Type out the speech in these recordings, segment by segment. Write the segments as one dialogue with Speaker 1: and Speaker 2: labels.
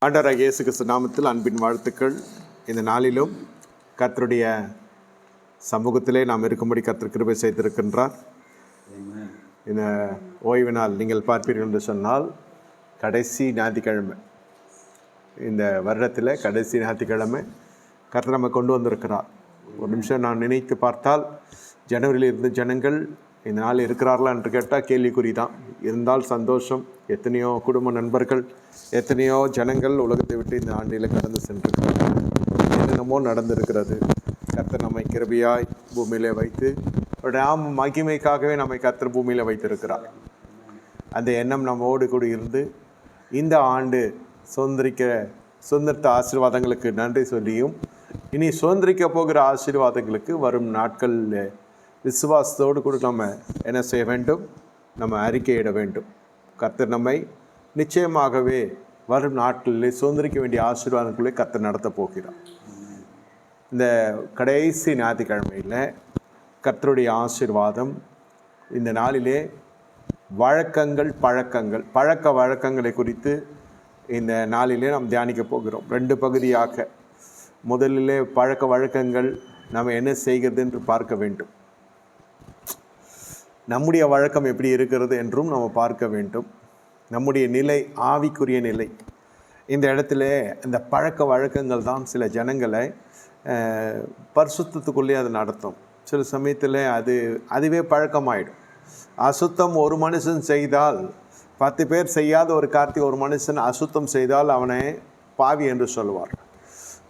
Speaker 1: ஆண்டவராகிய இயேசு கிறிஸ்து நாமத்தில் அன்பின் வாழ்த்துக்கள். இந்த நாளிலும் கர்த்தருடைய சமூகத்திலே நாம் இருக்கும்படி கர்த்தர் கிருபை செய்திருக்கின்றார். இந்த ஓய்வு நாள் நீங்கள் பார்ப்பீர்கள் என்று சொன்னால் கடைசி ஞாயிற்றுக்கிழமை, இந்த வருடத்தில் கடைசி ஞாயிற்றுக்கிழமை கர்த்தர் நம்ம கொண்டு வந்திருக்கிறார். ஒரு நிமிஷம் நான் நினைத்து பார்த்தால் ஜனவரியில் இருந்த ஜனங்கள் இந்த நாள் இருக்கிறார்களா என்று கேட்டால் கேள்விக்குறி தான். இருந்தால் சந்தோஷம். எத்தனையோ குடும்ப நண்பர்கள், எத்தனையோ ஜனங்கள் உலகத்தை விட்டு இந்த ஆண்டில் கடந்து சென்றிருக்கிறார்கள். என்னென்னமோ நடந்திருக்கிறது. கர்த்தர் நம்மை கிருபையாய் பூமியிலே வைத்து நாம் மகிமைக்காகவே நம்மை கர்த்தர் பூமியில் வைத்திருக்கிறார். அந்த எண்ணம் நம்மோடு கூட இருந்து இந்த ஆண்டு சுதந்திரத்த ஆசீர்வாதங்களுக்கு நன்றி சொல்லியும் இனி சுதந்திரிக்க போகிற ஆசீர்வாதங்களுக்கு வரும் நாட்களில் விசுவாசத்தோடு கூட நம்ம என்ன செய்ய வேண்டும்? நம்ம அறிக்கையிட வேண்டும். கர்த்தர் நம்மை நிச்சயமாகவே வரும் நாட்களில் சுதந்திரிக்க வேண்டிய ஆசீர்வாதங்களை கர்த்தர் நடத்த போகிறார். இந்த கடைசி ஞாயிற்றுக்கிழமையில் கர்த்தருடைய ஆசீர்வாதம் இந்த நாளிலே பழக்க வழக்கங்களை குறித்து இந்த நாளிலே நாம் தியானிக்க போகிறோம். 2 பகுதியாக. முதலிலே பழக்க வழக்கங்கள் நம்ம என்ன செய்கிறது என்று பார்க்க வேண்டும். நம்முடைய வழக்கம் எப்படி இருக்கிறது என்றும் நம்ம பார்க்க வேண்டும். நம்முடைய நிலை, ஆவிக்குரிய நிலை. இந்த இடத்துல இந்த பழக்க வழக்கங்கள் தான் சில ஜனங்களை பரிசுத்தத்துக்குள்ளே அது நடத்தும். சில சமயத்தில் அதுவே பழக்கமாயிடும். அசுத்தம் ஒரு மனுஷன் செய்தால் 10 பேர் செய்யாத ஒரு காரியத்தை ஒரு மனுஷன் அசுத்தம் செய்தால் அவனை பாவி என்று சொல்லுவார்.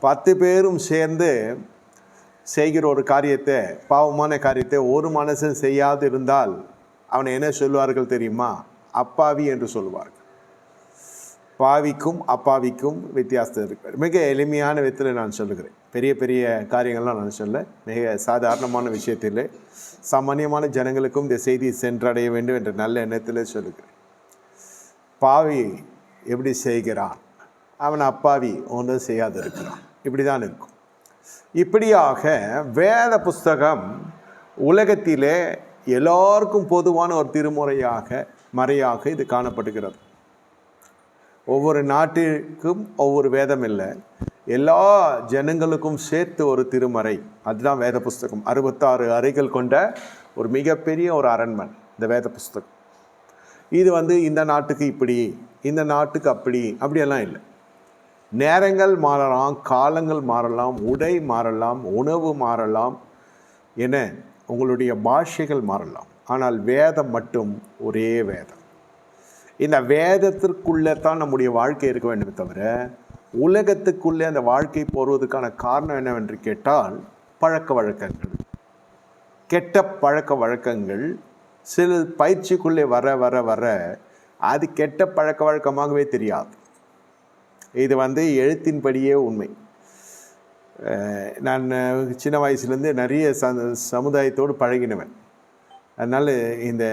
Speaker 1: 10 பேரும் சேர்ந்து செய்கிற ஒரு காரியத்தை, பாவமான காரியத்தை ஒரு மனுஷன் செய்யாது இருந்தால் அவனை என்ன சொல்வார்கள் தெரியுமா? அப்பாவி என்று சொல்வார்கள். பாவிக்கும் அப்பாவிக்கும் வித்தியாசம் இருக்கிறது. மிக எளிமையான விதத்தில் நான் சொல்லுகிறேன். பெரிய பெரிய காரியங்கள்லாம் நான் சொல்ல, மிக சாதாரணமான விஷயத்தில் சாமானியமான ஜனங்களுக்கும் இந்த செய்தி சென்றடைய வேண்டும் என்ற நல்ல எண்ணத்தில் சொல்லுகிறேன். பாவி எப்படி செய்கிறான், அவன் அப்பாவி ஒன்றும் செய்யாது இருக்கிறான். இப்படி தான் இருக்கும். இப்படியாக வேத புஸ்தகம் உலகத்திலே எல்லோருக்கும் பொதுவான ஒரு மறையாக இது காணப்படுகிறது. ஒவ்வொரு நாட்டிற்கும் ஒவ்வொரு வேதம் இல்லை, எல்லா ஜனங்களுக்கும் சேர்த்து ஒரு திருமறை. அதுதான் வேத புஸ்தகம். 66 அறைகள் கொண்ட ஒரு மிகப்பெரிய ஒரு அரண்மனை இந்த வேத புஸ்தகம். இது இந்த நாட்டுக்கு இப்படி, இந்த நாட்டுக்கு அப்படியெல்லாம் இல்லை. நேரங்கள் மாறலாம், காலங்கள் மாறலாம், உடை மாறலாம், உணவு மாறலாம், என உங்களுடைய பாஷைகள் மாறலாம். ஆனால் வேதம் மட்டும் ஒரே வேதம். இந்த வேதத்திற்குள்ளே தான் நம்முடைய வாழ்க்கை இருக்க வேண்டுமே தவிர உலகத்துக்குள்ளே அந்த வாழ்க்கை போடுவதற்கான காரணம் என்னவென்று கேட்டால் பழக்க வழக்கங்கள், கெட்ட பழக்க வழக்கங்கள் சில பயிற்சிக்குள்ளே வர வர வர அது கெட்ட பழக்க வழக்கமாகவே தெரியாது. இது எழுத்தின்படியே உண்மை. நான் சின்ன வயசுலேருந்து நிறைய சமுதாயத்தோடு பழகினவன். அதனால் இந்த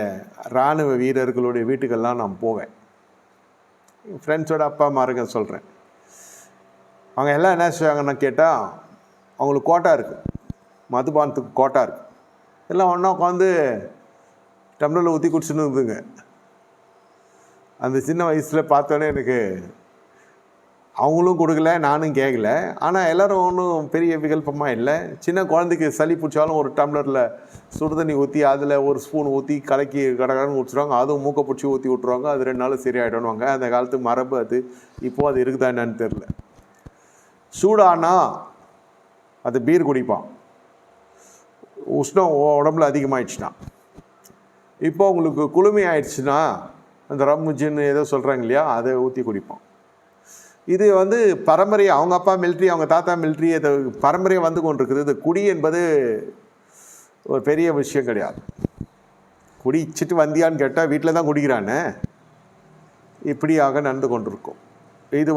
Speaker 1: இராணுவ வீரர்களுடைய வீட்டுக்கெல்லாம் நான் போவேன். ஃப்ரெண்ட்ஸோட அப்பா அம்மாருங்க சொல்கிறேன். அவங்க எல்லாம் என்ன செய்வாங்கன்னு கேட்டால், அவங்களுக்கு கோட்டா இருக்குது, மதுபானத்துக்கு கோட்டா இருக்குது. எல்லாம் ஒன்றா உட்காந்து டம்ளரில் ஊற்றி குடிச்சுன்னு இருக்குதுங்க. அந்த சின்ன வயசில் பார்த்தோன்னே எனக்கு அவங்களும் கொடுக்கல, நானும் கேட்கல. ஆனால் எல்லோரும் ஒன்றும் பெரிய விகல்பமாக இல்லை. சின்ன குழந்தைக்கு சளி பிடிச்சாலும் ஒரு டம்ளரில் சுடுதண்ணி ஊற்றி அதில் ஒரு ஸ்பூன் ஊற்றி கலக்கி கடகடன்னு ஊற்றுறாங்க. அதுவும் மூக்கை பிடிச்சி ஊற்றி விட்ருவாங்க. அது 2 நாள் சரியாயிடுவாங்க. அந்த காலத்து மரபு அது. இப்போது அது இருக்குதா என்னன்னு தெரில. சூடானா அது பீர் குடிப்பான். உஷ்ணம் உடம்புல அதிகமாகிடுச்சுன்னா. இப்போ உங்களுக்கு குளுமை ஆயிடுச்சுன்னா அந்த ரம்மு ஜின்னு ஏதோ சொல்கிறாங்க இல்லையா, அதை ஊற்றி குடிப்பான். இது பரம்பரை. அவங்க அப்பா மிலிட்ரி, அவங்க தாத்தா மிலிட்ரி, அது பரம்பரையாக கொண்டிருக்குது. இது குடி என்பது ஒரு பெரிய விஷயம் கிடையாது. குடிச்சிட்டு வந்தியான்னு கேட்டால் வீட்டில் தான் குடிக்கிறானே. இப்படியாக நடந்து கொண்டிருக்கும். இது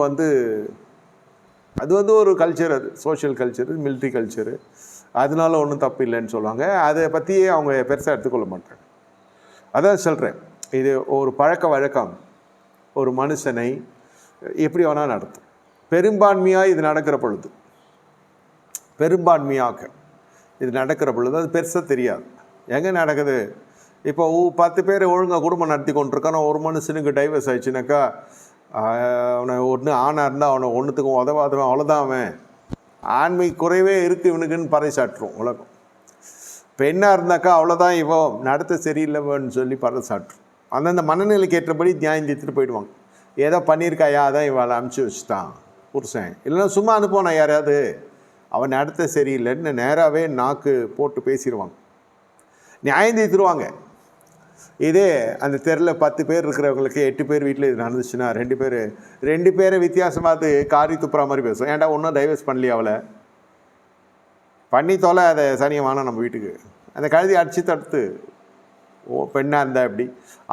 Speaker 1: அது ஒரு கல்ச்சர், அது சோஷியல் கல்ச்சரு, மிலிட்ரி கல்ச்சரு. அதனால ஒன்றும் தப்பு இல்லைன்னு சொல்லுவாங்க. அதை பற்றியே அவங்க பெருசாக எடுத்துக்கொள்ள மாட்டாங்க. அதான் சொல்கிறேன், இது ஒரு பழக்க வழக்கம் ஒரு மனுஷனை எப்படி வேணால் நடத்தும். பெரும்பான்மையாக இது நடக்கிற பொழுது அது பெருசாக தெரியாது. எங்கே நடக்குது? இப்போ 10 பேர் ஒழுங்காக குடும்பம் நடத்தி கொண்டிருக்கானோ ஒரு மனுஷனுக்கு டைவர்ஸ் ஆயிடுச்சுனாக்கா அவனை ஒன்று ஆணாக இருந்தால் அவனை ஒன்றுத்துக்கும் உதவாதவன், அவ்வளோதான் அவன், ஆண்மை குறைவே இருக்குது இவனுக்குன்னு பறைசாட்டுரும் உலகம். பெண்ணாக இருந்தாக்கா அவ்வளோதான், இவோ நடத்த சரியில்லைன்னு சொல்லி பறைசாட்டுரும். அந்தந்த மனநிலைக்கு ஏற்றபடி நியாயம் தீர்த்துட்டு போயிடுவாங்க. ஏதோ பண்ணியிருக்காயா, அதான் இவளை அமுச்சு வச்சுட்டான் புருஷன், இல்லைன்னா சும்மா அனுப்புவானா யாரையாவது, அவன் நடத்த சரியில்லைன்னு நேராகவே நாக்கு போட்டு பேசிடுவாங்க, நியாயம் தீர்த்துருவாங்க. இதே அந்த தெருவில் 10 பேர் இருக்கிறவங்களுக்கு 8 பேர் வீட்டில் இது நடந்துச்சுன்னா 2 பேரை வித்தியாசமாவது காரி துப்புற மாதிரி பேசும். ஏன்டா ஒன்றும் டைவர்ஸ் பண்ணலையா, அவளை பண்ணி தொலை, அதை சனியமான நம்ம வீட்டுக்கு அந்த கழுதி அடித்து தடுத்து. பெண்ணாக இருந்தால் எப்படி,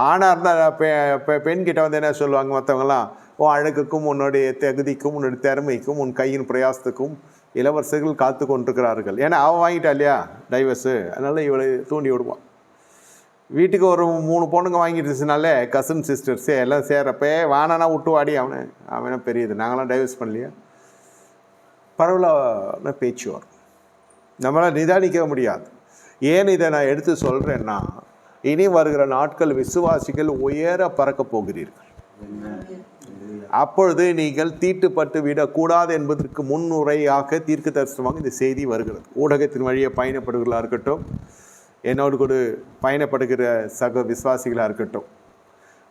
Speaker 1: ஆணாக இருந்தால் பெண்கிட்ட வந்து என்ன சொல்லுவாங்க மற்றவங்களாம், அழகுக்கும் உன்னுடைய தகுதிக்கும் உன்னுடைய திறமைக்கும் உன் கையின் பிரயாசத்துக்கும் இளவரசர்கள் காத்து கொண்டிருக்கிறார்கள். ஏன்னா அவன் வாங்கிட்டா இல்லையா டைவர்ஸு, அதனால் இவளை தூண்டி விடுவான். வீட்டுக்கு ஒரு 3 பொண்ணுங்க வாங்கிட்டுச்சுனாலே கசின் சிஸ்டர்ஸே எல்லாம் சேர்றப்ப வானானா விட்டு வாடி, அவனை பெரியது, நாங்களாம் டைவர்ஸ் பண்ணலையா, பரவலான பேச்சு வரும். நம்மளால் நிதானிக்க முடியாது. ஏன் இதை நான் எடுத்து சொல்கிறேன்னா, இனி வருகிற நாட்கள் விசுவாசிகள் உயர பறக்க போகிறீர்கள். அப்பொழுது நீங்கள் தீட்டுப்பட்டு விடக்கூடாது என்பதற்கு முன்னுரையாக தீர்க்க தரிசனமாக இந்த செய்தி வருகிறது. ஊடகத்தின் வழியே பயணப்படுகிறவர்களாக இருக்கட்டும், என்னோடு கூட பயணப்படுகிற சக விசுவாசிகளாக இருக்கட்டும்,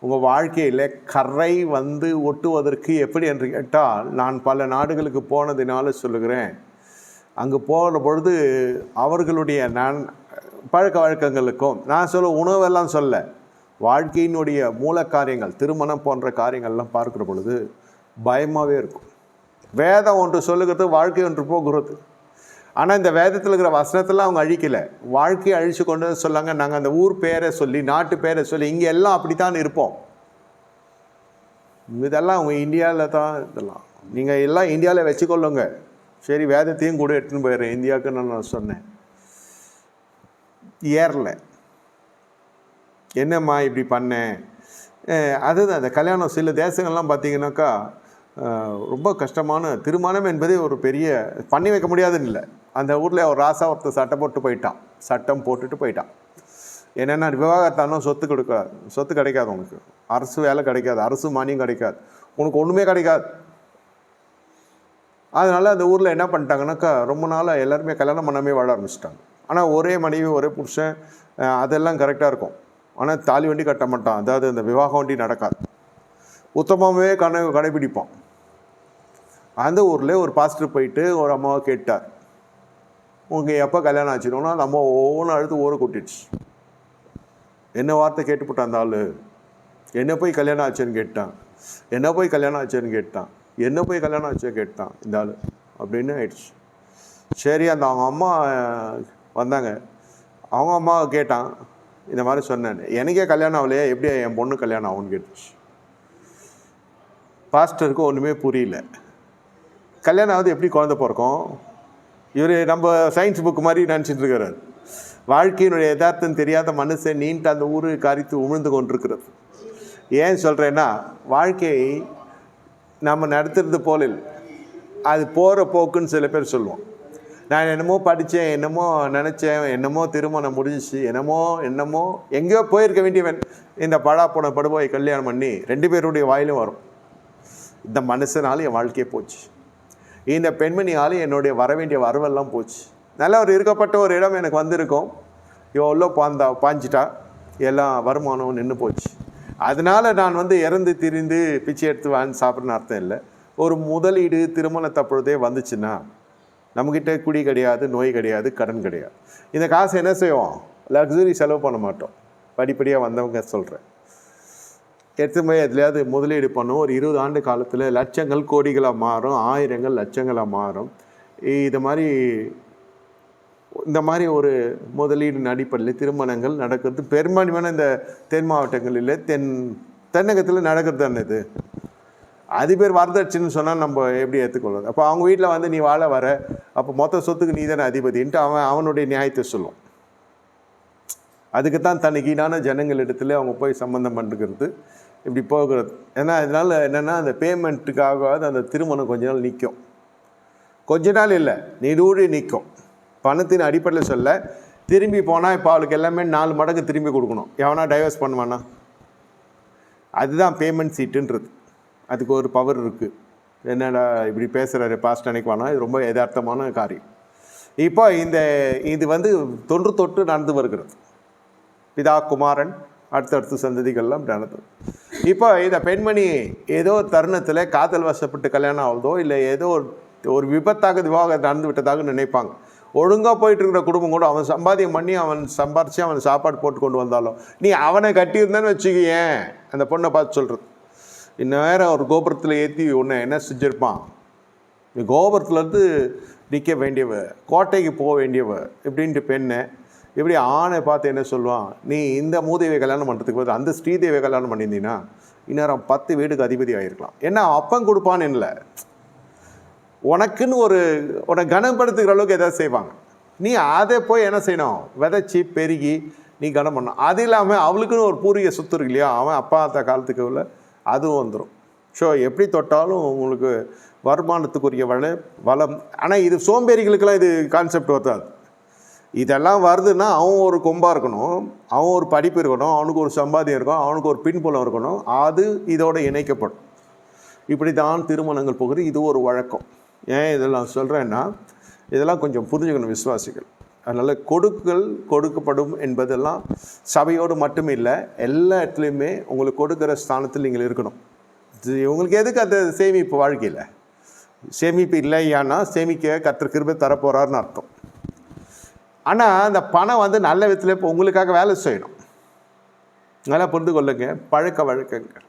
Speaker 1: உங்கள் வாழ்க்கையில் கரை வந்து ஒட்டுவதற்கு எப்படி என்று கேட்டால், நான் பல நாடுகளுக்கு போனதினால சொல்லுகிறேன். அங்கே போகிற பொழுது அவர்களுடைய பழக்க வழக்கங்களுக்கும், நான் சொல்ல உணவெல்லாம் சொல்ல, வாழ்க்கையினுடைய மூல காரியங்கள், திருமணம் போன்ற காரியங்கள்லாம் பார்க்குற பொழுது பயமாகவே இருக்கும். வேதம் ஒன்று சொல்லுகிறது, வாழ்க்கை ஒன்று போகிறது. ஆனால் இந்த வேதத்தில் இருக்கிற வசனத்தெல்லாம் அவங்க அழிக்கலை, வாழ்க்கையை அழித்து கொண்டு சொல்லாங்க. நாங்கள் அந்த ஊர் பேரை சொல்லி, நாட்டு பேரை சொல்லி, இங்கே எல்லாம் அப்படித்தான் இருப்போம். இதெல்லாம் அவங்க இந்தியாவில் தான், இதெல்லாம் நீங்கள் எல்லாம் இந்தியாவில் வச்சுக்கொள்ளுங்க. சரி, வேதத்தையும் கூட எடுத்துன்னு போயிடுறேன் இந்தியாவுக்கு நான் சொன்னேன். ஏறல, என்னம்மா இப்படி பண்ணேன், அதுதான் அந்த கல்யாணம். சில தேசங்கள்லாம் பார்த்தீங்கன்னாக்கா ரொம்ப கஷ்டமான திருமணம் என்பதே ஒரு பெரிய பண்ணி வைக்க முடியாதுன்னு இல்லை. அந்த ஊரில் ஒரு ராசா ஒருத்தர் சட்டம் போட்டுட்டு போயிட்டான். என்னென்னா விவாகரத்தானும் சொத்து கிடைக்காது, உனக்கு அரசு வேலை கிடைக்காது, அரசு மானியம் கிடைக்காது, உனக்கு ஒன்றுமே கிடைக்காது. அதனால் அந்த ஊரில் என்ன பண்ணிட்டாங்கன்னாக்கா, ரொம்ப நாளாக எல்லாருமே கல்யாணம் பண்ணாமே வாழ ஆரம்பிச்சிட்டாங்க. ஆனால் ஒரே மனைவி ஒரே புருஷன் அதெல்லாம் கரெக்டாக இருக்கும். ஆனால் தாலி வண்டி கட்ட மாட்டான், அதாவது அந்த விவாக வண்டி நடக்காது. உத்தமமே கடைபிடிப்பான். அந்த ஊரில் ஒரு பாஸ்டர் போயிட்டு ஒரு அம்மாவை கேட்டார், உங்களுக்கு எப்போ கல்யாணம் ஆச்சுன்னா அந்த அம்மா ஒவ்வொன்றும் அழுது ஊரை கொட்டிடுச்சு. என்ன வார்த்தை கேட்டுப்பட்டான் அந்த ஆள், என்ன போய் கல்யாணம் ஆச்சுன்னு கேட்டான், என்ன போய் கல்யாணம் ஆச்சுன்னு கேட்டான் இந்த ஆள் அப்படின்னு ஆயிடுச்சு. சரி, அந்த அவங்க அம்மா வந்தாங்க. அவங்க அம்மாவை கேட்டான், இந்த மாதிரி சொன்னேன், எனக்கே கல்யாணம் ஆகலையே, எப்படி என் பொண்ணு கல்யாணம் ஆகும்னு கேட்டுச்சு. பாஸ்டருக்கு ஒன்றுமே புரியல. கல்யாணம் ஆகுது எப்படி குழந்தை பிறக்கும், இவர் நம்ம சயின்ஸ் புக்கு மாதிரி நினச்சிட்டு இருக்கிறார். வாழ்க்கையினுடைய யதார்த்தம் தெரியாத மனுஷன் நீண்ட அந்த ஊரு காரித்து உமிழ்ந்து கொண்டிருக்கிறது. ஏன் சொல்கிறேன்னா, வாழ்க்கை நம்ம நடத்துறது போல இல்லை, அது போகிற போக்குன்னு சில பேர் சொல்லுவோம். நான் என்னமோ படித்தேன், என்னமோ நினச்சேன், என்னமோ திருமணம் முடிஞ்சிச்சு, என்னமோ எங்கேயோ போயிருக்க வேண்டியவன் இந்த பழாப்போன படுபோயை கல்யாணம் பண்ணி 2 பேருடைய வாயிலும் வரும். இந்த மனுஷனாலும் என் வாழ்க்கையே போச்சு, இந்த பெண்மணியாலும் என்னுடைய வர வேண்டிய வரவெல்லாம் போச்சு. நல்ல ஒரு இருக்கப்பட்ட ஒரு இடம் எனக்கு வந்திருக்கும், எவ்வளோ பாஞ்சிட்டா எல்லாம் வருமானம் நின்று போச்சு. அதனால் நான் இறந்து திரிந்து பிச்சை எடுத்து வாங்கி சாப்பிட்றன்னு அர்த்தம் இல்லை. ஒரு முதலீடு திருமணத்தை அப்பொழுதே வந்துச்சுன்னா நம்மக்கிட்ட குடி கிடையாது, நோய் கிடையாது, கடன் கிடையாது. இந்த காசு என்ன செய்வோம், லக்ஸுரி செலவு பண்ண மாட்டோம். படிப்படியாக வந்தவங்க சொல்கிறேன், எடுத்து போய் எதுலையாவது முதலீடு பண்ணுவோம். ஒரு 20 ஆண்டு காலத்தில் லட்சங்கள் கோடிகளாக மாறும், ஆயிரங்கள் லட்சங்களாக மாறும். இந்த மாதிரி ஒரு முதலீடு அடிப்படையில் திருமணங்கள் நடக்கிறது பெரும்பான்மையான இந்த தென் மாவட்டங்களில் தென்னகத்தில் நடக்கிறது தானே. இது அதிபர் வரதட்சணைன்னு சொன்னால் நம்ம எப்படி ஏற்றுக்கொள்வது? அப்போ அவங்க வீட்டில் நீ வாழ வர, அப்போ மொத்த சொத்துக்கு நீ தானே அதிபதின்ட்டு அவனுடைய நியாயத்தை சொல்லும். அதுக்கு தான் தனக்கீடான ஜனங்களிடத்துல அவங்க போய் சம்மந்தம் பண்ணுறது இப்படி போகிறது. ஏன்னா இதனால் என்னென்னா, அந்த பேமெண்ட்டுக்காக அந்த திருமணம் கொஞ்ச நாள் நிற்கும். கொஞ்ச நாள் இல்லை, நீடூழி நிற்கும். பணத்தின் அடிப்படையில் சொல்ல, திரும்பி போனால் இப்போ அவளுக்கு எல்லாமே 4 மடங்கு திரும்பி கொடுக்கணும். எவனா டைவர்ஸ் பண்ணுவானா? அதுதான் பேமெண்ட் சீட்டுன்றது. அதுக்கு ஒரு பவர் இருக்குது. என்னடா இப்படி பேசுகிறாரு பாஸ்ட் நினைக்குவானா, இது ரொம்ப யதார்த்தமான காரியம். இப்போ இது வந்து தொன்று தொட்டு நடந்து வருகிறது. பிதா குமாரன் அடுத்தடுத்த சந்ததிகள்லாம் நடந்தது. இப்போ இந்த பெண்மணி ஏதோ தருணத்தில் காதல் வசப்பட்டு கல்யாணம் ஆகுதோ, இல்லை ஏதோ ஒரு விபத்தாக விவாகம் நடந்து விட்டதாக நினைப்பாங்க. ஒழுங்காக போயிட்டு இருக்கிற குடும்பம் கூட அவன் சம்பாத்தியம் பண்ணி அவன் சம்பாரித்து அவன் சாப்பாடு போட்டு கொண்டு வந்தாலும் நீ அவனை கட்டியிருந்தேன்னு வச்சுக்கேன், அந்த பொண்ணை பார்த்து சொல்கிறது, இந்நேரம் ஒரு கோபுரத்தில் ஏற்றி உன்னை என்ன செஞ்சுருப்பான், நீ கோபுரத்துலேருந்து நிற்க வேண்டியவ, கோட்டைக்கு போக வேண்டியவ இப்படின்ட்டு பெண்ணை இப்படி ஆணை பார்த்து என்ன சொல்லுவான், நீ இந்த மூதேவியை கல்யாணம் பண்ணுறதுக்கு பதில் அந்த ஸ்ரீதேவியை கல்யாணம் பண்ணியிருந்தீங்கன்னா இந்நேரம் 10 வீடுக்கு அதிபதி ஆகிருக்கலாம். ஏன்னா அப்பன் கொடுப்பான்னு இல்லை, உனக்குன்னு உன்னை கனப்படுத்துகிற அளவுக்கு எதாவது செய்வாங்க. நீ அதை போய் என்ன செய்யணும், விதைச்சி பெருகி நீ கனம் பண்ணணும். அது இல்லாமல் அவளுக்குன்னு ஒரு பூர்வீக சொத்து இருக்கு இல்லையா, அவன் அப்பா அத்தா காலத்துக்கு உள்ள அதுவும் வந்துடும். ஸோ எப்படி தொட்டாலும் உங்களுக்கு வருமானத்துக்குரிய வளம். ஆனால் இது சோம்பேறிகளுக்கெல்லாம் இது கான்செப்ட் வராது. இதெல்லாம் வருதுன்னா அவன் ஒரு கொம்பாக இருக்கணும், அவன் ஒரு படிப்பு இருக்கணும், அவனுக்கு ஒரு சம்பாதியம் இருக்கணும், அவனுக்கு ஒரு பின்புலம் இருக்கணும், அது இதோடு இணைக்கப்படும். இப்படி தான் திருமணங்கள் போகுது. இது ஒரு வழக்கம். ஏன் இதெல்லாம் சொல்கிறேன்னா, இதெல்லாம் கொஞ்சம் புரிஞ்சுக்கணும் விசுவாசிகள். அதனால் கொடுக்கப்படும் என்பதெல்லாம் சபையோடு மட்டும் இல்லை, எல்லா இடத்துலையுமே உங்களுக்கு கொடுக்குற ஸ்தானத்தில் நீங்கள் இருக்கணும். உங்களுக்கு எதுக்கு அந்த சேமிப்பு வாழ்க்கையில் சேமிப்பு இல்லையானா சேமிக்க கர்த்தர் கிருபை தரப்போகிறாருன்னு அர்த்தம். ஆனால் அந்த பணம் வந்து நல்ல விதத்தில் இப்போ உங்களுக்காக வேலை செய்யணும். நல்லா புரிந்து கொள்ளுங்க. பழக்க வழக்கங்கள்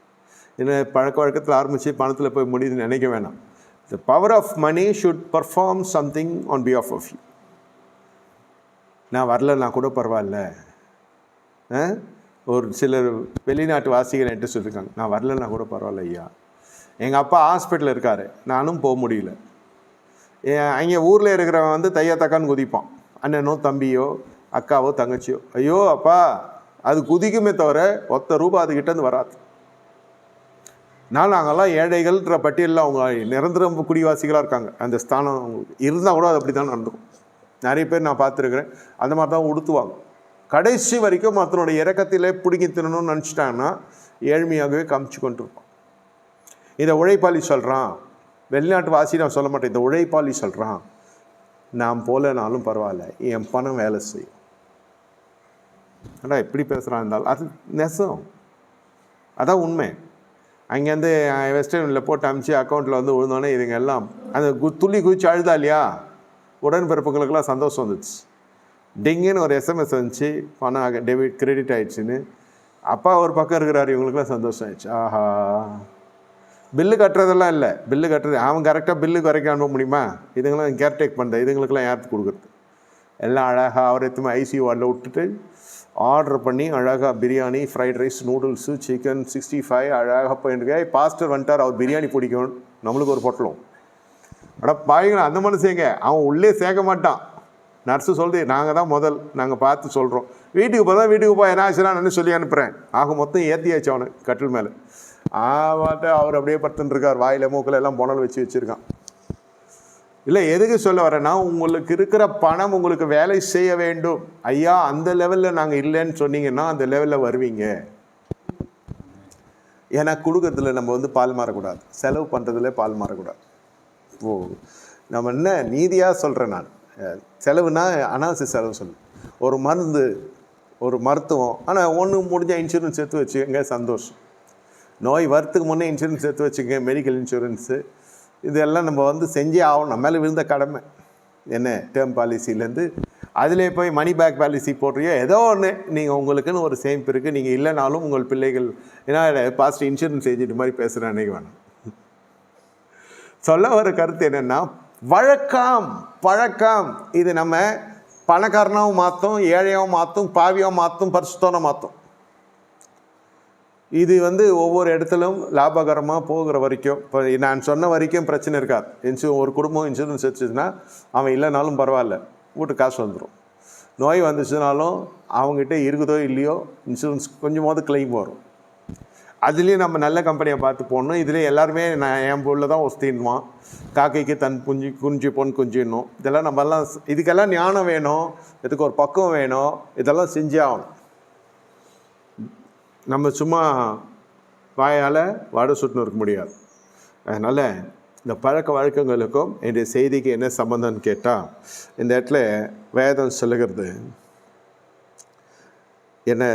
Speaker 1: என்ன, பழக்க வழக்கத்தில் ஆரம்பித்து பணத்தில் போய் முடியுதுன்னு நினைக்க வேணாம். The power of money should perform something on behalf of you. நான் வரலன்னா கூட பரவாயில்ல. ஒரு சிலர் வெளிநாட்டு வாசிகள் என்கிட்ட சொல்லியிருக்காங்க, நான் வரலன்னா கூட பரவாயில்ல ஐயா, எங்கள் அப்பா ஹாஸ்பிட்டலில் இருக்கார், நானும் போக முடியல. அங்கே ஊரில் இருக்கிறவன் வந்து தையா தக்கான்னு குதிப்பான், அண்ணனோ தம்பியோ அக்காவோ தங்கச்சியோ. ஐயோ அப்பா, அது குதிக்குமே தவிர ₹1 அதுக்கிட்டேருந்து வராது. நாங்கள்லாம் ஏழைகள்ன்ற பட்டியலில் அவங்க நிரந்தரம் குடிவாசிகளாக இருக்காங்க. அந்த ஸ்தானம் இருந்தால் கூட அது அப்படி தான் நடந்துக்கும். நிறைய பேர் நான் பார்த்துருக்குறேன், அந்த மாதிரி தான் உடுத்துவாங்க. கடைசி வரைக்கும் மற்றனுடைய இறக்கத்திலே பிடிங்கி தின்னணும்னு நினச்சிட்டாங்கன்னா ஏழ்மையாகவே காமிச்சு கொண்டிருப்பான். இதை உழைப்பாளி சொல்கிறான், வெளிநாட்டு வாசி நான் சொல்ல மாட்டேன், இந்த உழைப்பாளி சொல்கிறான், நான் போலனாலும் பரவாயில்ல, என் பணம் வேலை செய்யும். ஆனால் எப்படி பேசுகிறான் இருந்தாலும் அது நெசம், அதான் உண்மை. அங்கேருந்து வெஸ்டர்னில் போட்டு அமுச்சு அக்கௌண்ட்டில் வந்து விழுந்தோடனே இதுங்க எல்லாம் அந்த துள்ளி குதிச்சு அழுதா இல்லையா, உடன்பிறப்புகளுக்கெல்லாம் சந்தோஷம் வந்துச்சு. டிங்குன்னு ஒரு எஸ்எம்எஸ் வந்துச்சு, பணம் டெபிட் கிரெடிட் ஆகிடுச்சின்னு. அப்பா ஒரு பக்கம் இருக்கிறாரு, இவங்களுக்குலாம் சந்தோஷம் ஆயிடுச்சு. ஆஹா, பில்லு கட்டுறதெல்லாம் இல்லை, பில்லு கட்டுறது அவன் கரெக்டாக பில்லு குறைக்க அனுப்ப முடியுமா, இதுங்களாம் கேர்டேக் பண்ணுறது, இதுங்களுக்கெல்லாம் யாருக்கு கொடுக்குறது. எல்லாம் அழகாக அவர் எத்துமே ஐசியூ வார்டில் விட்டுட்டு ஆர்டர் பண்ணி அழகாக biryani, fried rice, noodles, chicken 65 அழகாக போயிட்டு பாஸ்டர் வந்துட்டார், அவர் பிரியாணி பிடிக்கும், நம்மளுக்கு ஒரு பொட்டலம். ஆனால் பாய்ங்களா அந்த மனுஷங்க அவன் உள்ளே சேர்க்க மாட்டான். நர்ஸு சொல்லுது, நாங்கள் தான் முதல், நாங்கள் பார்த்து சொல்கிறோம், வீட்டுக்கு போதான் வீட்டுக்கு போய் என்ன ஆச்சுன்னா நான் சொல்லி அனுப்புகிறேன். ஆக மொத்தம் ஏற்றியாச்சு அவனு கட்டில் மேலே. ஆமாட்ட அவர் அப்படியே படுத்துன்னு இருக்கார், வாயில் மூக்கில் எல்லாம் புனல் வச்சுருக்கான். இல்லை, எதுக்கு சொல்ல வரேன்னா, உங்களுக்கு இருக்கிற பணம் உங்களுக்கு வேலை செய்ய வேண்டும். ஐயா அந்த லெவலில் நாங்கள் இல்லைன்னு சொன்னீங்கன்னா அந்த லெவலில் வருவீங்க. ஏன்னா கொடுக்கறதுல நம்ம வந்து பால் மாறக்கூடாது, செலவு பண்ணுறதுல பால் மாறக்கூடாது. நம்ம என்ன நீதியாக சொல்கிறேன் நான், செலவுனா அனாவசிய செலவு சொல்லு. ஒரு மருந்து, ஒரு மருத்துவம், ஆனால் ஒன்று முடிஞ்சால் இன்சூரன்ஸ் எடுத்து வச்சுக்கோங்க, சந்தோஷம். நோய் வரத்துக்கு முன்னே இன்சூரன்ஸ் எடுத்து வச்சுக்கோங்க, மெடிக்கல் இன்சூரன்ஸு. இதெல்லாம் நம்ம வந்து செஞ்சே ஆகணும், நம்ம மேலே விழுந்த கடமை. என்ன டேர்ம் பாலிசிலேருந்து அதிலே போய் மணி பேக் பாலிசி போடுறியோ ஏதோ ஒன்று, நீங்கள் உங்களுக்குன்னு ஒரு சேமிப்பு இருக்குது. நீங்கள் இல்லைனாலும் உங்கள் பிள்ளைகள், ஏன்னா பாஸ்ட் இன்சூரன்ஸ் ஏஜென்ட் மாதிரி பேசுகிறேன் அன்றைக்கி வேணும். சொல்ல வர கருத்து என்னென்னா, பழக்கம் இது நம்ம பணக்காரனாகவும் மாற்றும், ஏழையாகவும் மாற்றும், பாவியாகவும் மாற்றும், பரிசுத்தமாக மாற்றும். இது வந்து ஒவ்வொரு இடத்துலையும் லாபகரமாக போகிற வரைக்கும், இப்போ நான் சொன்ன வரைக்கும் பிரச்சனை இருக்காது. ஒரு குடும்பம் இன்சூரன்ஸ் வச்சுச்சுன்னா அவன் இல்லைனாலும் பரவாயில்ல, வீட்டு காசு வந்துடும். நோய் வந்துச்சுனாலும் அவங்ககிட்ட இருக்குதோ இல்லையோ இன்சூரன்ஸ் கொஞ்சமாவது கிளைம் வரும். அதுலேயும் நம்ம நல்ல கம்பெனியை பார்த்து போடணும். இதுலேயும் எல்லாருமே நான் என் பொருளில் தான் ஒஸ்தின்வான், காக்கைக்கு தன் குஞ்சு பொன் குஞ்சிடணும். இதெல்லாம் நம்மெல்லாம், இதுக்கெல்லாம் ஞானம் வேணும், இதுக்கு ஒரு பக்குவம் வேணும், இதெல்லாம் செஞ்சே ஆகணும். நம்ம சும்மா வாயால் வடை சுட்டுன்னு இருக்க முடியாது. அதனால் இந்த பழக்க வழக்கங்களுக்கும் என்னுடைய செய்திக்கு என்ன சம்பந்தம்னு கேட்டால், இந்த இடத்துல வேதம் சொல்லுகிறது என்ன,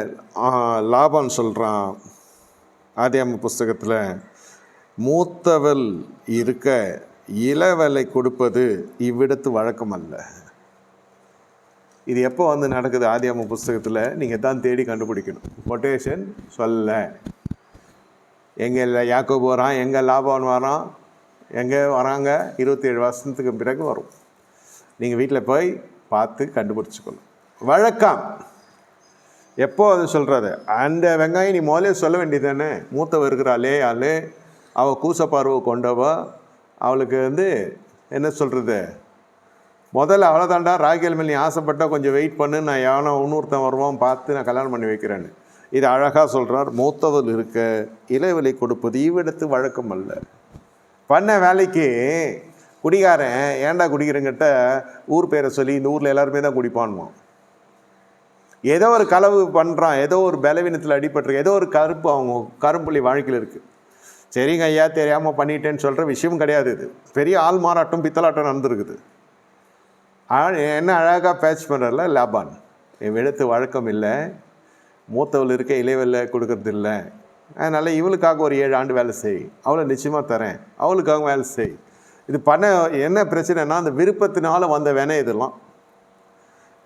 Speaker 1: லாபான் சொல்கிறான் ஆதியாகம புஸ்தகத்தில், மூத்தவள் இருக்க இளவலை கொடுப்பது இவ்விடத்து வழக்கம் அல்ல. இது எப்போ வந்து நடக்குது ஆதியாகம புஸ்தகத்தில்? நீங்கள் தான் தேடி கண்டுபிடிக்கணும். கொட்டேஷன் சொல்ல, எங்கே யாக்கோபு வரான், எங்கே லாபான் வரான், எங்கே வராங்க, 27 வருஷத்துக்கு பிறகு வரும். நீங்கள் வீட்டில் போய் பார்த்து கண்டுபிடிச்சிக்கணும். வழக்கம் எப்போ அது சொல்கிறது? அந்த வெங்காயம் நீ முதலே சொல்ல வேண்டியது தானே. மூத்தவ இருக்கிறாளே ஆள், அவள் கூசப்பார்வை கொண்டவா, அவளுக்கு வந்து என்ன சொல்கிறது, முதல்ல அவ்வளோதாண்டா, ராகேல் மேல் நீ ஆசைப்பட்டால் கொஞ்சம் வெயிட் பண்ணு, நான் எவனோ இன்னொருத்தன் வருவான் பார்த்து நான் கல்யாணம் பண்ணி வைக்கிறேன்னு. இது அழகாக சொல்கிறார். மூத்தவள் இருக்க இளவலை கொடுப்பது இவ்விடத்து வழக்கம் அல்ல. பண்ண வேலைக்கு குடிகாரன் ஏன்டா குடிக்கிறங்கிட்ட ஊர் பேரை சொல்லி இந்த ஊரில் எல்லாருமே தான் குடிப்பான்மா. ஏதோ ஒரு களவு பண்ணுறான், ஏதோ ஒரு பலவீனத்தில் அடிபட்டுருக்கு, ஏதோ ஒரு கருப்பு அவங்க கரும்புள்ளி வாழ்க்கையில் இருக்குது. சரிங்க ஐயா தெரியாமல் பண்ணிட்டேன்னு சொல்கிற விஷயம் கிடையாது. இது பெரிய ஆள் மாறாட்டம் பித்தலாட்டம் நடந்துருக்குது. என்ன அழகாக பேட்ச் பண்ணுறல லாபான், இவ்விடத்து வழக்கம் இல்லை, மூத்தவள் இருக்க இளைவலை கொடுக்கறது இல்லை, அதனால் இவளுக்காக ஒரு 7 ஆண்டு வேலை செய், அவளை நிச்சயமாக தரேன், அவளுக்காக வேலை செய். இது பண்ண என்ன பிரச்சனைனா, அந்த விருப்பத்தினால வந்த வேணை இதெல்லாம்.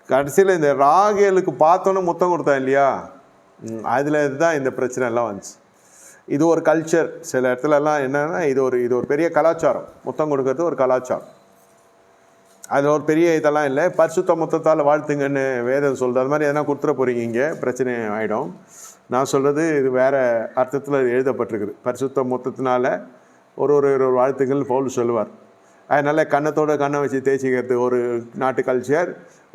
Speaker 1: கடைசியில் இந்த ராகேலுக்கு பார்த்தோன்னே முத்தம் கொடுத்தா இல்லையா, அதில் தான் இந்த பிரச்சனை எல்லாம் வந்துச்சு. இது ஒரு கல்ச்சர். சில இடத்துலலாம் என்னென்னா இது ஒரு பெரிய கலாச்சாரம். முத்தம் கொடுக்கறது ஒரு கலாச்சாரம். அதில் ஒரு பெரிய இதெல்லாம் இல்லை. பரிசுத்த முத்தத்தால் வாழ்த்துங்கன்னு வேதம் சொல்கிறது. அது மாதிரி எதனா கொடுத்துட போகிறீங்க, இங்கே பிரச்சனை ஆகிடும். நான் சொல்கிறது இது வேறு அர்த்தத்தில் எழுதப்பட்டிருக்குது. பரிசுத்த முத்தத்தினால ஒரு வாழ்த்துங்கள் பவுல் சொல்லுவார். அதனால் கண்ணத்தோடு கண்ணை வச்சு தேய்ச்சிக்கிறது ஒரு நாட்டு கல்ச்சர்,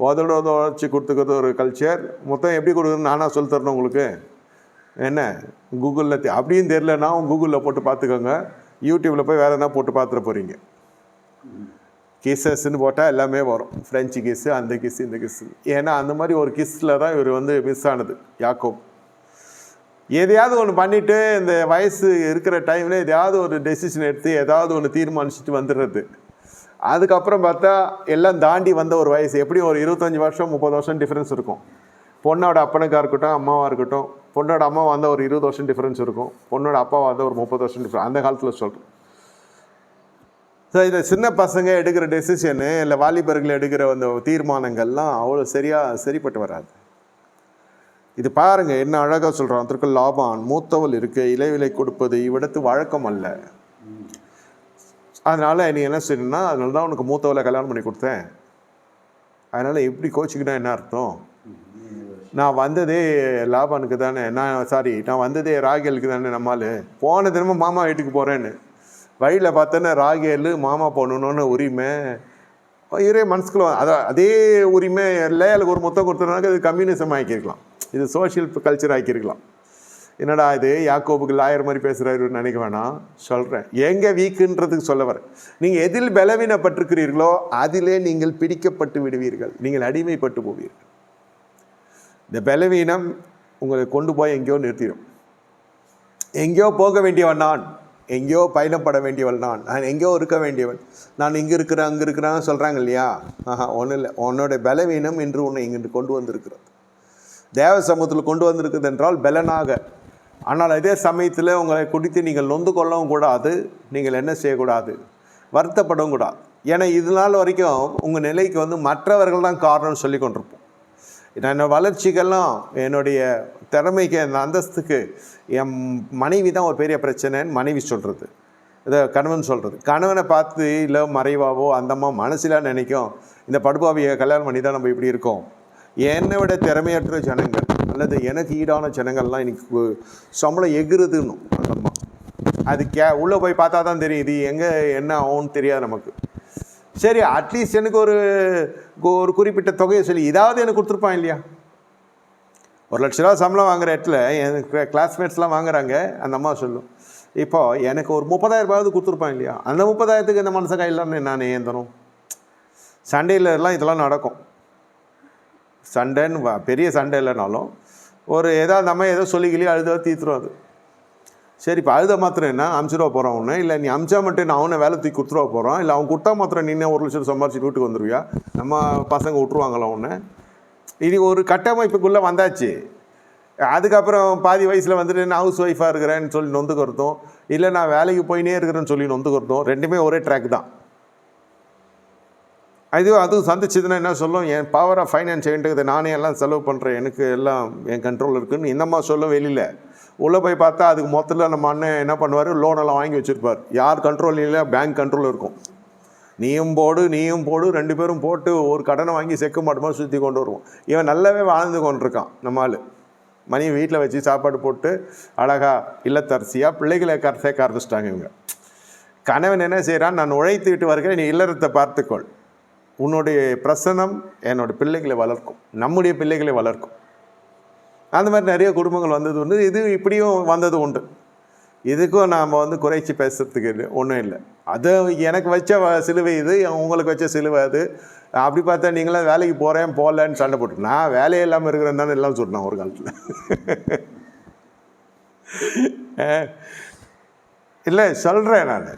Speaker 1: உதட வச்சு கொடுத்துக்கிறது ஒரு கல்ச்சர். மொத்தம் எப்படி கொடுக்குறதுன்னு நானாக சொல்லி தரணும் உங்களுக்கு? என்ன கூகுளில் அப்படியும் தெரிலனா கூகுளில் போட்டு பார்த்துக்கோங்க. யூடியூப்பில் போய் வேறு என்ன போட்டு பார்த்துட போகிறீங்க. கிஸ்ஸஸ்ன்னு போட்டால் எல்லாமே வரும். ஃப்ரெஞ்சு கிஸ்ஸு, அந்த கிஸ்ஸு, இந்த கிஸ்ஸு. ஏன்னா அந்த மாதிரி ஒரு கிஸ்ஸில் தான் இவர் வந்து மிஸ் ஆனது யாக்கோப். எதையாவது ஒன்று பண்ணிவிட்டு இந்த வயசு இருக்கிற டைமில் எதையாவது ஒரு டெசிஷன் எடுத்து ஏதாவது ஒன்று தீர்மானிச்சுட்டு வந்துடுறது. அதுக்கப்புறம் பார்த்தா எல்லாம் தாண்டி வந்த ஒரு வயசு, எப்படியும் ஒரு 25 வருஷம் 30 வருஷம் டிஃப்ரென்ஸ் இருக்கும். பொண்ணோட அப்பனுக்காக இருக்கட்டும், அம்மாவாக இருக்கட்டும். பொண்ணோட அம்மா வந்தால் ஒரு 20 வருஷம் டிஃப்ரென்ஸ் இருக்கும். பொண்ணோட அப்பா வந்தால் ஒரு 30 வருஷம் டிஃப்ரென்ஸ். அந்த காலத்தில் சொல்கிறேன். ஸோ இந்த சின்ன பசங்க எடுக்கிற டெசிஷனு இல்லை வாலிபர்கள் எடுக்கிற அந்த தீர்மானங்கள்லாம் அவ்வளோ சரிப்பட்டு வராது. இது பாருங்கள் என்ன அழகாக சொல்கிறான். அதற்கு லாபான், மூத்தவள் இருக்க இளைவிலை கொடுப்பது இவ்விடத்து வழக்கம் அல்ல. அதனால் நீ என்ன செய்யணும்னா, அதனால தான் உனக்கு மூத்தவளை கல்யாணம் பண்ணி கொடுத்தேன். அதனால் எப்படி கோச்சிக்கிட்டா என்ன அர்த்தம்? நான் வந்ததே லாபானுக்கு தானே, நான் வந்ததே ராகேலுக்கு தானே. நம்மால் போன தினமும் மாமா வீட்டுக்கு போகிறேன்னு வழியில் பார்த்தோன்னா ராகேலு மாமா போகணுன்னு உரிமை இவரே மனசுக்குள்ள அதே உரிமை லேலுக்கு ஒரு மொத்தம் கொடுத்தனாக்க அது கம்யூனிசம் ஆக்கியிருக்கலாம், இது சோஷியல் கல்ச்சர் ஆக்கியிருக்கலாம். என்னடா இது யாக்கோபுக்கு லாயர் மாதிரி பேசுகிறாரு நினைக்க வேணாம். சொல்கிறேன் எங்கே வீக்குன்றதுக்கு சொல்ல வரேன். நீங்கள் எதில் பலவீனப்பட்டிருக்கிறீர்களோ அதிலே நீங்கள் பிடிக்கப்பட்டு விடுவீர்கள், நீங்கள் அடிமைப்பட்டு போவீர்கள். இந்த பலவீனம் உங்களை கொண்டு போய் எங்கேயோ நிறுத்திடும். எங்கேயோ போக வேண்டியவன் நான், எங்கேயோ பயணப்பட வேண்டியவள் நான் எங்கேயோ இருக்க வேண்டியவன் நான், இங்கே இருக்கிறேன் அங்கே இருக்கிறான்னு சொல்கிறாங்க இல்லையா. ஒன்றும் இல்லை, உன்னோட பலவீனம் என்று உன்னை இங்கிட்டு கொண்டு வந்திருக்கிறது, தேவ சமூகத்தில் கொண்டு வந்திருக்குது என்றால் பலனாக. ஆனால் அதே சமயத்தில் உங்களை குடித்து நீங்கள் நொந்து கொள்ளவும் கூடாது, நீங்கள் என்ன செய்யக்கூடாது, வருத்தப்படவும் கூடாது. ஏன்னா இது நாள் வரைக்கும் உங்கள் நிலைக்கு வந்து மற்றவர்கள் தான் காரணம்னு சொல்லி கொண்டிருப்போம். என்னோட வளர்ச்சிக்கெல்லாம் என்னுடைய திறமைக்கு அந்த அந்தஸ்துக்கு என் மனைவி தான் ஒரு பெரிய பிரச்சனைன்னு மனைவி சொல்கிறது, இதை கணவன் சொல்கிறது. கணவனை பார்த்து இல்லை மறைவாவோ அந்தம்மா மனசில் நினைக்கும், இந்த படுபாவியை கல்யாணம் பண்ணி தான் நம்ம இப்படி இருக்கோம். என்னை விட திறமையற்ற ஜனங்கள் அல்லது எனக்கு ஈடான ஜனங்கள்லாம் இன்னைக்கு சம்பளம் எகுறதுன்னு அந்தம்மா. அது உள்ளே போய் பார்த்தா தான் தெரியும் இது எங்கே என்ன ஆகும்னு தெரியாது நமக்கு. சரி அட்லீஸ்ட் எனக்கு ஒரு குறிப்பிட்ட தொகையை சொல்லி இதாவது எனக்கு கொடுத்துருப்பான் இல்லையா. 1 லட்ச ரூபா சம்பளம் வாங்குகிற இடத்துல எனக்கு கிளாஸ்மேட்ஸ்லாம் வாங்குறாங்க. அந்த அம்மா சொல்லும், இப்போது எனக்கு ஒரு 30,000 ரூபாயாவது கொடுத்துருப்பான் இல்லையா. அந்த 30,000த்துக்கு இந்த மனசை கையிலான்னு நான் ஏந்தணும். சண்டேலலாம் இதெல்லாம் நடக்கும். சண்டைன்னு பெரிய சண்டை இல்லைனாலும் ஒரு ஏதாவது நம்ம ஏதோ சொல்லிக்கிளி அழுதோ தீர்த்துரும். அது சரி இப்போ அழுத மாத்திரம் என்ன அமுச்சிடுவா போகிறான் ஒன்று, இல்லை நீ அமிச்சா மட்டும் நான் அவனை வேலை தூக்கி கொடுத்துருவா போகிறான், இல்லை அவன் கொடுத்தா மாத்திரம் நீனே 1,00,000 சம்பாரிச்சு வீட்டுக்கு வந்துடுவியா, நம்ம பசங்க விட்ருவாங்களா ஒன்று. இது ஒரு கட்டமைப்புக்குள்ளே வந்தாச்சு. அதுக்கப்புறம் பாதி வயசில் வந்துட்டு நான் ஹவுஸ் ஒய்ஃபாக இருக்கிறேன்னு சொல்லி நொந்துக்கிறதும், இல்லை நான் வேலைக்கு போயினே இருக்கிறேன்னு சொல்லி நொந்துக்கிறதும், ரெண்டுமே ஒரே ட்ராக் தான். அதுவும் சந்திச்சதுன்னா என்ன சொல்லும், என் பவர் ஆஃப் ஃபைனான்ஸ் என்கிட்ட நானே எல்லாம் செலவு பண்ணுறேன், எனக்கு எல்லாம் என் கண்ட்ரோல் இருக்குதுன்னு இன்னமா சொல்ல வெளியில். உள்ளே போய் பார்த்தா அதுக்கு மொத்தத்தில் நம்ம அண்ணன் என்ன பண்ணுவார், லோனெல்லாம் வாங்கி வச்சுருப்பார். யார் கண்ட்ரோல் இல்லை, பேங்க் கண்ட்ரோல் இருக்கும். நீயும் போடு 2 பேரும் போட்டு ஒரு கடனை வாங்கி செக்க மாட்டோமா சுற்றி கொண்டு வருவோம். இவன் நல்லாவே வாழ்ந்து கொண்டிருக்கான். நம்ம ஆள் மணி வீட்டில் வச்சு சாப்பாடு போட்டு அழகா இல்லத்தரசியாக பிள்ளைகளை சேர்க்க ஆரம்பிச்சிட்டாங்க இவங்க. கணவன் என்ன செய்கிறான், நான் உழைத்துக்கிட்டு வருகிறேன், நீ இல்லறத்தை பார்த்துக்கொள், உன்னுடைய பிரசனம் என்னோட பிள்ளைகளை வளர்க்கும், நம்முடைய பிள்ளைகளை வளர்க்கும். அந்த மாதிரி நிறைய குடும்பங்கள் வந்தது உண்டு. இது இப்படியும் வந்தது உண்டு. இதுக்கும் நாம் குறைச்சி பேசுறதுக்கு ஒன்றும் இல்லை. அது எனக்கு வச்ச சிலுவை, இது உங்களுக்கு வச்ச சிலுவை அது. அப்படி பார்த்தா நீங்களாம் வேலைக்கு போகிறேன் போகலன்னு சண்டை போட்டு, நான் வேலையே இல்லாமல் இருக்கிறேன்னு தானே எல்லாம் சொன்னேன் ஒரு காலத்தில். இல்லை சொல்கிறேன் நான்,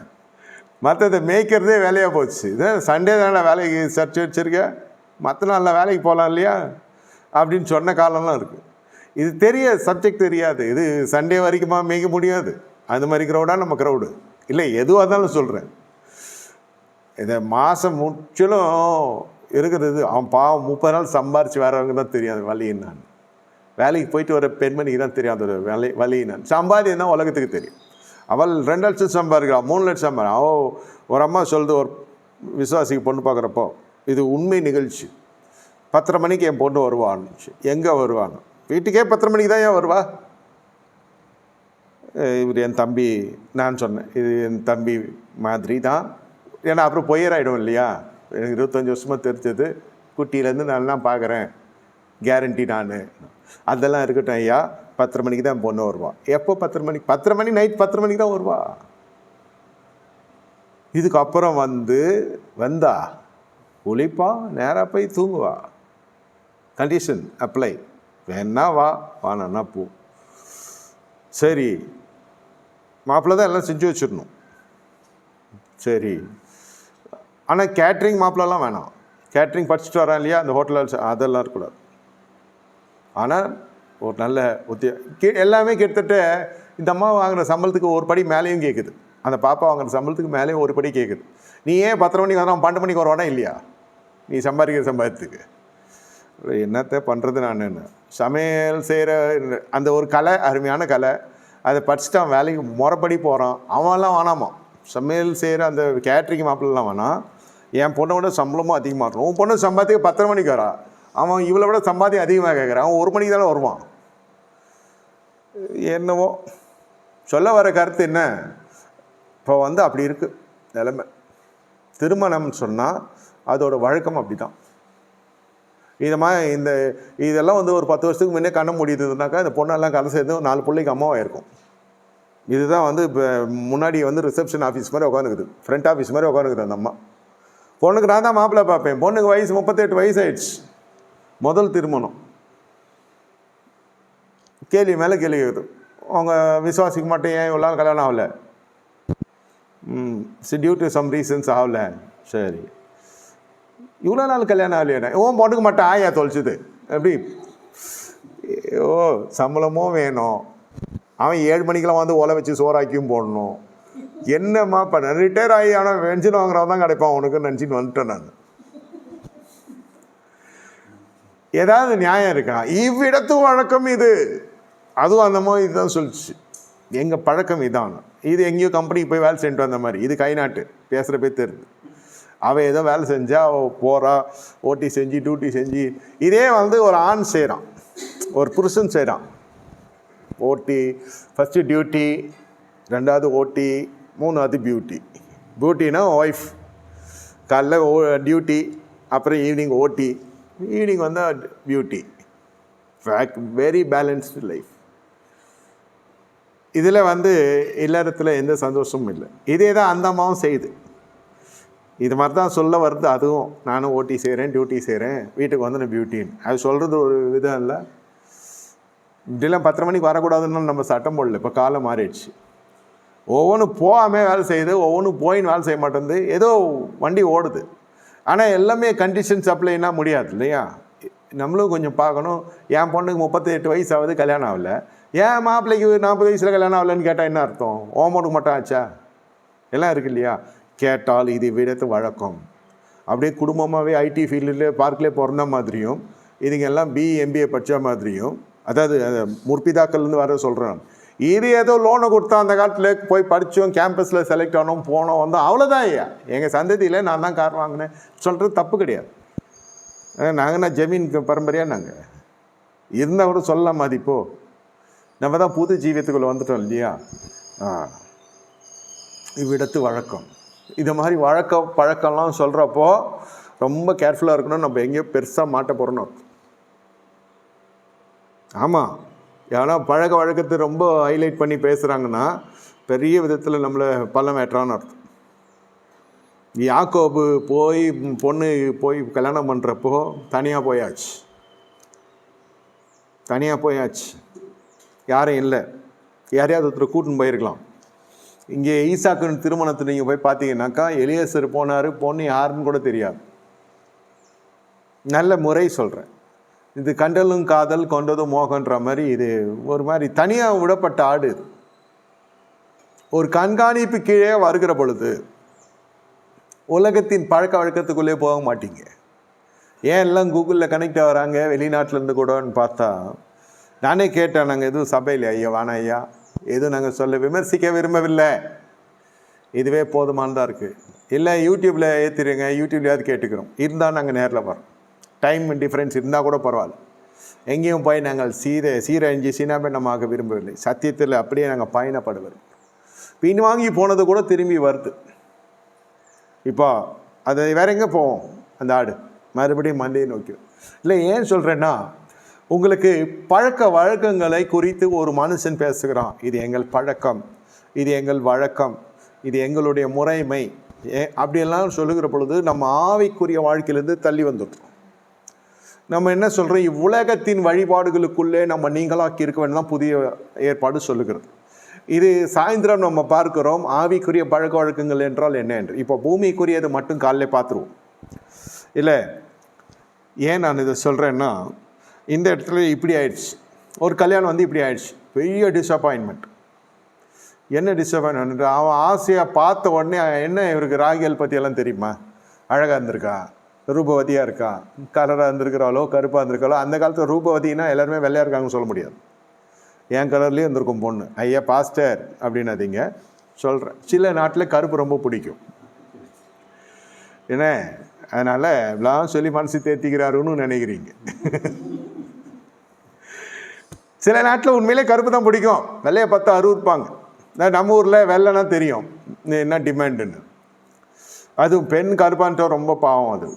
Speaker 1: மற்றதை மேய்க்கிறதே வேலையாக போச்சு. இதான் சண்டே தானே வேலைக்கு சர்ச் வச்சுருக்கேன், மற்ற நாளில் வேலைக்கு போகலாம் இல்லையா அப்படின்னு சொன்ன காலம்லாம் இருக்குது. இது சப்ஜெக்ட் தெரியாது. இது சண்டே வரைக்குமா மேய்க்க முடியாது, அது மாதிரி க்ரௌடாக நம்ம க்ரௌடு இல்லை. எதுவாக இருந்தாலும் சொல்கிறேன், இதை மாதம் முற்றிலும் இருக்கிறது. அவன் பாவம் 30 நாள் சம்பாரித்து வரவங்க தான் தெரியாது வழி என்னான்னு. வேலைக்கு போயிட்டு வர பெண்மணிக்கு தான் தெரியாது ஒரு வழி என்னான்னு. சம்பாதியம் தான் உலகத்துக்கு தெரியும். அவள் 2 லட்சம் சம்பாதிக்கிறான், 3 லட்சம் சம்பாதி. ஒரு அம்மா சொல்லுது, ஒரு விசுவாசிக்கு பொண்ணு பார்க்குறப்போ, இது உண்மை நிகழ்ச்சி, 10:30 மணிக்கு என் பொண்ணு வருவான்னு. எங்கே வருவாங்க, வீட்டுக்கே 10:30 மணிக்கு தான் ஏன் வருவா. இவர் என் தம்பி, நான் சொன்னேன் இது என் தம்பி மாதிரி தான். ஏன்னா அப்புறம் பொய்யராயிடும் இல்லையா, எனக்கு 25 வருஷமாக தெரிஞ்சது, குட்டியிலேருந்து நான்லாம் பார்க்குறேன், கேரண்டி நான். அதெல்லாம் இருக்கட்டும் ஐயா, 10:30 மணிக்கு தான் என் பொண்ணு வருவான். எப்போ 10:30 மணிக்கு? 10:30 மணி நைட் 10:30 மணிக்கு தான் வருவா. இதுக்கப்புறம் வந்தா குளிப்பா, நேராக போய் தூங்குவா. கண்டிஷன் அப்ளை, வேணா வா, வானா போ. சரி, மாப்பிள்ளை தான் எல்லாம் செஞ்சு வச்சிடணும். சரி, ஆனால் கேட்ரிங் மாப்பிள்ளலாம் வேணாம். கேட்ரிங் படிச்சுட்டு வரான் இல்லையா, அந்த ஹோட்டலில் அதெல்லாம் இருக்கக்கூடாது. ஆனால் ஒரு நல்ல எல்லாமே கிட்டத்தட்ட இந்த அம்மா வாங்குகிற சம்பளத்துக்கு ஒரு படி மேலேயும் கேட்குது, அந்த பாப்பா வாங்குகிற சம்பளத்துக்கு மேலேயும் ஒரு படி கேட்குது. நீ ஏன் 10 மணிக்கு வரான், 12 மணிக்கு வருவானா இல்லையா, நீ சம்பாதிக்கிறதுக்கு என்னத்தை பண்ணுறது. நான் சமையல் செய்கிற அந்த ஒரு கலை, அருமையான கலை, அதை படிச்சுட்டு அவன் வேலைக்கு முறைப்படி போகிறான். அவன்லாம் வேணாமா, சமையல் செய்கிற அந்த கேட்ரிங் மாப்பிள்ளலாம் வேணாம். என் பொண்ணை விட சம்பளமும் அதிகமாக இருக்கும். உன் பொண்ணு சம்பாதிக்க 10:30 மணிக்கு வரா, அவன் இவளை விட சம்பாதியம் அதிகமாக கேட்குறான். அவன் 1 மணிக்கு தானே வருவான். என்னவோ சொல்ல வர கருத்து என்ன, இப்போ அப்படி இருக்குது நிலைமை. திருமணம்னு சொன்னால் அதோட வழக்கம் அப்படி தான். இதெல்லாம் ஒரு 10 வருஷத்துக்கு முன்னே கண்ண முடியுதுனாக்கா இந்த பொண்ணெல்லாம் கதை சேர்ந்து 4 பிள்ளைக்கு அம்மாவாக இருக்கும். இதுதான் இப்போ முன்னாடி ரிசப்ஷன் ஆஃபீஸ் மாதிரி உட்காந்துக்குது, ஃப்ரண்ட் ஆஃபீஸ் மாதிரி உட்காந்துக்குது அந்த அம்மா. பொண்ணுக்கு நான் தான் மாப்பிள்ளை பார்ப்பேன். பொண்ணுக்கு வயசு 38 வயசு ஆயிடுச்சு, முதல் திருமணம். கேள்வி மேலே கேள்வி கேட்குது, அவங்க விசுவாசிக்க மாட்டேன், ஏன் இவ்வளோ கல்யாணம் ஆகலை, டியூ டு சம் ரீசன்ஸ் ஆகலை. சரி, இவ்வளோ நாள் கல்யாணம் ஆகலையா, ஓன் பொண்ணுக்கு மட்டும் ஆயா தொலைச்சுது எப்படி? சம்பளமும் வேணும், அவன் 7 மணிக்கெல்லாம் ஓலை வச்சு சோறாக்கியும் போடணும். என்னம்மா பண்ண, ரிட்டையர் ஆகி ஆனால் பென்ஷன் வாங்குறவன் தான் கிடைப்பான் உனக்கு நினச்சின்னு வந்துட்டேன் நான். ஏதாவது நியாயம் இருக்கா? இவ்விடத்து வழக்கம் இது, அதுவும் அந்த மாதிரி இதுதான் சொல்லிச்சு. எங்கள் பழக்கம் இதான், இது எங்கேயோ கம்பெனிக்கு போய் வேலை செஞ்சுட்டு வந்த மாதிரி. இது கை நாட்டு பேசுகிற பேர் தெரியுது. அவள் ஏதோ வேலை செஞ்சால் அவள் போகிறா, ஓட்டி செஞ்சு டியூட்டி செஞ்சு. இதே ஒரு ஆண் செய்கிறான், ஒரு புருஷன் செய்கிறான். ஓட்டி ஃபஸ்ட்டு டியூட்டி, 2வது ஓட்டி, 3வது பியூட்டி. பியூட்டினா ஒய்ஃப், காலைல டியூட்டி, அப்புறம் ஈவினிங் ஓட்டி, evening beauty. Very balanced life. இதில் இல்லறத்தில் எந்த சந்தோஷமும் இல்லை. இதே தான் அந்த அம்மாவும் செய்யுது. இது மாதிரி தான் சொல்ல வருது அதுவும். நானும் ஓட்டி செய்கிறேன், டியூட்டி செய்கிறேன், வீட்டுக்கு நான் பியூட்டின்னு. அது சொல்கிறது ஒரு விதம் இல்லை. இப்படிலாம் 10:30 மணிக்கு வரக்கூடாதுன்னு நம்ம சட்டம் போடல, இப்போ காலம் மாறிடுச்சு. ஒவ்வொன்றும் போகாமல் வேலை செய்யுது, ஒவ்வொன்றும் போயின்னு வேலை செய்ய மாட்டேங்குது. ஏதோ வண்டி ஓடுது. ஆனால் எல்லாமே கண்டிஷன் சப்ளைனா முடியாது இல்லையா? நம்மளும் கொஞ்சம் பார்க்கணும். என் பொண்ணுக்கு 38 வயசு ஆகுது, கல்யாணம் ஆகலை. ஏன் மாப்பிள்ளைக்கு 40 வயசில் கல்யாணம் ஆகலைன்னு கேட்டால் என்ன அர்த்தம்? ஓமோனுக்கு மட்டும் ஆச்சா? எல்லாம் இருக்கு இல்லையா? கேட்டால் இது விடத்து வழக்கம். அப்படியே குடும்பமாகவே ஐடி ஃபீல்டில் பார்க்கிலே பிறந்த மாதிரியும், இதுங்க எல்லாம் எம்பிஏ படித்த மாதிரியும், அதாவது முற்பிதாக்கள்லேருந்து வர சொல்கிறேன். இது ஏதோ லோனை கொடுத்தா அந்த காலத்தில் போய் படித்தோம், கேம்பஸில் செலக்ட் ஆனோம், போனோம், வந்தோம், அவ்வளோதான். ஐயா எங்கள் சந்ததியில் நான் தான் கார் வாங்கினேன் சொல்கிறது தப்பு கிடையாது. நாங்கள்னா ஜமீன் பரம்பரையாக நாங்கள் இருந்தால் கூட சொல்லலாம். அது இப்போது நம்ம தான் புது ஜீவியத்துக்குள்ளே வந்துட்டோம் இல்லையா? இவ்விடத்து வழக்கம். இது மாதிரி பழக்கம்லாம் சொல்கிறப்போ ரொம்ப கேர்ஃபுல்லாக இருக்கணும். நம்ம எங்கேயோ பெருசாக மாட்ட போகிறோன்னு அர்த்தம். ஆமாம், ஏன்னா பழக்க வழக்கத்தை ரொம்ப ஹைலைட் பண்ணி பேசுகிறாங்கன்னா பெரிய விதத்தில் நம்மளை பள்ளம் ஏற்றான்னு அர்த்தம். யாக்கோபு பொண்ணு போய் கல்யாணம் பண்ணுறப்போ தனியாக போயாச்சு. யாரும் இல்லை, யாரையாவது ஒருத்தர் கூட்டின்னு போயிருக்கலாம். இங்கே ஈசாக்குன்னு திருமணத்தை நீங்கள் போய் பார்த்தீங்கன்னாக்கா எலியேசர் போனார், பொண்ணு யாருன்னு கூட தெரியாது. நல்ல முறை சொல்கிறேன். இது கண்டலும் காதல் கொண்டதும் மோகன்ற மாதிரி இது ஒரு மாதிரி தனியாக விடப்பட்ட ஆடு. இது ஒரு கண்காணிப்பு கீழே வருகிற பொழுது உலகத்தின் பழக்க வழக்கத்துக்குள்ளே போக மாட்டீங்க. ஏன் எல்லாம் கூகுளில் கனெக்ட் ஆகிறாங்க வெளிநாட்டிலேருந்து கூடன்னு பார்த்தா, நானே கேட்டேன், நாங்கள் எதுவும் சபையில் ஐயா வானா ஐயா எதுவும் நாங்கள் சொல்ல விமர்சிக்க விரும்பவில்லை, இதுவே போதுமானதாக இருக்குது. இல்லை யூடியூப்பில் ஏற்றிடுங்க, யூடியூப்லையாவது கேட்டுக்கிறோம். இருந்தால் நாங்கள் நேரில் வரோம். டைம் டிஃப்ரென்ஸ் இருந்தால் கூட பரவாயில்ல. எங்கேயும் போய் நாங்கள் சீரழிஞ்சி சீனாபெண்ணமாக விரும்பவில்லை. சத்தியத்தில் அப்படியே நாங்கள் பயணப்படுவது. பின் வாங்கி போனது கூட திரும்பி வருது. இப்போ அது வேற எங்கே போவோம்? அந்த ஆடு மறுபடியும் மந்தையை நோக்கி. இல்லை, ஏன் சொல்கிறேன்னா, உங்களுக்கு பழக்க வழக்கங்களை குறித்து ஒரு மனுஷன் பேசுகிறான். இது எங்கள் பழக்கம், இது எங்கள் வழக்கம், இது எங்களுடைய முறைமை அப்படியெல்லாம் சொல்லுகிற பொழுது நம்ம ஆவிக்குரிய வாழ்க்கையிலேருந்து தள்ளி வந்துடுறோம். நம்ம என்ன சொல்கிறோம்? இவ்வுலகத்தின் வழிபாடுகளுக்குள்ளே நம்ம நீங்களாக்கி இருக்க வேண்டும் தான் புதிய ஏற்பாடு சொல்லுகிறது. இது சாயந்தரம் நம்ம பார்க்கிறோம் ஆவிக்குரிய பழக்க வழக்கங்கள் என்றால் என்ன என்று. இப்போ பூமிக்குரியது மட்டும் காலையில் பார்த்துருவோம். இல்லை, ஏன் நான் இதை சொல்கிறேன்னா, இந்த இடத்துல இப்படி ஆயிடுச்சு. ஒரு கல்யாணம் வந்து இப்படி ஆயிடுச்சு. பெரிய டிஸப்பாயின்மெண்ட். என்ன டிஸப்பாயின்மெண்ட்? அவன் ஆசையாக பார்த்த உடனே என்ன, இவருக்கு ராகியல் பற்றியெல்லாம் தெரியுமா? அழகாக இருந்திருக்கா, ரூபவதியாக இருக்கா, கலராக இருந்திருக்கிறாளோ கருப்பாக இருந்திருக்காளோ. அந்த காலத்தில் ரூபவதினா எல்லாருமே வெள்ளையாக இருக்காங்கன்னு சொல்ல முடியாது. என் கலர்லேயே இருந்திருக்கும் பொண்ணு. ஐயா பாஸ்டர் அப்படின்னாதீங்க, சொல்கிறேன். சில நாட்டில் கருப்பு ரொம்ப பிடிக்கும். என்ன, அதனால் எல்லாம் சொல்லி மனசு தேர்த்திக்கிறாருன்னு நினைக்கிறீங்க. சில நாட்டில் உண்மையிலே கருப்பு தான் பிடிக்கும், வெள்ளையை பார்த்தா அறுப்பாங்க. நம்ம ஊரில் வெள்ளைனா தெரியும் என்ன டிமாண்டுன்னு. அதுவும் பெண் கருப்பான்ட்டோ ரொம்ப பாவம் அது.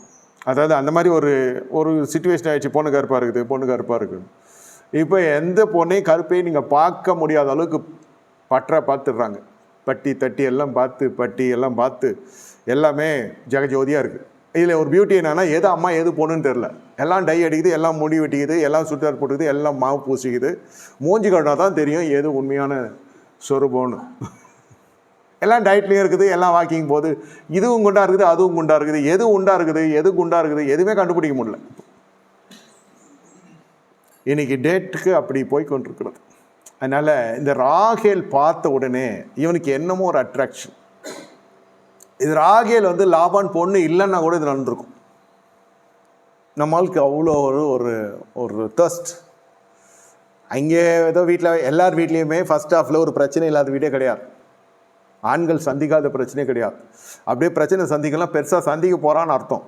Speaker 1: அதாவது அந்த மாதிரி ஒரு சிச்சுவேஷன் ஆகிடுச்சு. பொண்ணு கருப்பாக இருக்குது. இப்போ எந்த பொண்ணையும் கருப்பையும் நீங்கள் பார்க்க முடியாத அளவுக்கு பார்த்துடுறாங்க. பட்டி தட்டி எல்லாம் பார்த்து எல்லாமே ஜெகஜோதியாக இருக்குது. இதில் ஒரு பியூட்டி என்னென்னா, எது அம்மா எது பொண்ணுன்னு தெரில. எல்லாம் டை அடிக்குது, எல்லாம் முடி வெட்டிக்குது, எல்லாம் சுட்டார் போட்டுக்குது, எல்லாம் மாவு பூசிக்குது. மூஞ்சி கட்டினா தான் தெரியும் எது உண்மையான சொருபோன்னு. எல்லாம் டயட்லேயும் இருக்குது, எல்லாம் வாக்கிங் போகுது. இதுவும் குண்டாக இருக்குது, அதுவும் குண்டாக இருக்குது. எது குண்டாக இருக்குது எதுவுமே கண்டுபிடிக்க முடியல. இன்னைக்கு டேட்டுக்கு அப்படி போய் கொண்டிருக்கிறது. அதனால் இந்த ராகேல் பார்த்த உடனே இவனுக்கு என்னமோ ஒரு அட்ராக்ஷன். இது ராகேல் வந்து லாபான் பொண்ணு இல்லைன்னா கூட இது நடந்திருக்கும். நம்மளுக்கு அவ்வளோ ஒரு தர்ஸ்ட். அங்கே ஏதோ வீட்டில் எல்லார் வீட்லேயுமே ஃபர்ஸ்ட் ஹாஃபில் ஒரு பிரச்சனை இல்லாத வீடே கிடையாது. ஆண்கள் சந்திக்காத பிரச்சனையே கிடையாது. அப்படியே பிரச்சனை சந்திக்கலாம், பெருசாக சந்திக்க போகிறான்னு அர்த்தம்.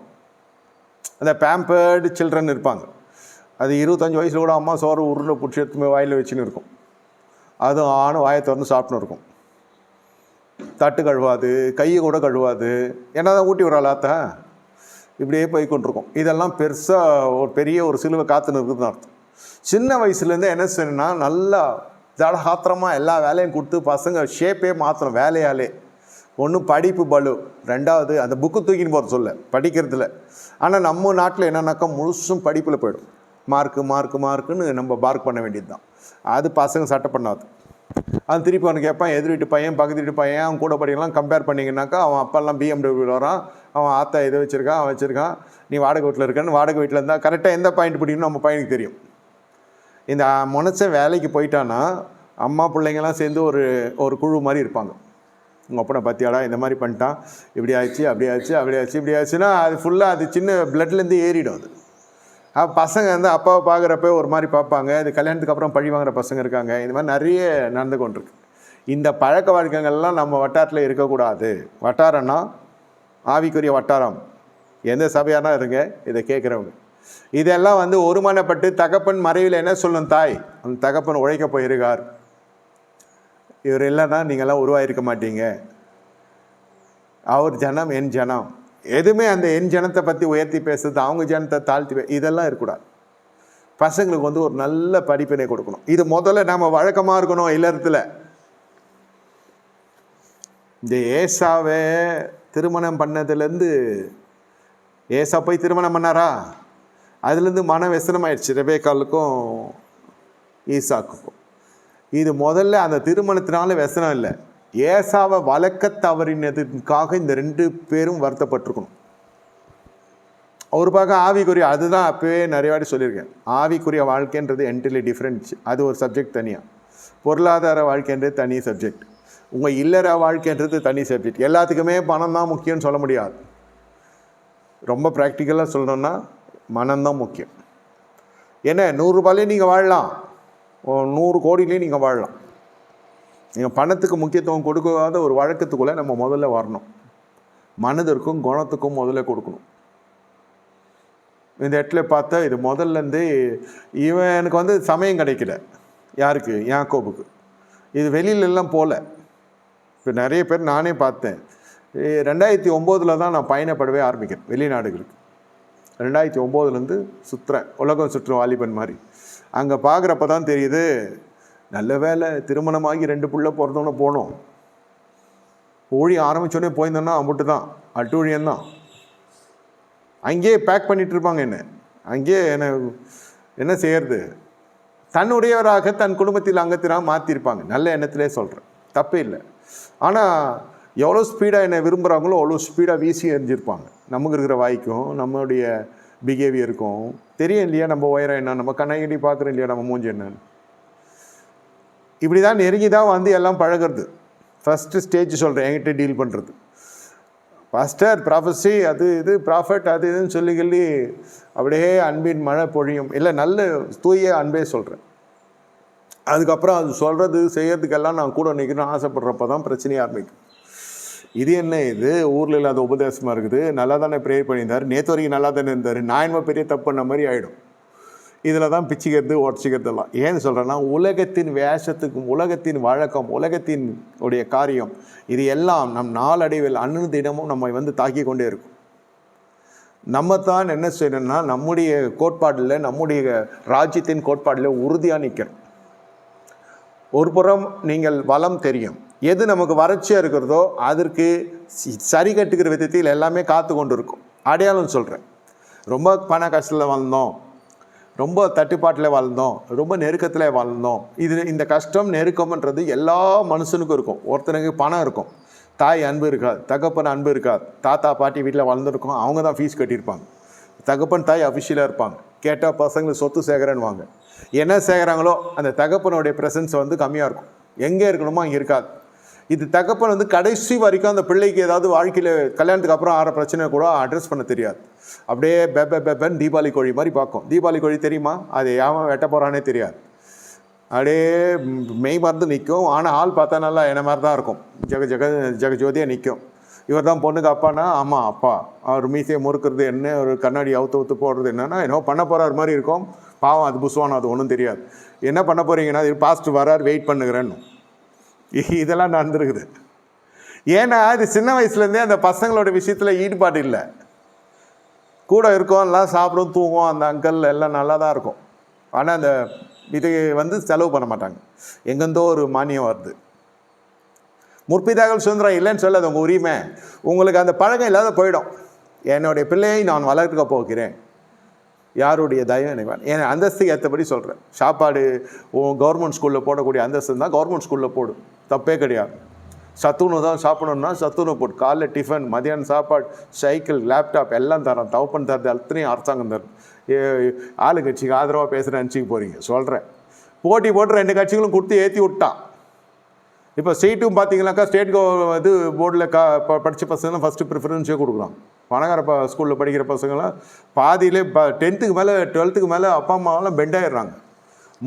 Speaker 1: அந்த பேம்பர்டு சில்ட்ரன் இருப்பாங்க. அது 25 வயசில் கூட அம்மா சோறு உருண்டை பிடிச்சி எடுத்துமே வாயில் வச்சுன்னு இருக்கும். அதுவும் ஆணும் வாயை திறந்து சாப்பிட்னு இருக்கும். தட்டு கழுவாது, கையை கூட கழுவாது. என்ன தான் ஊட்டி விடுறாளாத்தா, இப்படியே போய் கொண்டிருக்கும். இதெல்லாம் பெருசாக ஒரு சிலுவை காத்துன்னு இருக்குதுன்னு அர்த்தம். சின்ன வயசுலேருந்தே என்ன செய்யணும்னா, நல்லா ஜடஹாத்திரமாக எல்லா வேலையும் கொடுத்து பசங்க ஷேப்பே மாற்றணும் வேலையாலே. ஒன்று படிப்பு பலு, ரெண்டாவது அந்த புக்கு தூக்கின்னு போகிற சொல்ல படிக்கிறதுல. ஆனால் நம்ம நாட்டில் என்னன்னாக்கா முழுசும் படிப்பில் போய்டும். மார்க்குன்னு நம்ம பார்க் பண்ண வேண்டியது தான். அது பசங்க சட்டை பண்ணாது. அது திருப்பி அவனுக்கு கேட்பான், எதிர் வீட்டு பையன் பக்கத்து வீட்டு பையன் அவன் கூட படிக்கலாம் கம்பேர் பண்ணிங்கனாக்கா அவன் அப்பெல்லாம் BMW வரான், அவன் ஆத்தா எது வச்சுருக்கான், அவன் வச்சுருக்கான், நீ வாடகை வீட்டில் இருக்கான்னு. வாடகை வீட்டில் இருந்தால் கரெக்டாக எந்த பாயிண்ட் பிடிக்கணும் நம்ம பையனுக்கு தெரியும். இந்த மனுஷன் வேலைக்கு போயிட்டான்னா அம்மா பிள்ளைங்கள்லாம் சேர்ந்து ஒரு குழு மாதிரி இருப்பாங்க. உங்கள் அப்பனை பற்றியாடா இந்த மாதிரி பண்ணிட்டான், இப்படி ஆச்சு அப்படி ஆச்சு அப்படி ஆச்சு இப்படி ஆச்சுன்னா அது ஃபுல்லாக அது சின்ன பிளட்லேருந்து ஏறிடும். அது பசங்க வந்து அப்பாவை பார்க்குறப்ப ஒரு மாதிரி பார்ப்பாங்க. இது கல்யாணத்துக்கு அப்புறம் பழி வாங்குகிற பசங்க இருக்காங்க. இந்த மாதிரி நிறைய நடந்து கொண்டிருக்கு. இந்த பழக்க வழக்கங்கள்லாம் நம்ம வட்டாரத்தில் இருக்கக்கூடாது. வட்டாரம்னா ஆவிக்குரிய வட்டாரம், எந்த சபையானா இருங்க இதை கேட்குறவங்க. இதெல்லாம் வந்து ஒருமனப்பட்டு தகப்பன் மறைவில் என்ன சொல்லணும், தாய் அந்த தகப்பன் உழைக்க போயிருக்கார், இவர் இல்லைன்னா நீங்கள்லாம் உருவாயிருக்க மாட்டீங்க, அவர் ஜனம் என் ஜனம், எதுவுமே அந்த என் ஜனத்தை பற்றி உயர்த்தி பேசுறது, அவங்க ஜனத்தை தாழ்த்தி இதெல்லாம் இருக்கக்கூடாது. பசங்களுக்கு வந்து ஒரு நல்ல படிப்பினை கொடுக்கணும். இது முதல்ல நம்ம வழக்கமாக இருக்கணும். இல்லறத்தில் இந்த ஏசாவை திருமணம் பண்ணதுலேருந்து, ஏசா போய் திருமணம் பண்ணாரா, அதுலேருந்து மன விசனம் ஆயிடுச்சு ரெபேக்காலுக்கும் ஈசாக்குக்கும். இது முதல்ல அந்த திருமணத்தினால விசனம் இல்லை, ஏசாவை வளர்க்க தவறினதுக்காக இந்த 2 பேரும் வருத்தப்பட்டிருக்கணும். ஒரு பக்கம் ஆவிக்குரிய, அதுதான் அப்போவே நிறைய வாட்டி சொல்லியிருக்கேன், ஆவிக்குரிய வாழ்க்கைன்றது என்டையர்லி டிஃப்ரெண்ட். அது ஒரு சப்ஜெக்ட் தனியாக. பொருளாதார வாழ்க்கைன்றது தனி சப்ஜெக்ட். உங்கள் இல்லற வாழ்க்கைன்றது தனி சப்ஜெக்ட். எல்லாத்துக்குமே பணம் தான் முக்கியம்னு சொல்ல முடியாது. ரொம்ப ப்ராக்டிக்கலாக சொல்லணும்னா மனம்தான் முக்கியம். ஏன்னா 100 ரூபாயிலே நீங்கள் வாழலாம், 100 கோடியிலையும் நீங்கள் வாழலாம். நீங்கள் பணத்துக்கு முக்கியத்துவம் கொடுக்காத ஒரு வழக்கத்துக்குள்ளே நம்ம முதல்ல வரணும். மனதிற்கும் குணத்துக்கும் முதல்ல கொடுக்கணும். இந்த இடத்துல பார்த்தா இது முதல்லேருந்து எனக்கு வந்து சமயம் கிடைக்கல. யாருக்கு? யாக்கோபுக்கு. இது வெளியிலெல்லாம் போகல. இப்போ நிறைய பேர் நானே பார்த்தேன். 2009 தான் நான் பயணப்படவே ஆரம்பிக்கிறேன் வெளிநாடுகளுக்கு. 2009 சுற்றுறேன், உலகம் சுற்றுற வாலிபன் மாதிரி. அங்கே பார்க்குறப்ப தான் தெரியுது, நல்ல வேலை திருமணமாகி 2 பிள்ளை பிறந்தோன்னு போனோம். ஊழியம் ஆரம்பித்தோடனே போயிருந்தோன்னா அம்புட்டு தான், அட்டூழியம்தான். அங்கேயே பேக் பண்ணிகிட்டு இருப்பாங்க என்ன. அங்கேயே என்ன செய்யறது, தன்னுடையவராக தன் குடும்பத்தில் அங்கத்தினாக மாற்றிருப்பாங்க. நல்ல எண்ணத்திலே சொல்கிறேன், தப்பே இல்லை. ஆனால் எவ்வளோ ஸ்பீடாக என்னை விரும்புகிறாங்களோ அவ்வளோ ஸ்பீடாக வீசி எறிஞ்சிருப்பாங்க. நமக்கு இருக்கிற வாய்க்கும் நம்மளுடைய பிஹேவியருக்கும் தெரியும் இல்லையா, நம்ம உயரம் என்ன, நம்ம கண்ணாடி பார்க்குறோம் இல்லையா, நம்ம மூஞ்சி என்னன்னு. இப்படி தான் நெருங்கி தான் வந்து எல்லாம் பழகிறது. ஃபஸ்ட்டு ஸ்டேஜ் சொல்கிறேன், என்கிட்ட டீல் பண்ணுறது. பாஸ்டர் ப்ராஃபஸி அது இது ப்ராஃபட் அது இதுன்னு சொல்லி அப்படியே அன்பின் மழை பொழியும். இல்லை, நல்ல தூய அன்பே சொல்கிறேன். அதுக்கப்புறம் அது சொல்கிறது செய்கிறதுக்கெல்லாம் நான் கூட நிற்கணும்னு ஆசைப்படுறப்ப தான் பிரச்சனையே ஆரம்பிக்கும். இது என்ன, இது ஊரில் இல்லாத உபதேசமாக இருக்குது, நல்லா தானே ப்ரேயர் பண்ணியிருந்தார், நேற்று வரைக்கும் நல்லா தானே இருந்தார், நான் என்ன பெரிய தப்பு பண்ண மாதிரி ஆகிடும். இதில் தான் பிச்சுக்கிறது உடச்சிக்கிறதெல்லாம். ஏன்னு சொல்கிறேன்னா, உலகத்தின் வேஷத்துக்கும் உலகத்தின் வழக்கம் உலகத்தின் உடைய காரியம் இது எல்லாம் நம் நாளடைவில் தினமும் நம்ம வந்து தாக்கி கொண்டே இருக்கும். நம்ம தான் என்ன செய்யணும்னா, நம்முடைய கோட்பாடில் நம்முடைய ராஜ்யத்தின் கோட்பாடில் உறுதியாக நிற்கிறோம். ஒரு புறம் நீங்கள் வளம் தெரியும், எது நமக்கு வறட்சியாக இருக்கிறதோ அதற்கு சரி கட்டுக்கிற விதத்தில் எல்லாமே காத்து கொண்டு இருக்கும். அடையாளம் சொல்கிறேன், ரொம்ப பண கஷ்டத்தில் வாழ்ந்தோம், ரொம்ப தட்டுப்பாட்டில் வாழ்ந்தோம், ரொம்ப நெருக்கத்தில் வாழ்ந்தோம். இந்த கஷ்டம் நெருக்கம்ன்றது எல்லா மனுஷனுக்கும் இருக்கும். ஒருத்தனுக்கு பணம் இருக்கும், தாய் அன்பு இருக்காது, தகப்பன் அன்பு இருக்காது. தாத்தா பாட்டி வீட்டில் வளர்ந்துருக்கோம், அவங்க தான் ஃபீஸ் கட்டியிருப்பாங்க. தகப்பன் தாய் அஃபிஷியலாக இருப்பாங்க. கேட்டால் பசங்களுக்கு சொத்து சேகரன்னுவாங்க. என்ன சேகராங்களோ அந்த தகப்பனுடைய ப்ரெசன்ஸ் வந்து கம்மியாக இருக்கும். எங்கே இருக்கணுமோ அங்கே இருக்காது. இது தகப்பன் வந்து கடைசி வரைக்கும் அந்த பிள்ளைக்கு ஏதாவது வாழ்க்கையில் கல்யாணத்துக்கு அப்புறம் ஆகிற பிரச்சனை கூட அட்ரஸ் பண்ண தெரியாது. அப்படியே பெப்பன்னு தீபாவளி கோழி மாதிரி பார்க்கும். தீபாவளி கோழி தெரியுமா, அது ஏன் வெட்ட போகிறானே தெரியாது. அப்படியே மெய் மறந்து நிற்கும். ஆனால் ஆள் பார்த்தா நல்லா என்ன மாதிரி தான் இருக்கும், ஜெகஜோதியாக நிற்கும். இவர் தான் பொண்ணுக்கு அப்பானா, ஆமாம் அப்பா. அவர் மீசையை முறுக்கிறது என்ன, ஒரு கண்ணாடி அவுத்து போடுறது என்னன்னா என்னோ பண்ண போகிறார் மாதிரி இருக்கும். பாவம், அது புசுவானோ, அது ஒன்றும் தெரியாது. என்ன பண்ண போகிறீங்கன்னா, இது பாஸ்ட் வரார், வெயிட் பண்ணுகிறேன்னு. இதெல்லாம் நடந்துருக்குது. ஏன்னா இது சின்ன வயசுலேருந்தே அந்த பசங்களோட விஷயத்தில் ஈடுபாடு இல்லை. கூட இருக்கும், எல்லாம் சாப்பிடும், தூங்கும், அந்த அங்கிள் எல்லாம் நல்லா தான் இருக்கும். ஆனால் அந்த இது வந்து செலவு பண்ண மாட்டாங்க. எங்கேருந்தோ ஒரு மானியம் வருது. முற்பிதாக்கள் சுதந்திரம் இல்லைன்னு சொல்ல, அது உங்கள் உரிமை. உங்களுக்கு அந்த பழக்கம் இல்லாத போயிடும். என்னுடைய பிள்ளையை நான் வளர்க்க போகிறேன், யாருடைய தயவு எனக்கு வேணும். என் அந்தஸ்துக்கு ஏற்றபடி சொல்கிறேன். சாப்பாடு கவர்மெண்ட் ஸ்கூலில் போடக்கூடிய அந்தஸ்து தான் கவர்மெண்ட் ஸ்கூலில் போடும், தப்பே கிடையாது. சத்துணவு தான் சாப்பிடணுன்னா சத்துணவு போட்டு, காலைல டிஃபன், மதியானம் சாப்பாடு, சைக்கிள், லேப்டாப் எல்லாம் தரோம். தவப்பன் தரது அத்தனையும் அரசாங்கம் தரும். ஆளுங்கட்சிக்கு ஆதரவாக பேசுகிற நினச்சிக்கு போகிறீங்க சொல்கிறேன். போட்டி போட்டு 2 கட்சிகளும் கொடுத்து ஏற்றி விட்டான். இப்போ சீட்டும் பார்த்தீங்கன்னாக்கா ஸ்டேட் இது போர்டில் படித்த பசங்க ஃபஸ்ட்டு ப்ரிஃபரன்ஸே கொடுக்குறான். பணக்கார ஸ்கூலில் படிக்கிற பசங்களாம் பாதியிலே 10th மேலே 12th மேலே அப்பா அம்மாவெல்லாம் பெண்ட் ஆகிடுறாங்க.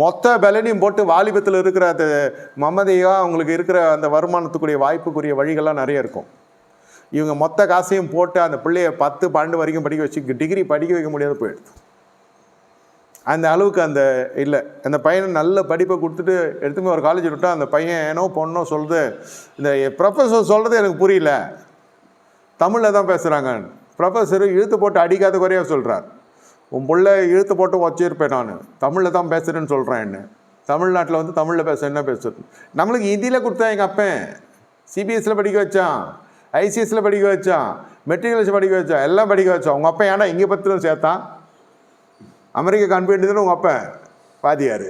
Speaker 1: மொத்த பலனையும் போட்டு வாலிபத்தில் இருக்கிற அந்த மமதையாக அவங்களுக்கு இருக்கிற அந்த வருமானத்துக்குரிய வாய்ப்புக்குரிய வழிகள்லாம் நிறைய இருக்கும். இவங்க மொத்த காசையும் போட்டு அந்த பிள்ளைய 10, 12 வரைக்கும் படிக்க வச்சு டிகிரி படிக்க வைக்க முடியாது போயிடுது. அந்த அளவுக்கு அந்த இல்லை. அந்த பையனை நல்ல படிப்பை கொடுத்துட்டு எடுத்துமே ஒரு காலேஜ் விட்டால் அந்த பையன் ஏனோ பொண்ணோ சொல்கிறது, இந்த ப்ரொஃபஸர் சொல்கிறது எனக்கு புரியல, தமிழில் தான் பேசுகிறாங்க. ப்ரொஃபஸர் இழுத்து போட்டு அடிக்காத குறையாக சொல்கிறார். உன் பிள்ளை இழுத்து போட்டு வச்சிருப்பேன், நான் தமிழில் தான் பேசுகிறேன்னு சொல்கிறேன். என்ன தமிழ்நாட்டில் வந்து தமிழில் பேச என்ன பேசுறது? நம்மளுக்கு ஹிந்தியில் கொடுத்தா எங்கள் அப்பன் சிபிஎஸ்சியில் படிக்க வச்சான், ஐசிஎஸ்சியில் படிக்க வச்சான், மெட்ரிகுலேஷன் படிக்க வச்சான், எல்லாம் படிக்க வச்சான். உங்கள் அப்பன் ஏன்னா இங்கே பத்திரம் சேர்த்தான்? அமெரிக்கா கான்ஃபிடென்ட் உங்கள் அப்பன் பாதியார்.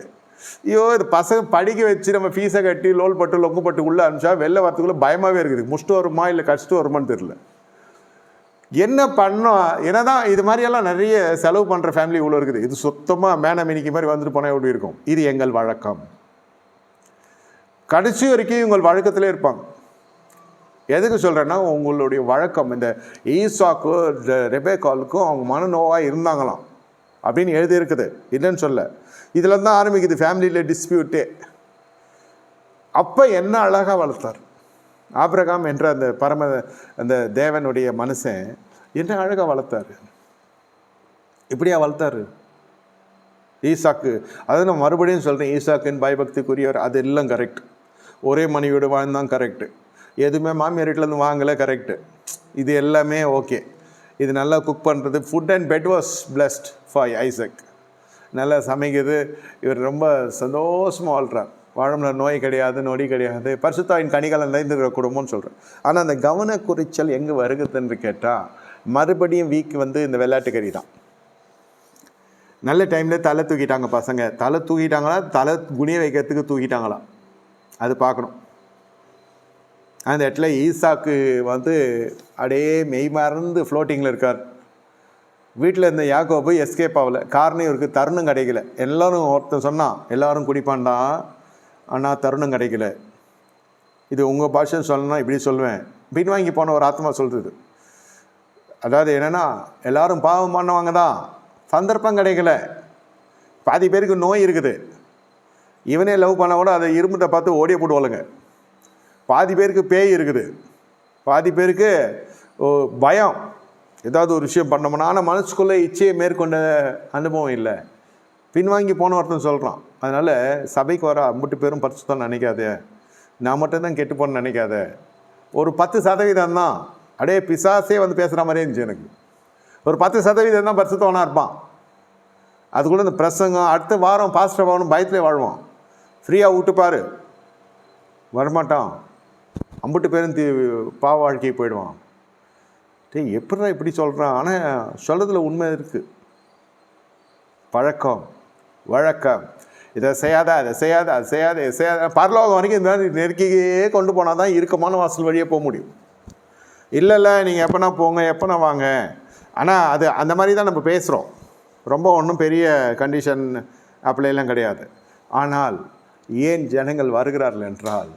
Speaker 1: ஐயோ, இது பசங்க படிக்க வச்சு நம்ம ஃபீஸை கட்டி லோல் பட்டு லொங்கு பட்டு உள்ளே அனுப்பிச்சா வெளில வரத்துக்குள்ளே பயமாகவே இருக்குது. முடிச்சுட்டு வருமா இல்லை கடிச்சிட்டு வருமானு தெரில. என்ன பண்ணோம்? ஏன்னா தான் இது மாதிரியெல்லாம் நிறைய செலவு பண்ணுற ஃபேமிலி இவ்வளோ இருக்குது. இது சுத்தமாக மேனமினிக்கு மாதிரி வந்துட்டு போனால் எப்படி இருக்கும்? இது எங்கள் வழக்கம். கடைசி வரைக்கும் உங்கள் வழக்கத்திலே இருப்பாங்க. எதுக்கு சொல்கிறேன்னா, உங்களுடைய வழக்கம் இந்த ஈசாக்கு ரெபேக்காலுக்கும் அவங்க மனநோவாக இருந்தாங்களாம் அப்படின்னு எழுதியிருக்குது, இல்லைன்னு சொல்ல. இதில் தான் ஆரம்பிக்குது ஃபேமிலியில் டிஸ்பியூட்டே. அப்போ என்ன அழகாக வளர்த்தார் ஆபிரகாம் என்ற அந்த அந்த தேவனுடைய மனுஷன் என்ன அழகாக வளர்த்தாரு. இப்படியா வளர்த்தாரு ஈசாக்கு. அதை நான் மறுபடியும் சொல்கிறேன், ஈசாக்கின் பயபக்திக்குரியவர் அது எல்லாம் கரெக்ட். ஒரே மனைவியோடு வாழ்ந்தான் கரெக்டு. எதுவுமே மாமியார் வீட்டிலேருந்து வாங்கலை கரெக்டு. இது எல்லாமே ஓகே. இது நல்லா குக் பண்ணுறது, food and bed was blessed for Isaac. நல்லா சமைக்குது. இவர் ரொம்ப சந்தோஷமாக வாழ்கிறார். வாழம்ல நோய் கிடையாது, நொடி கிடையாது, பரிசுத்தாவின் கனிகளை நிறைந்திருக்கிற குடும்பம்னு சொல்கிறேன். ஆனால் அந்த கவனக்குறைச்சல் எங்கே வருகுதுன்னு கேட்டால், மறுபடியும் வீக் வந்து இந்த வெள்ளாட்டுக்கறி தான். நல்ல டைமில் தலை தூக்கிட்டாங்க பசங்க. தலை தூக்கிட்டாங்களா, தலை குனிய வைக்கிறதுக்கு தூக்கிட்டாங்களா, அது பார்க்கணும். அந்த இடத்துல ஈசாக்கு வந்து அப்படியே மெய் மறந்து ஃப்ளோட்டிங்கில் இருக்கார். வீட்டில் இருந்த யாக்கோபு எஸ்கேப் ஆகலை. காரணம், இவருக்கு தருணம் கிடைக்கல. எல்லோரும் ஒருத்தன் சொன்னான், எல்லோரும் குடிப்பான்டான், ஆனால் தருணம் கிடைக்கல. இது உங்கள் பாஷைன்னு சொல்லணும்னா இப்படி சொல்லுவேன், பின்வாங்கி போன ஒரு ஆத்மா சொல்கிறது. அதாவது என்னென்னா, எல்லோரும் பாவம் பண்ணுவாங்க தான், சந்தர்ப்பம் கிடைக்கல. பாதி பேருக்கு நோய் இருக்குது, இவனே லவ் பண்ணால் கூட அதை இரும்புத்தை பார்த்து ஓடிய போடுவாளுங்க. பாதி பேருக்கு பேய் இருக்குது, பாதி பேருக்கு பயம், ஏதாவது ஒரு விஷயம் பண்ணோம்னா. ஆனால் மனசுக்குள்ளே இச்சையை மேற்கொண்ட அனுபவம் இல்லை. பின்வாங்கி போன ஒருத்தன் சொல்கிறான். அதனால் சபைக்கு வர 50 பேரும் பரிசுத்தம் நினைக்காத, நான் மட்டும்தான் கெட்டு போன்னு நினைக்காத. ஒரு 10% தான் அப்படியே பிசாசே வந்து பேசுகிற மாதிரியே இருந்துச்சு எனக்கு. ஒரு 10% தான் பரிசுத்தவனாக இருப்பான். அதுக்குள்ளே இந்த பிரசங்கம் அடுத்த வாரம் பாஸ்டர் வாங்கணும் பயத்திலே வாழ்வான். ஃப்ரீயாக விட்டுப்பார், வரமாட்டான். 50 பேரும் பாவ வாழ்க்கைக்கு போயிடுவான். எப்படிதான் இப்படி சொல்கிறான்? ஆனால் சொல்கிறதுல உண்மை இருக்குது. பழக்கம் வழக்கம், இதை செய்யாத, அதை செய்யாத, அதை செய்யாத, இதை செய்யாத. பரலோகம் வரைக்கும் இந்த மாதிரி நெருக்கியே கொண்டு போனால் தான் இறுக்கமான வாசல் வழியே போக முடியும். இல்லை நீங்கள் எப்போனா போங்க, எப்போனா வாங்க. ஆனால் அது அந்த மாதிரி தான் நம்ம பேசுகிறோம். ரொம்ப ஒன்றும் பெரிய கண்டிஷன் அப்படிலாம் கிடையாது. ஆனால் ஏன் ஜனங்கள் வருகிறார்கள் என்றால்,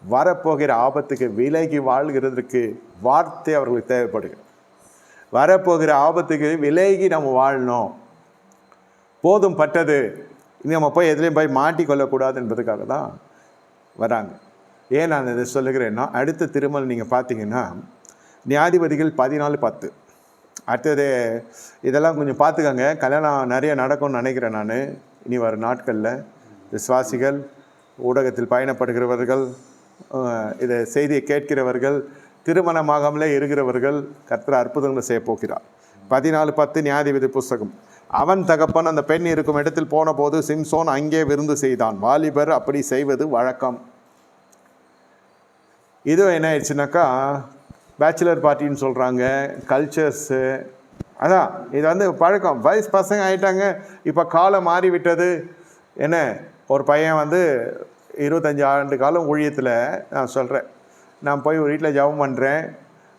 Speaker 1: வரப்போகிற ஆபத்துக்கு விலகி வாழ்கிறதுக்கு வார்த்தை அவர்களுக்கு தேவைப்படுகிறது. வரப்போகிற ஆபத்துக்கு விலகி நம்ம வாழணும், போதும் பட்டது, நம்ம போய் எதுலேயும் போய் மாட்டிக்கொள்ளக்கூடாது என்பதுக்காக தான் வராங்க. ஏன் நான் இதை சொல்லுகிறேன்னா, அடுத்த திருமல் நீங்கள் பார்த்தீங்கன்னா நியாயாதிபதிகள் 14:10. அடுத்தது இதெல்லாம் கொஞ்சம் பார்த்துக்கங்க. கல்யாணம் நிறைய நடக்கும்னு நினைக்கிறேன் நான். இனி வர நாட்களில் விசுவாசிகள், ஊடகத்தில் பயணப்படுகிறவர்கள், இதை செய்தியை கேட்கிறவர்கள், திருமணமாகாமலே இருக்கிறவர்கள், கர்த்தர் அற்புதங்களை செய்ய போகிறார். 14:10 நியாயாதிபதி புஸ்தகம். அவன் தகப்பன் அந்த பெண் இருக்கும் இடத்தில் போன போது சிம்சோன் அங்கே விருந்து செய்தான். வாலிபர் அப்படி செய்வது வழக்கம். இது என்ன ஆயிடுச்சுனாக்கா, பேச்சுலர் பார்ட்டின்னு சொல்கிறாங்க, கல்ச்சர்ஸு, அதான் இது வந்து பழக்கம். வயசு பசங்க ஆகிட்டாங்க. இப்போ காலம் மாறி விட்டது. என்ன, ஒரு பையன் வந்து 25 ஆண்டு காலம் ஊழியத்தில் நான் சொல்கிறேன், நான் போய் ஒரு வீட்டில் ஜெபம் பண்ணுறேன்.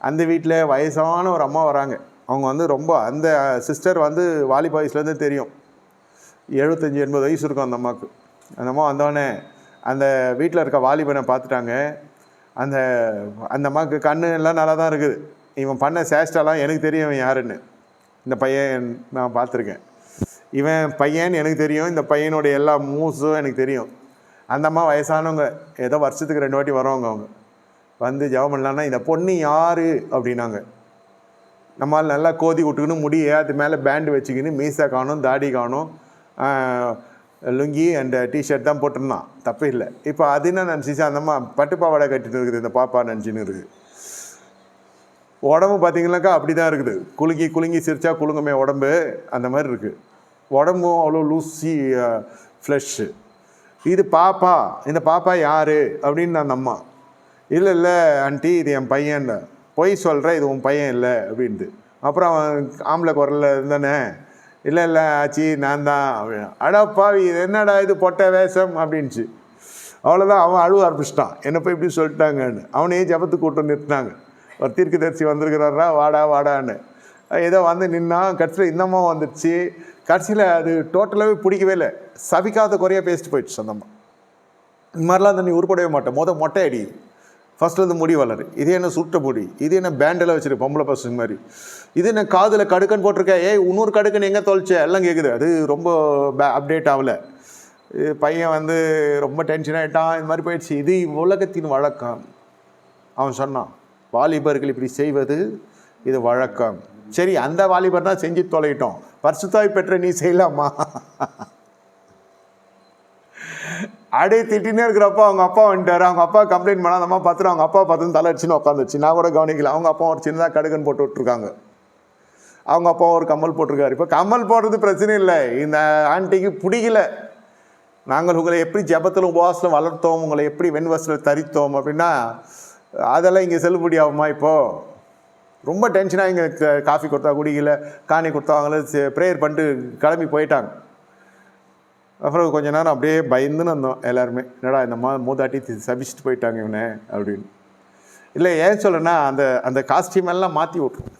Speaker 1: அந்த வீட்டில் வயசான ஒரு அம்மா வராங்க. அவங்க வந்து ரொம்ப, அந்த சிஸ்டர் வந்து வாலிப வயசுலேருந்து தெரியும், 75-80 வயசு இருக்கும் அந்த அம்மாவுக்கு. அந்த அம்மா வந்தோடனே அந்த வீட்டில் இருக்க வாலிபனை பார்த்துட்டாங்க. அந்த அந்த அம்மாவுக்கு கண்ணு எல்லாம் நல்லா தான் இருக்குது. இவன் பண்ண சேஷ்டாலாம் எனக்கு தெரியும் இவன் யாருன்னு. இந்த பையன் நான் பார்த்துருக்கேன். இவன் பையன் எனக்கு தெரியும். இந்த பையனுடைய எல்லா மூவ்ஸும் எனக்கு தெரியும். அந்த அம்மா வயசானவங்க, ஏதோ வருஷத்துக்கு 2 வாட்டி வருவாங்க. அவங்க வந்து ஜெபம் பண்ணலான்னா, இந்த பொண்ணு யார் அப்படின்னாங்க. நம்மளால் நல்லா கோதி விட்டுக்கணும், முடிய அது மேலே பேண்டு வச்சுக்கின்னு, மீசை காணும், தாடி காணும், லுங்கி அண்ட் டிஷர்ட் தான் போட்டிருந்தான். தப்பு இல்லை. இப்போ அது என்ன நினச்சிச்சு, அந்தம்மா பட்டுப்பாவாடை கட்டிட்டு இருக்குது. இந்த பாப்பா நினச்சின்னு இருக்குது. உடம்பு பார்த்தீங்கன்னாக்கா அப்படி தான் இருக்குது. குலுங்கி சிரிச்சா குலுங்குமே உடம்பு, அந்த மாதிரி இருக்குது. உடம்பும் அவ்வளோ லூசி ஃப்ளஷ்ஷு. இது பாப்பா. இந்த பாப்பா யார் அப்படின்னு அந்த அம்மா, இல்லை ஆண்டி இது என் பையன். பொய் சொல்கிறேன், இது உன் பையன் இல்லை அப்படின்ட்டு. அப்புறம் அவன் ஆம்பளை குரலில் இருந்தானே, இல்லை ஆச்சி நான் தான் அப்படின்னா. அடாப்பாவி, இது என்னடா இது பொட்டை வேஷம் அப்படின்ச்சு. அவ்வளோதான், அவன் அழுவ ஆரம்பிச்சிட்டான். என்னை போய் இப்படி சொல்லிட்டாங்கன்னு. அவனையே ஜபத்துக்கு கூட்டம் நிறுத்தினாங்க. ஒரு தீர்க்கதரிசி வந்திருக்கிறாரா, வாடான்னு. ஏதோ வந்து நின்னா. கடைசியில் இன்னமா வந்துடுச்சு. கடைசியில் அது டோட்டலாகவே பிடிக்கவே இல்லை. சபிக்காத குறையாக பேசிட்டு போயிடுச்சு அந்த அம்மா. இந்த மாதிரிலாம் அந்த நீ உருப்படவே மாட்டேன். மொட்டை அடி, ஃபஸ்ட்லேருந்து முடி வளரு. இது என்ன சுட்ட முடி, இது என்ன பேண்டெல்லாம் வச்சுருக்கு பொம்பளை பசங்க மாதிரி, இது என்ன காதில் கடுக்கன்னு போட்டிருக்கேன், இன்னொரு கடுக்குன்னு எங்கே தொலைச்ச எல்லாம் கேட்குது. அது ரொம்ப அப்டேட் ஆகலை. பையன் வந்து ரொம்ப டென்ஷன் ஆகிட்டான். இந்த மாதிரி போயிடுச்சு. இது உலகத்தின் வழக்கம். அவன் சொன்னான், வாலிபர்கள் இப்படி செய்வது இது வழக்கம். சரி, அந்த வாலிபர் தான் செஞ்சு தொலைட்டோம். பரிசுத்தாய் பெற்ற நீ செய்யலாமா? அப்படியே திட்டினே இருக்கிறப்போ அவங்க அப்பா வந்துட்டார். அவங்க அப்பா கம்ப்ளைண்ட் பண்ணால் அந்த அம்மா பார்த்துட்டு அவங்க அப்பா பார்த்து தலை அடிச்சுன்னு உட்காந்துச்சு. நான் கூட கவனிக்கல. அவங்க அப்பா ஒரு சின்னதாக கடுக்குன்னு போட்டு விட்ருக்காங்க. அவங்க அப்பா ஒரு கம்மல் போட்டிருக்காரு. இப்போ கம்மல் போடுறது பிரச்சனை இல்லை, இந்த ஆண்டிக்கு பிடிக்கல. நாங்கள் உங்களை எப்படி ஜெபத்தில் உபவாசத்தில் வளர்த்தோம், உங்களை எப்படி வெண்வசத்தில் தரித்தோம் அப்படின்னா அதெல்லாம் இங்கே செல்லுபடி ஆகுமா? இப்போது ரொம்ப டென்ஷனாக இங்கே காஃபி கொடுத்தா குடிக்கல, காணி கொடுத்தா அவங்கள ப்ரேயர் பண்ணிட்டு கிளம்பி போயிட்டாங்க. அப்புறம் கொஞ்ச நேரம் அப்படியே பயந்துன்னு வந்தோம் எல்லாருமே. என்னடா இந்த மூதாட்டி சபிச்சுட்டு போயிட்டாங்க இவனை அப்படின்னு. இல்லை, ஏன் சொல்கிறேன்னா, அந்த காஸ்டியூம் எல்லாம் மாற்றி விட்ரும்.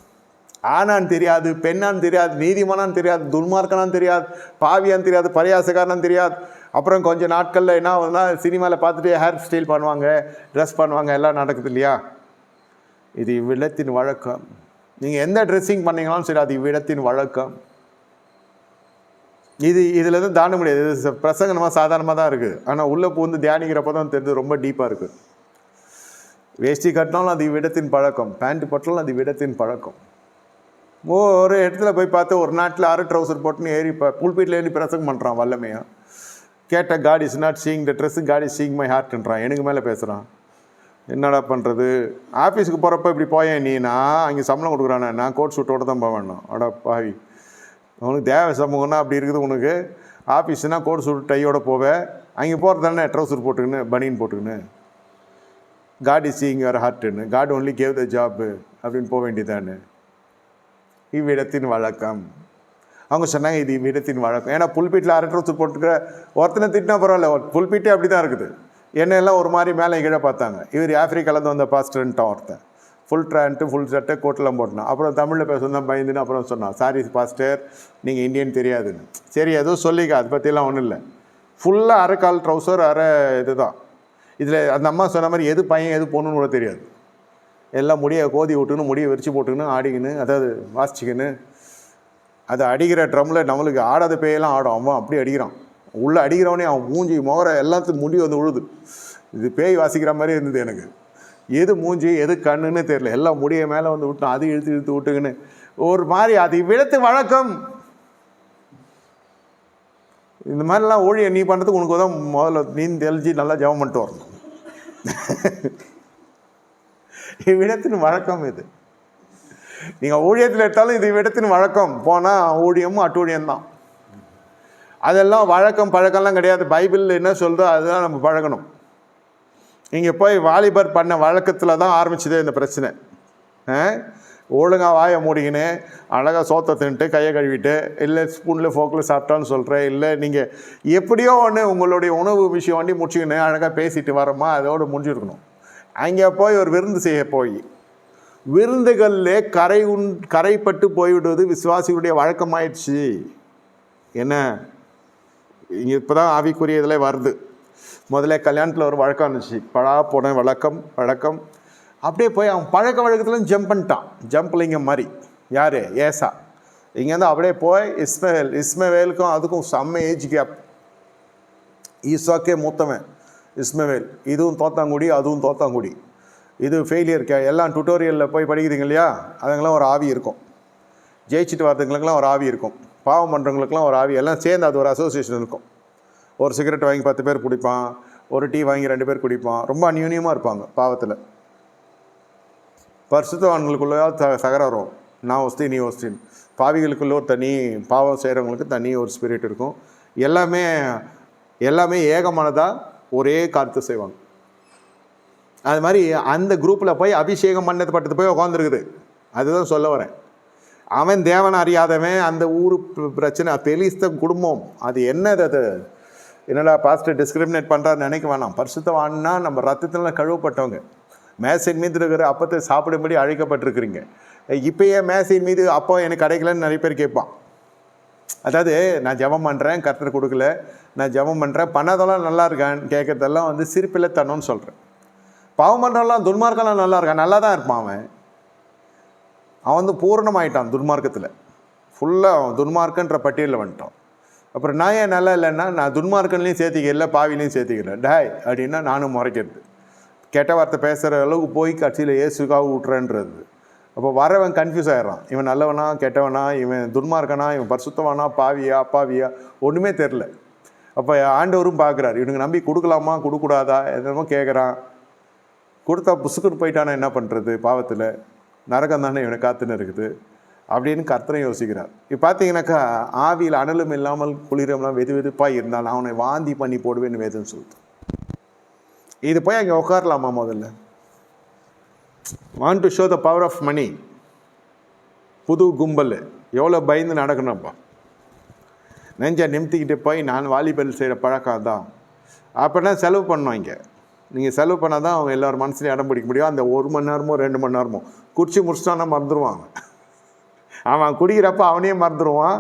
Speaker 1: ஆணான்னு தெரியாது, பெண்ணான்னு தெரியாது, நீதிமானான்னு தெரியாது, துன்மார்க்கனான்னு தெரியாது, பாவியான்னு தெரியாது, பரியாசக்காரனான்னு தெரியாது. அப்புறம் கொஞ்சம் நாட்களில் என்ன ஆகுதுன்னா, சினிமாவில் பார்த்துட்டு ஹேர் ஸ்டைல் பண்ணுவாங்க, ட்ரெஸ் பண்ணுவாங்க, எல்லாம் நடக்குது இல்லையா? இது இவ்விடத்தின் வழக்கம். நீங்கள் எந்த ட்ரெஸ்ஸிங் பண்ணிங்கனாலும் சரி, அது இவ்விடத்தின் வழக்கம். இதில் தான் தாண்ட முடியாது. இது பிரசங்கமாக சாதாரணமாக தான் இருக்குது. ஆனால் உள்ளே பூந்து தியானிக்கிறப்போ தான் தெரிஞ்சு ரொம்ப டீப்பாக இருக்குது. வேஷ்டி கட்டினாலும் அது இவ்விடத்தின் பழக்கம், பேண்ட் போட்டாலும் அது இவ்விடத்தின் பழக்கம். ஒரு இடத்துல போய் பார்த்து ஒரு நாட்டில் அரை ட்ரௌசர் போட்டுன்னு ஏறி புல்பீட்டில் ஏறி பிரசங்கம் பண்ணுறான் வல்லமையாக. கேட்ட God is not seeing the dress, God is seeing my ஹார்ட்ன்றான். எனக்கு மேலே பேசுகிறான். என்னடா பண்ணுறது? ஆஃபீஸுக்கு போகிறப்ப இப்படி போயேன் நீனா, அங்கே சம்பளம் கொடுக்குறானே, நான் கோட் சூட்டோடு தான் போவேணும். அடா பாவி, உனக்கு தேவை சமூகம்னா அப்படி இருக்குது உனக்கு. ஆஃபீஸ்னால் கோட் சூட் டையோடு போவேன், அங்கே போகிறது தானே ட்ரௌசர் போட்டுக்கின்னு பனியன் போட்டுக்கின்னு. காட் இஸ் சீயிங் யுவர் ஹார்ட்டுன்னு, God only gave the job அப்படின்னு போக வேண்டியதானு. இவ்விடத்தின் வழக்கம். அவங்க சொன்னாங்க இது இவ்விடத்தின் வழக்கம். ஏன்னா புல்பீட்டில் அரை ட்ரௌசர் போட்டுக்கிற ஒருத்தனை திட்டினா பரவாயில்ல, புல்பீட்டே அப்படி தான் இருக்குது. என்னெல்லாம் ஒரு மாதிரி மேலே கீழே பார்த்தாங்க. இவர் ஆஃப்ரிக்காலேருந்து வந்த பாஸ்டர்ன்ட்டான் ஒருத்தன். ஃபுல் ட்ரான்ட்டு ஃபுல் சட்டை கோட்டெல்லாம் போட்டனான். அப்புறம் தமிழில் பேசணும் பயந்துன்னு அப்புறம் சொன்னான், சாரி பாஸ்டர் நீங்கள் இந்தியன் தெரியாதுன்னு. சரி, எதுவும் சொல்லிக்க, அதை பற்றிலாம் ஒன்றும் இல்லை. ஃபுல்லாக அரை கால் ட்ரௌசர், அரை இது தான். இதில் அந்த அம்மா சொன்ன மாதிரி எது பையன் எது பொண்ணுன்னு கூட தெரியாது. எல்லாம் முடியை கோதி விட்டுன்னு, முடியை விரிச்சு போட்டுக்கின்னு, ஆடிக்கின்னு, அதாவது வாசிச்சிக்கின்னு. அது அடிக்கிற ட்ரம்மில் நம்மளுக்கு ஆடாத பேயெல்லாம் ஆடும். அவன் அப்படி அடிக்கிறான். உள்ளே அடிக்கிறவனே அவன் மூஞ்சி முகர எல்லாத்துக்கும் முடி வந்து விழுது. இது பேய் வாசிக்கிற மாதிரி இருந்தது எனக்கு. எது மூஞ்சி எது கண்ணுன்னு தெரியல. எல்லாம் முடிய மேலே வந்து விட்டோம். அது இழுத்து விட்டுக்குன்னு ஒரு மாதிரி. அது விடத்து வழக்கம். இந்த மாதிரிலாம் ஊழியை நீ பண்ணுறதுக்கு உனக்கு தான் முதல்ல நீ தெளிஞ்சு நல்லா ஜெபம் பண்ணிட்டு வரணும். இவ்விடத்தின் வழக்கம் இது. நீங்கள் ஊழியத்தில் எடுத்தாலும் இது இவ்விடத்தின் வழக்கம். போனால் ஊழியமும் அட்டூழியம்தான். அதெல்லாம் வழக்கம் பழக்கம்லாம் கிடையாது. பைபிள் என்ன சொல்கிறோ அதுதான் நம்ம பழகணும். இங்கே போய் வாலிபர் பண்ண வழக்கத்தில் தான் ஆரம்பிச்சதே இந்த பிரச்சனை. ஒழுங்காக வாயை மூடிக்கின்னு அழகாக சோத்தை தின்ட்டு கையை கழுவிட்டு, இல்லை ஸ்பூனில் ஃபோக்கில் சாப்பிட்டான்னு சொல்கிறேன், இல்லை நீங்கள் எப்படியோ ஒன்று உங்களுடைய உணவு விஷயம் வண்டி முடிச்சுக்கின்னு அழகாக பேசிட்டு வரமா அதோடு முடிஞ்சிருக்கணும். அங்கே போய் ஒரு விருந்து செய்ய போய் விருந்துகளில் கரைப்பட்டு போய்விடுவது விசுவாசிகளுடைய வழக்கமாயிடுச்சு. என்ன இங்கே இப்போ தான் ஆவிக்குரிய இதில் வருது. முதல்ல கல்யாணத்தில் ஒரு வழக்கம் இருந்துச்சு, பழா போன வழக்கம் அப்படியே போய் அவன் பழக்க வழக்கத்துலேயும் ஜம்ப் பண்ணிட்டான், ஜம்ப்லிங்க மாதிரி. யார்? ஏசா. இங்கேருந்து அப்படியே போய் இஸ்மவேலுக்கும் அதுக்கும் செம்ம ஏஜ் கேப். ஈசாக்கே மூத்தவன் இஸ்மவேல், இதுவும் தோத்தாங்குடி அதுவும் தோத்தாங்குடி. இது ஃபெயிலியர் எல்லாம் டுட்டோரியலில் போய் படிக்கிறீங்க இல்லையா, அதுங்கெல்லாம் ஒரு ஆவி இருக்கும். ஜெயிச்சுட்டு வரதுங்களுக்கெல்லாம் ஒரு ஆவி இருக்கும், பாவம் பண்ணுறவங்களுக்குலாம் ஒரு ஆவி, எல்லாம் சேர்ந்து அது ஒரு அசோசியேஷன் இருக்கும். ஒரு சிகரெட் வாங்கி 10 பேர் குடிப்பான், ஒரு டீ வாங்கி 2 பேர் குடிப்பான், ரொம்ப அந்யூன்யமாக இருப்பாங்க பாவத்தில். பரிசுத்தவான்களுக்குள்ளே சகரம், நான் ஒஸ்தி நீ ஒஸ்தின். பாவிகளுக்குள்ளே ஒரு தனி, பாவம் செய்கிறவங்களுக்கு தனி ஒரு ஸ்பிரிட் இருக்கும். எல்லாமே ஏகமானதாக ஒரே காரியத்தை செய்வாங்க. அது மாதிரி அந்த குரூப்பில் போய் அபிஷேகம் பண்ணது பட்டது போய் உட்காந்துருக்குது. அதுதான் சொல்ல வரேன். அவன் தேவனை அறியாதவன், அந்த ஊர் பிரச்சனை, பெலிஸ்த குடும்பம், அது என்னது, அது என்னடா பாஸ்டர் டிஸ்கிரிமினேட் பண்ணுறான்னு நினைக்க வேணாம். பரிசுத்தவான்னா நம்ம ரத்தத்தில் கழுவப்பட்டவங்க. மேசையின் மீது இருக்கிற அப்பத்தை சாப்பிடும்படி அழைக்கப்பட்டிருக்கிறீங்க. இப்போயே மேசையின் மீது அப்போ எனக்கு கிடைக்கலன்னு நிறைய பேர் கேட்பான். அதாவது நான் ஜெபம் பண்ணுறேன், கர்த்தர் கொடுக்கல, நான் ஜெபம் பண்ணுறேன், பண்ணதெல்லாம் நல்லா இருக்கான்னு கேட்குறதெல்லாம் சிரிப்பில் தரணும்னு சொல்கிறேன். பாவம் பண்ணுறலாம் துன்மார்க்கெல்லாம் நல்லா இருக்கான், நல்லா தான் இருப்பான். அவன் பூரணமாயிட்டான் துன்மார்க்கத்தில், ஃபுல்லாக துன்மார்க்கன்ற பட்டியலில் வந்துட்டான். அப்புறம் நான் ஏன் நல்லா இல்லைன்னா, நான் துன்மார்க்கன்லையும் சேர்த்திக்கல, பாவிலையும் சேர்த்திக்கல, டாய் அப்படின்னா நானும் முறைக்கிறது, கெட்ட வார்த்தை பேசுகிற அளவுக்கு போய் கட்சியில் ஏசுக்காக விட்றேன்றது. அப்போ வரவன் கன்ஃபியூஸ் ஆகிடறான், இவன் நல்லவனா கெட்டவனா, இவன் துன்மார்க்கனா, இவன் பரிசுத்தவானா, பாவியா அப்பாவியா, ஒன்றுமே தெரில. அப்போ ஆண்டவரும் பார்க்குறாரு, இவனுக்கு நம்பி கொடுக்கலாமா கொடுக்கூடாதா என்னமோ கேட்குறான். கொடுத்தா புசுக்குன்னு போயிட்டானா என்ன பண்ணுறது, பாவத்தில் நரகம் தானே இவனை காத்துன்னு இருக்குது அப்படின்னு கர்த்தரை யோசிக்கிறார். இப்போ பார்த்தீங்கன்னாக்கா ஆவியில் அனலும் இல்லாமல் குளிரெல்லாம் வெது வெதுப்பாக இருந்தாலும் அவனை வாந்தி பண்ணி போடுவேன்னு வேதம் சொல்லுது. இது போய் அங்கே உட்காரலாமா? முதல்ல want to show the power of money. புது கும்பல் எவ்வளோ பயந்து நடக்கணும்ப்பா. நெஞ்சை நிமித்திக்கிட்டு போய் நான் வாலிபல் செய்கிற பழக்கம் தான். அப்படின்னா செலவு பண்ணோம். இங்கே நீங்கள் செலவு பண்ணால் தான் அவங்க எல்லோரும் மனசுலையும் இடம் பிடிக்க முடியும். அந்த 1 மணி நேரமோ 2 மணி நேரமோ குடிச்சு முடிச்சிட்டானா மறந்துடுவாங்க. அவன் குடிக்கிறப்ப அவனையே மறந்துடுவான்,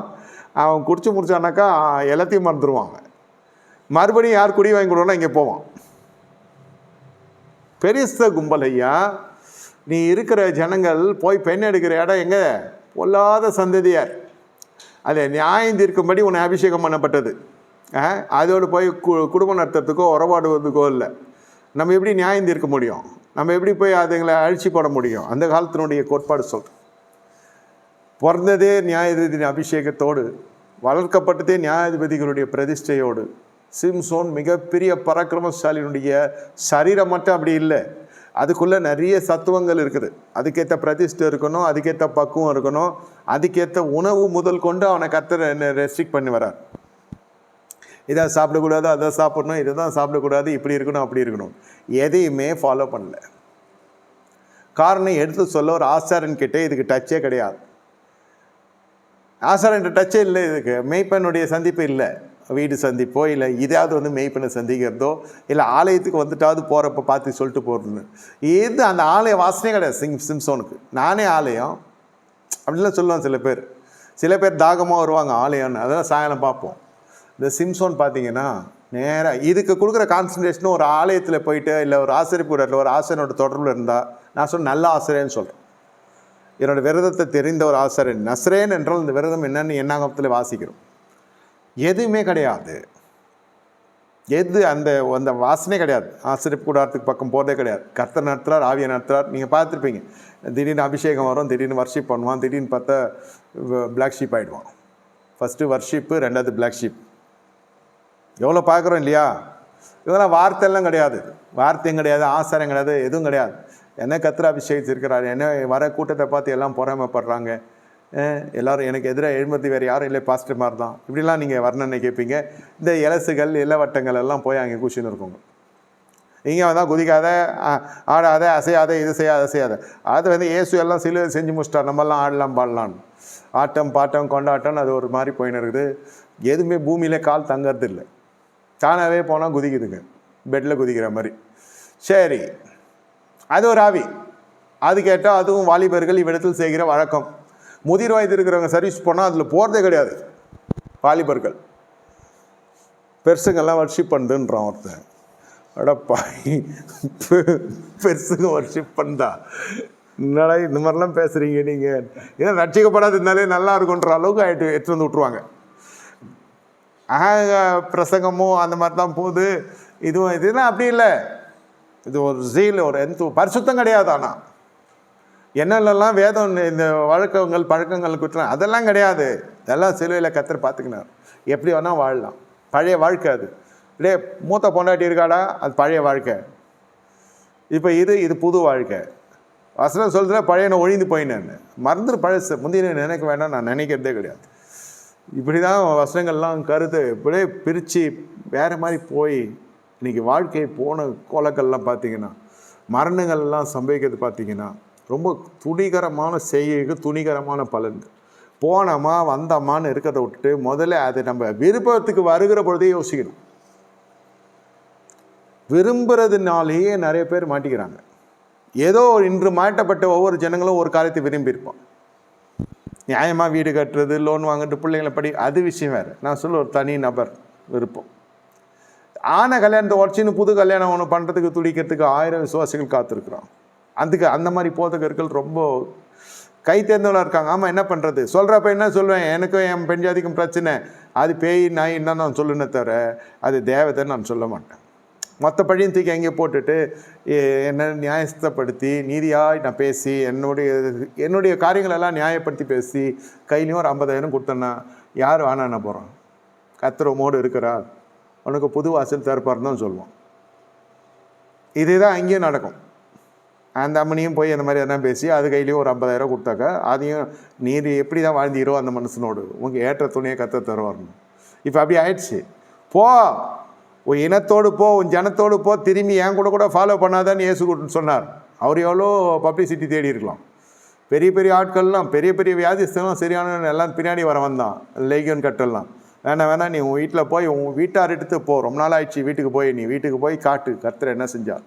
Speaker 1: அவன் குடிச்சு முடிச்சானாக்கா எல்லாத்தையும் மறந்துடுவாங்க. மறுபடியும் யார் குடி வாங்கி கொடுவோன்னா இங்கே போவான். பெரிச கும்பல் ஐயா. நீ இருக்கிற ஜனங்கள் போய் பெண் எடுக்கிற இடம் எங்கே? பொல்லாத சந்ததியார். அது நியாயம் தீர்க்கும்படி உன்னை அபிஷேகம் பண்ணப்பட்டது. அதோடு போய் குடும்பம் நடத்துறதுக்கோ உறவாடுவதுக்கோ இல்லை. நம்ம எப்படி நியாயம் தீர்க்க முடியும்? நம்ம எப்படி போய் அதுங்களை அழிச்சு போட முடியும்? அந்த காலத்தினுடைய கோட்பாடு சொல்கிறேன். பிறந்ததே நியாயாதிபதி அபிஷேகத்தோடு, வளர்க்கப்பட்டதே நியாயாதிபதிகளுடைய பிரதிஷ்டையோடு. சிம்சோன் மிகப்பெரிய பராக்கிரமசாலியினுடைய சரீரம் மட்டும் அப்படி இல்லை, அதுக்குள்ளே நிறைய சத்துவங்கள் இருக்குது. அதுக்கேற்ற பிரதிஷ்டை இருக்கணும், அதுக்கேற்ற பக்குவம் இருக்கணும், அதுக்கேற்ற உணவு முதல் கொண்டு அவனை கர்த்தர் ரெஸ்ட்ரிக்ட் பண்ணி வரார். இதை சாப்பிடக்கூடாது, அதை சாப்பிடணும், இதை தான் சாப்பிடக்கூடாது, இப்படி இருக்கணும் அப்படி இருக்கணும், எதையுமே ஃபாலோ பண்ணல. காரணம் எடுத்து சொல்ல ஒரு ஆசாரன் கிட்டே இதுக்கு டச்சே கிடையாது. ஆசாரன் டச்சே இல்லை. இதுக்கு மெய்ப்பெண்ணுடைய சந்திப்பு இல்லை, வீடு சந்திப்போ இல்லை இதாவது மெய்ப்பெண்ணை சந்திக்கிறதோ இல்லை ஆலயத்துக்கு வந்துட்டாவது போகிறப்ப பார்த்து சொல்லிட்டு போகிறதுன்னு இது அந்த ஆலய வாசனையே கிடையாது சிம்சோனுக்கு. நானே ஆலயம் அப்படின்லாம் சொல்லுவான் சில பேர் தாகமாக வருவாங்க ஆலயம்னு, அதெல்லாம் சாயங்காலம் பார்ப்போம். இந்த சிம்சோன் பார்த்தீங்கன்னா நேராக இதுக்கு கொடுக்குற கான்சன்ட்ரேஷனும் ஒரு ஆலயத்தில் போயிட்டு இல்லை ஒரு ஆசிரியப்பு கூடத்தில் ஒரு ஆசிரியனோட தொடர்பில் இருந்தால், நான் சொன்ன நல்ல ஆசிரியன்னு சொல்கிறேன். என்னோடய விரதத்தை தெரிந்த ஒரு ஆசிரியன். நஸ்ரேன் என்றால் இந்த விரதம் என்னன்னு எண்ணாகத்தில் வாசிக்கிறோம். எதுவுமே கிடையாது, அந்த வாசனை கிடையாது. ஆசிரியப்பு கூடாரத்துக்கு பக்கம் போகிறதே கிடையாது. கர்த்தர் நடத்துகிறார், ஆவியை நடத்துகிறார். நீங்கள் பார்த்துருப்பீங்க, திடீர்னு அபிஷேகம் வரும், திடீர்னு வர்ஷிப் பண்ணுவான், திடீர்னு பார்த்தா பிளாக் ஷீப் ஆகிடுவான். ஃபஸ்ட்டு வர்ஷிப்பு, 2வது பிளாக் ஷீப். எவ்வளோ பார்க்குறோம் இல்லையா? இதெல்லாம் வார்த்தையெல்லாம் கிடையாது, வார்த்தையும் கிடையாது, ஆசாரம் கிடையாது, எதுவும் கிடையாது. என்ன கர்த்தர் அபிஷேகிச்சிருக்கிறார், என்ன வர கூட்டத்தை பார்த்து எல்லாம் பொறாமைப்படுறாங்க, எல்லோரும் எனக்கு எதிராக எழுமதி வேறு யாரும் இல்லை, பாஸ்டர் மாதிரி தான், இப்படிலாம் நீங்கள் வர்ணனை கேட்பீங்க. இந்த இலசுகள் இலவட்டங்கள் எல்லாம் போய் அங்கே குஷின்னு இருக்குங்க. இங்கே வந்தால் குதிக்காத, ஆடாத, அசையாத, இது செய்யாத, செய்யாத. அது இயேசு எல்லாம் சிலுவை செஞ்சு முடிச்சிட்டார். நம்மெல்லாம் ஆடலாம் பாடலான்னு. ஆட்டம் பாட்டம் கொண்டாட்டம் அது ஒரு மாதிரி போயின்னு இருக்குது. எதுவுமே பூமியிலே கால் தங்கிறது இல்லை. தானாகவே போனால் குதிக்குதுங்க, பெட்டில் குதிக்கிற மாதிரி. சரி, அது ஒரு ஆவி. அது கேட்டால் அதுவும் வாலிபர்கள் இவ்விடத்தில் செய்கிற வழக்கம். முதிர் வயது இருக்கிறவங்க சர்வீஸ் போனால் அதில் போகிறதே கிடையாது. வாலிபர்கள் பெருசுங்கெல்லாம் வர்ஷிப் பண்ணுதுன்றான் ஒருத்தன். அடப்பா, பெருசுங்க வர்ஷிப் பண்ணா என்னடா இந்த மாதிரிலாம் பேசுகிறீங்க நீங்கள்? ஏன்னா ரட்சிக்கப்படாது இருந்தாலே நல்லா இருக்குன்ற அளவுக்கு எடுத்து வந்து விட்ருவாங்க. பிரசங்கமும் அந்த மாதிரி தான் போகுது. இதுதான் அப்படி இல்லை. இது ஒரு ஜீல், ஒரு பரிசுத்தம் கிடையாது. ஆனால் என்னெல்லாம் வேதம் இந்த வழக்கங்கள் பழக்கங்கள் குற்றம் அதெல்லாம் கிடையாது. இதெல்லாம் சிலுவையில் கர்த்தர் பார்த்துக்கினார். எப்படி வேணால் வாழலாம். பழைய வாழ்க்கை அது. இதே மூத்த பொண்டாட்டி இருக்காடா, அது பழைய வாழ்க்கை. இப்போ இது புது வாழ்க்கை. வசனம் சொல்கிற பழையனை ஒழிந்து போயினேன்னு மறந்துட்டு பழசு முந்தின நினைக்க வேண்டாம், நான் நினைக்கிறதே கிடையாது. இப்படி தான் வசனங்கள்லாம் கருத்து இப்படியே பிரித்து வேறு மாதிரி போய் இன்றைக்கி வாழ்க்கை போன கோலக்கள்லாம் பார்த்திங்கன்னா, மரணங்கள்லாம் சம்பவிக்கிறது பார்த்திங்கன்னா ரொம்ப துணிகரமான செய்கைக்கு துணிகரமான பலன்கள். போனோமா வந்தோமான்னு இருக்கிறத விட்டுட்டு முதல்ல அது நம்ம விருப்பத்துக்கு வருகிற பொழுதே யோசிக்கணும். விரும்புறதுனாலேயே நிறைய பேர் மாட்டிக்கிறாங்க. ஏதோ இன்று மாட்டப்பட்ட ஒவ்வொரு ஜனங்களும் ஒரு காரியத்தை விரும்பியிருப்போம். நியாயமாக வீடு கட்டுறது, லோன் வாங்கிட்டு பிள்ளைங்களை அது விஷயம் வேறு. நான் சொல்ல ஒரு தனி நபர் விருப்பம். ஆன கல்யாணத்தை உடச்சின்னு புது கல்யாணம் ஒன்று பண்ணுறதுக்கு துடிக்கிறதுக்கு 1000 விசுவாசிகள் காத்திருக்கிறோம். அந்த மாதிரி போதகர்கள் ரொம்ப கை தேர்ந்தவளாக இருக்காங்க. ஆமாம், என்ன பண்ணுறது? சொல்கிறப்ப என்ன சொல்லுவேன், எனக்கும் என் பெண் ஜாதிக்கும் பிரச்சனை, அது பேய் நாய் என்ன நான் சொல்லுனே தவிர அது தேவதைன்னு நான் சொல்ல மாட்டேன். மொத்த பழியும் தூக்கி அங்கே போட்டுட்டு என்னை நியாயப்படுத்தி நீதியாக நான் பேசி என்னுடைய காரியங்களெல்லாம் நியாயப்படுத்தி பேசி கையிலையும் ஒரு 50,000 கொடுத்தேன்னா யார் வேணான்னு போகிறான்? கர்த்தரோடு இருக்கிறார், உனக்கு புது வாசல் திறப்பார்னு தான் சொல்லுவோம். இதுதான் அங்கேயும் நடக்கும். அந்த அம்மனியும் போய் அந்த மாதிரி எதனா பேசி அது கையிலையும் ஒரு 50,000 கொடுத்தாக்கா அதையும் நீர் எப்படி தான் வாழ்ந்தீரோ அந்த மனுஷனோடு உங்கள் ஏற்ற துணியை கர்த்தர் தருவார்னு. இப்போ அப்படி ஆயிடுச்சு. போ, உன் இனத்தோடு போ, உன் ஜனத்தோடு போ, திரும்பி என் கூட ஃபாலோ பண்ணாதான்னு இயேசு சொன்னார். அவர் எவ்வளோ பப்ளிசிட்டி தேடி இருக்கலாம். பெரிய பெரிய ஆட்கள்லாம், பெரிய பெரிய வியாதிஸ்தெல்லாம் சரியான எல்லாம் பின்னாடி வர வந்தான். லேகியன் கட்டெல்லாம் வேணாம் நீ உன் வீட்டில் போய் உன் வீட்டார் எடுத்து போ, ரொம்ப நாள் ஆயிடுச்சு வீட்டுக்கு போய், நீ வீட்டுக்கு போய் காட்டு கர்த்தர் என்ன செஞ்சார்,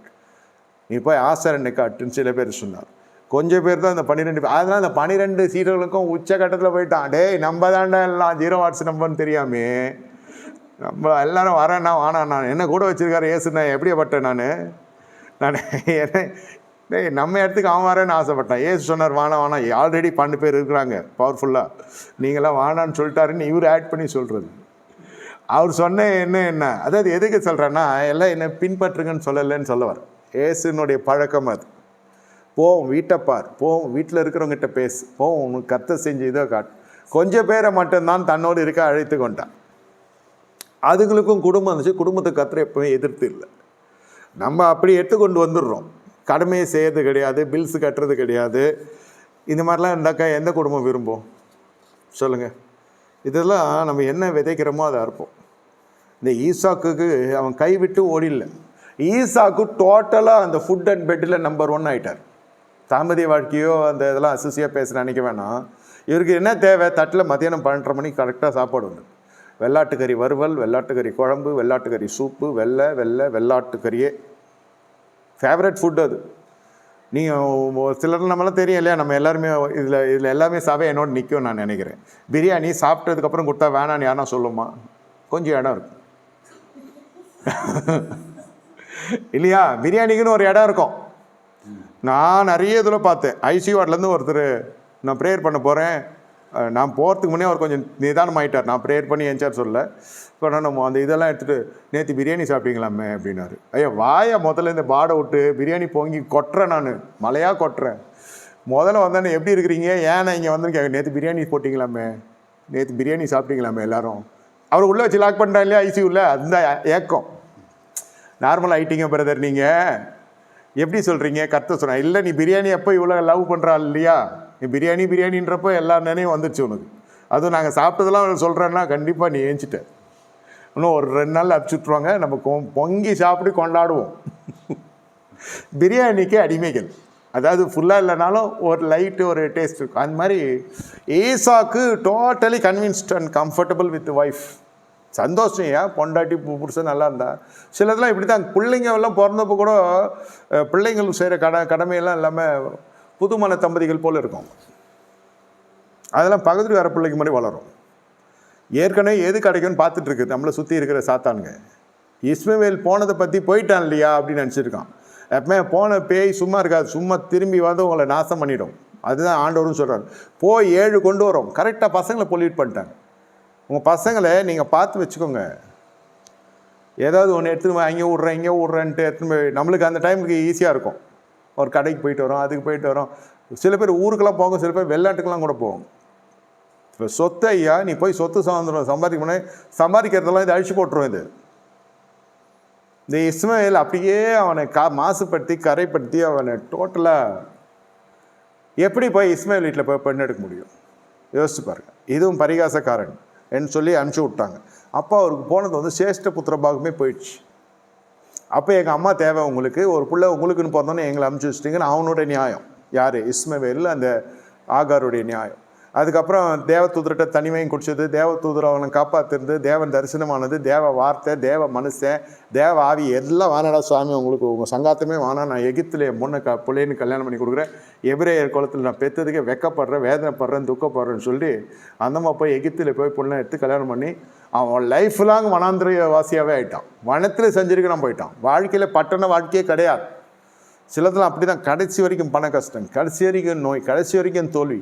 Speaker 1: நீ போய் ஆசாரனை காட்டுன்னு சில பேர் சொன்னார். கொஞ்சம் பேர் தான் இந்த 12 பேர். அதனால் இந்த 12 சீடர்களுக்கும் உச்சக்கட்டத்தில் போயிட்டான். டேய் நம்ம தாண்டா எல்லாம் 0 வாட்ஸ் நம்பர்னு தெரியாமே, நம்ம எல்லாரும் வரேன்னா வானா, நான் என்ன கூட வச்சுருக்காரு ஏசுனா எப்படியாப்பட்டேன் நான் என்ன நம்ம இடத்துக்கு அவன் வரேன்னு ஆசைப்பட்டேன். ஏசு சொன்னார் வானா, ஆல்ரெடி 12 பேர் இருக்கிறாங்க பவர்ஃபுல்லாக, நீங்களாம் வானான்னு சொல்லிட்டாருன்னு இவர் ஆட் பண்ணி சொல்கிறது. அவர் சொன்ன என்ன அதாவது எதுக்கு சொல்கிறேன்னா, எல்லாம் என்னை பின்பற்றுங்கன்னு சொல்லலைன்னு சொல்லவர். ஏசுனுடைய பழக்கம் அது. போவோம் வீட்டை பார், போவோம் வீட்டில் இருக்கிறவங்ககிட்ட பேசு, போவோம் உனக்கு கர்த்தர் செஞ்சு இதோ காட்டு. கொஞ்சம் பேரை மட்டும்தான் தன்னோடு இருக்க அழைத்து கொண்டான். அதுங்களுக்கும் குடும்பம் இருந்துச்சு. குடும்பத்துக்கு கர்த்தர் எப்பவுமே எதிர்த்து இல்லை. நம்ம அப்படி எடுத்துக்கொண்டு வந்துடுறோம். கடமையை செய்யறது கிடையாது, பில்ஸு கட்டுறது கிடையாது. இந்த மாதிரிலாம் இருந்தாக்கா எந்த குடும்பம் விரும்பும் சொல்லுங்கள்? இதெல்லாம் நம்ம என்ன விதைக்கிறோமோ அதை அறுப்போம். இந்த ஈசாக்குக்கு அவன் கைவிட்டு ஓடில்லை. ஈசாக்கு டோட்டலாக அந்த ஃபுட் அண்ட் பெட்டில் நம்பர் 1 ஆகிட்டார். தாம்பதிய வாழ்க்கையோ அந்த இதெல்லாம் அசோசியாக பேசுகிற நினைக்க வேணாம். இவருக்கு என்ன தேவை? தட்டில் மத்தியானம் 12:30 மணிக்கு கரெக்டாக சாப்பாடு வந்து வெள்ளாட்டுக்கறி வறுவல், வெள்ளாட்டுக்கறி குழம்பு, வெள்ளாட்டுக்கறி சூப்பு, வெள்ளாட்டுக்கறியே ஃபேவரட் ஃபுட் அது. நீங்கள் சிலர் நம்மளாம் தெரியும் இல்லையா, நம்ம எல்லாருமே இதில் எல்லாமே சபை என்னோட நிற்கும் நான் நினைக்கிறேன். பிரியாணி சாப்பிட்டதுக்கப்புறம் கொடுத்தா வேணான்னு யாரா சொல்லுமா? கொஞ்சம் இடம் இருக்கும் இல்லையா? பிரியாணிக்குன்னு ஒரு இடம் இருக்கும். நான் நிறைய இதில் பார்த்தேன். ஐசியூ வார்ட்லேருந்து ஒருத்தர் நான் ப்ரேயர் பண்ண போகிறேன், நான் போகிறதுக்கு முன்னே அவர் கொஞ்சம் நிதானம் ஆகிட்டார். நான் ப்ரேயர் பண்ணி என்ச்சார் சொல்ல இப்போ நம்ம அந்த இதெல்லாம் எடுத்துகிட்டு நேற்று பிரியாணி சாப்பிட்டீங்களாமே அப்படின்னாரு. ஐயா வாயா முதல்ல இந்த பாடை விட்டு பிரியாணி பொங்கி கொட்டுறேன், நான் மலையாக கொட்டுறேன். முதல்ல வந்தோன்னே எப்படி இருக்கிறீங்க, ஏன்னா இங்கே வந்து கேட்க நேற்று பிரியாணி போட்டிங்களாமே, நேற்று பிரியாணி சாப்பிட்டீங்களாமே எல்லாரும். அவர் உள்ளே வச்சு லாக் பண்ணிட்டான் இல்லையா ஐசியூவில். அந்த ஏக்கம் நார்மல் ஆகிட்டீங்க பிரதர், நீங்கள் எப்படி சொல்கிறீங்க? கர்த்தர் சொன்னேன் இல்லை, நீ பிரியாணி எப்போ இவ்வளோ லவ் பண்ணுறா இல்லையா, நீ பிரியாணின்றப்போ எல்லா நினைவும் வந்துடுச்சு உனக்கு. அதுவும் நாங்கள் சாப்பிட்டதெல்லாம் சொல்கிறேன்னா கண்டிப்பாக நீ ஏஞ்சிட்ட. இன்னும் ஒரு 2 நாள் அனுப்பிச்சுட்ருவாங்க. நம்ம பொங்கி சாப்பிட்டு கொண்டாடுவோம். பிரியாணிக்கு அடிமைகள். அதாவது ஃபுல்லாக இல்லைனாலும் ஒரு லைட்டு ஒரு டேஸ்ட் இருக்கும். அந்த மாதிரி Isaac totally convinced and comfortable with wife. சந்தோஷம், ஏன் பொண்டாட்டி புருஷன் நல்லா இருந்தா. சிலதெல்லாம் இப்படி தான். பிள்ளைங்க எல்லாம் பிறந்தப்போ கூட பிள்ளைங்கள் செய்கிற கடமையெல்லாம் இல்லாமல் புதுமண தம்பதிகள் போல் இருக்கும். அதெல்லாம் பக்கத்து வர பிள்ளைக்கு மாதிரி வளரும். ஏற்கனவே எது கிடைக்கும்னு பார்த்துட்டு இருக்குது நம்மளை சுற்றி இருக்கிற சாத்தானுங்க. இஸ்மவேல் போனதை பற்றி போயிட்டான் இல்லையா அப்படின்னு நினச்சிருக்கான். எப்பவுமே போன பேய் சும்மா இருக்காது, சும்மா திரும்பி வந்து உங்களை நாசம் பண்ணிடும். அதுதான் ஆண்டவரும் சொல்கிறார். போய் 7 கொண்டு வரோம். கரெக்டாக பசங்களை பொல்யூட் பண்ணிட்டாங்க. உங்கள் பசங்களை நீங்கள் பார்த்து வச்சுக்கோங்க. ஏதாவது ஒன்று எடுத்துன்னு அங்கே விட்றேன் இங்கே விட்றேன்ட்டு எடுத்துன்னு போய் நம்மளுக்கு அந்த டைமுக்கு ஈஸியாக இருக்கும். ஒரு கடைக்கு போயிட்டு வரோம், அதுக்கு போயிட்டு வரோம். சில பேர் ஊருக்கெல்லாம் போங்க, சில பேர் வெளிநாட்டுக்கெல்லாம் கூட போவோம். இப்போ சொத்து ஐயா, நீ போய் சொத்து சம்பாதிக்கணும், சம்பாதிக்கிறதெல்லாம் இது அழிச்சு போட்டுரும். இந்த இஸ்மவேல் அப்படியே அவனை மாசுபடுத்தி கரைப்படுத்தி அவனை டோட்டலாக எப்படி போய் இஸ்மவேல் வீட்டில் போய் பெண் எடுக்க முடியும்? யோசிச்சு பாருங்க. இதுவும் பரிகாசக்காரன் என்று சொல்லி அனுப்பிச்சி விட்டாங்க. அப்போ அவருக்கு போனது வந்து சேஷ்ட புத்திர பாகமே போயிடுச்சு. அப்போ எங்கள் அம்மா தேவை உங்களுக்கு, ஒரு பிள்ளை உங்களுக்குன்னு பிறந்தோன்னே எங்களை அனுப்பிச்சி வச்சிட்டிங்கன்னு அவனுடைய நியாயம். யார்? இஸ்மவேல், அந்த ஆகாருடைய நியாயம். அதுக்கப்புறம் தேவதூதர்கிட்ட தனிமையும் குடிச்சது, தேவதூதர் அவனை காப்பாற்றிருந்து, தேவன் தரிசனமானது, தேவ வார்த்தை, தேவ மனுஷன், தேவ ஆவி எல்லாம் வானடா சுவாமி, உங்களுக்கு உங்கள் சங்காத்தமே வேணாம், நான் எகிப்தில் என் பொண்ணை பிள்ளைன்னு கல்யாணம் பண்ணி கொடுக்குறேன், எபிரேயர் குலத்தில் நான் பெற்றதுக்கே வெக்கப்படுறேன், வேதனைப்படுறேன், துக்கப்படுறேன்னு சொல்லி அந்தம்மா போய் எகிப்தில் போய் பொண்ணை எடுத்து கல்யாணம் பண்ணி அவன் லைஃப் லாங் வனாந்திர வாசியாகவே ஆகிட்டான். வனத்தில் செஞ்சிருக்கிறான் போயிட்டான். வாழ்க்கையில் பட்டண வாழ்க்கையே கிடையாது. சிலதெல்லாம் அப்படி தான். கடைசி வரைக்கும் பண கஷ்டம், கடைசி வரைக்கும் நோய், கடைசி வரைக்கும் தோல்வி.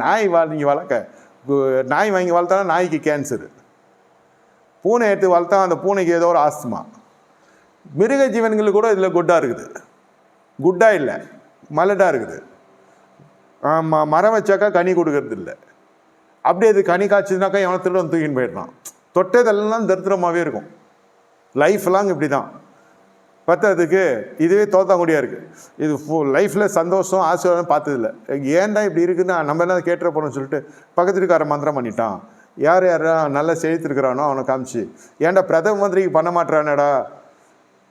Speaker 1: நாய் வாங்கி வளர்க்க, நாய் வாங்கி வளர்த்தா நாய்க்கு கேன்சரு, பூனை எடுத்து வளர்த்தா அந்த பூனைக்கு ஏதோ ஒரு ஆஸ்துமா. மிருக ஜீவன்கள் கூட இதில் குட்டாக இருக்குது, குட்டாக இல்லை மலடாக இருக்குது. மரம் வச்சாக்கா கனி கொடுக்கறது இல்லை. அப்படி அது கனி காய்ச்சதுனாக்கா எவனை திருடம் தூக்கின்னு போயிடலாம். தொட்டதெல்லாம் தரித்திரமாகவே இருக்கும். லைஃப் லாங் இப்படி தான். பத்ததுக்கு இதுவே தோத்தாங்குடியாக இருக்குது. இது லைஃப்பில் சந்தோஷம் ஆசீர்வாதம் பார்த்ததில்ல. ஏன்டா இப்படி இருக்குன்னு நம்ம என்ன கேட்டுற போகிறோம்னு சொல்லிட்டு பக்கத்து வீட்டுக்கார மந்திரம் பண்ணிட்டான். யார் யாரும் நல்லா செழித்திருக்கிறானோ அவனை காமிச்சு, ஏன்டா பிரதம மந்திரிக்கு பண்ண மாட்டானடா,